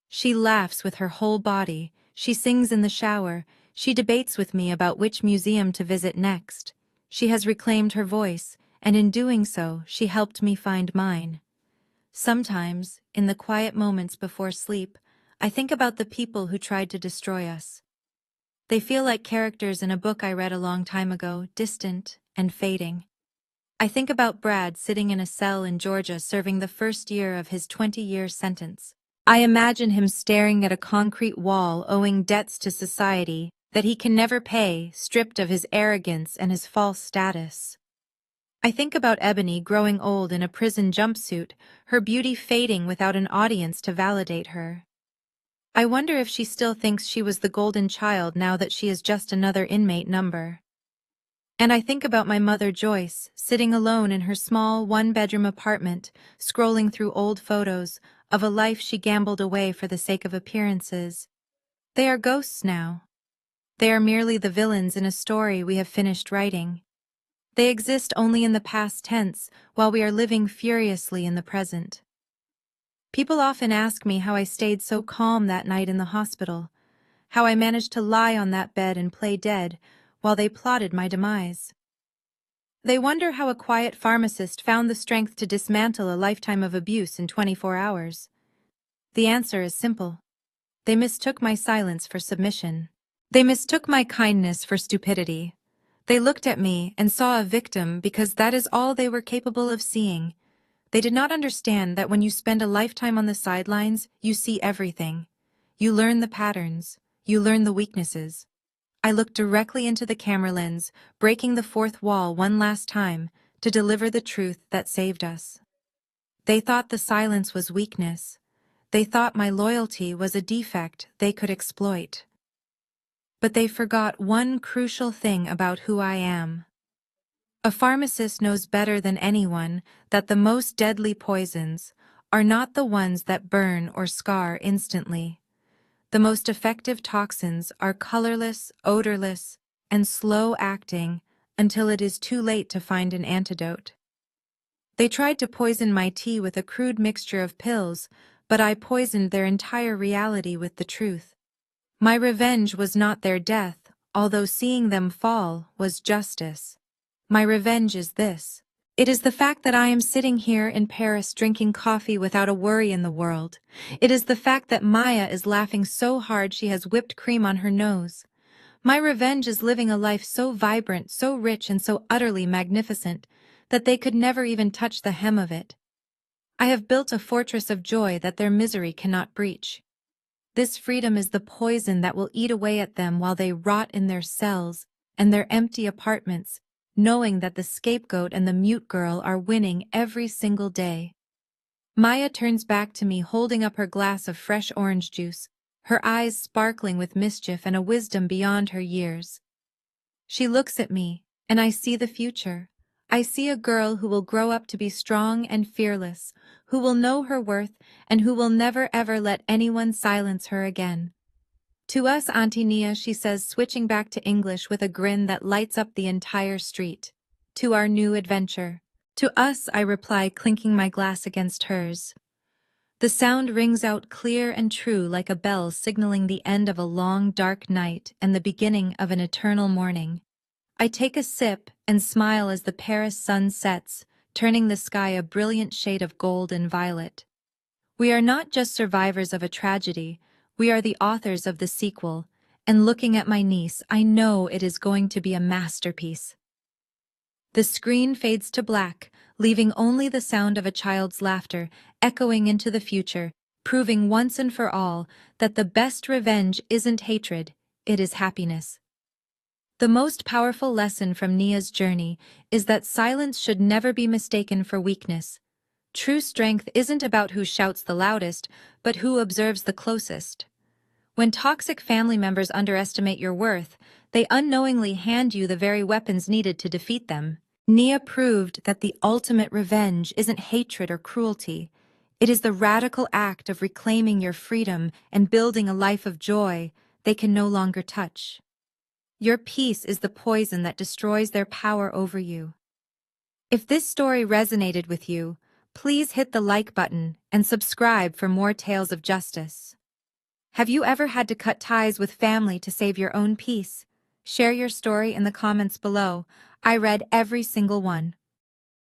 She laughs with her whole body, she sings in the shower, she debates with me about which museum to visit next. She has reclaimed her voice, and in doing so, she helped me find mine. Sometimes, in the quiet moments before sleep, I think about the people who tried to destroy us. They feel like characters in a book I read a long time ago, distant and fading. I think about Brad sitting in a cell in Georgia serving the first year of his 20-year sentence. I imagine him staring at a concrete wall owing debts to society that he can never pay, stripped of his arrogance and his false status. I think about Ebony growing old in a prison jumpsuit, her beauty fading without an audience to validate her. I wonder if she still thinks she was the golden child now that she is just another inmate number. And I think about my mother Joyce, sitting alone in her small one-bedroom apartment, scrolling through old photos of a life she gambled away for the sake of appearances. They are ghosts now. They are merely the villains in a story we have finished writing. They exist only in the past tense, while we are living furiously in the present. People often ask me how I stayed so calm that night in the hospital, how I managed to lie on that bed and play dead while they plotted my demise. They wonder how a quiet pharmacist found the strength to dismantle a lifetime of abuse in 24 hours. The answer is simple. They mistook my silence for submission. They mistook my kindness for stupidity. They looked at me and saw a victim because that is all they were capable of seeing. They did not understand that when you spend a lifetime on the sidelines, you see everything. You learn the patterns. You learn the weaknesses. I looked directly into the camera lens, breaking the fourth wall one last time, to deliver the truth that saved us. They thought the silence was weakness. They thought my loyalty was a defect they could exploit. But they forgot one crucial thing about who I am. A pharmacist knows better than anyone that the most deadly poisons are not the ones that burn or scar instantly. The most effective toxins are colorless, odorless, and slow-acting until it is too late to find an antidote. They tried to poison my tea with a crude mixture of pills, but I poisoned their entire reality with the truth. My revenge was not their death, although seeing them fall was justice. My revenge is this. It is the fact that I am sitting here in Paris drinking coffee without a worry in the world. It is the fact that Maya is laughing so hard she has whipped cream on her nose. My revenge is living a life so vibrant, so rich, and so utterly magnificent that they could never even touch the hem of it. I have built a fortress of joy that their misery cannot breach. This freedom is the poison that will eat away at them while they rot in their cells and their empty apartments, knowing that the scapegoat and the mute girl are winning every single day. Maya turns back to me holding up her glass of fresh orange juice, her eyes sparkling with mischief and a wisdom beyond her years. She looks at me, and I see the future. I see a girl who will grow up to be strong and fearless, who will know her worth, and who will never ever let anyone silence her again. To us, Auntie Nia, she says, switching back to English with a grin that lights up the entire street. To our new adventure. To us, I reply, clinking my glass against hers. The sound rings out clear and true like a bell signaling the end of a long, dark night and the beginning of an eternal morning. I take a sip and smile as the Paris sun sets, turning the sky a brilliant shade of gold and violet. We are not just survivors of a tragedy, we are the authors of the sequel, and looking at my niece, I know it is going to be a masterpiece. The screen fades to black, leaving only the sound of a child's laughter echoing into the future, proving once and for all that the best revenge isn't hatred, it is happiness. The most powerful lesson from Nia's journey is that silence should never be mistaken for weakness. True strength isn't about who shouts the loudest, but who observes the closest. When toxic family members underestimate your worth, they unknowingly hand you the very weapons needed to defeat them. Nia proved that the ultimate revenge isn't hatred or cruelty. It is the radical act of reclaiming your freedom and building a life of joy they can no longer touch. Your peace is the poison that destroys their power over you. If this story resonated with you, please hit the like button and subscribe for more tales of justice. Have you ever had to cut ties with family to save your own peace? Share your story in the comments below. I read every single one.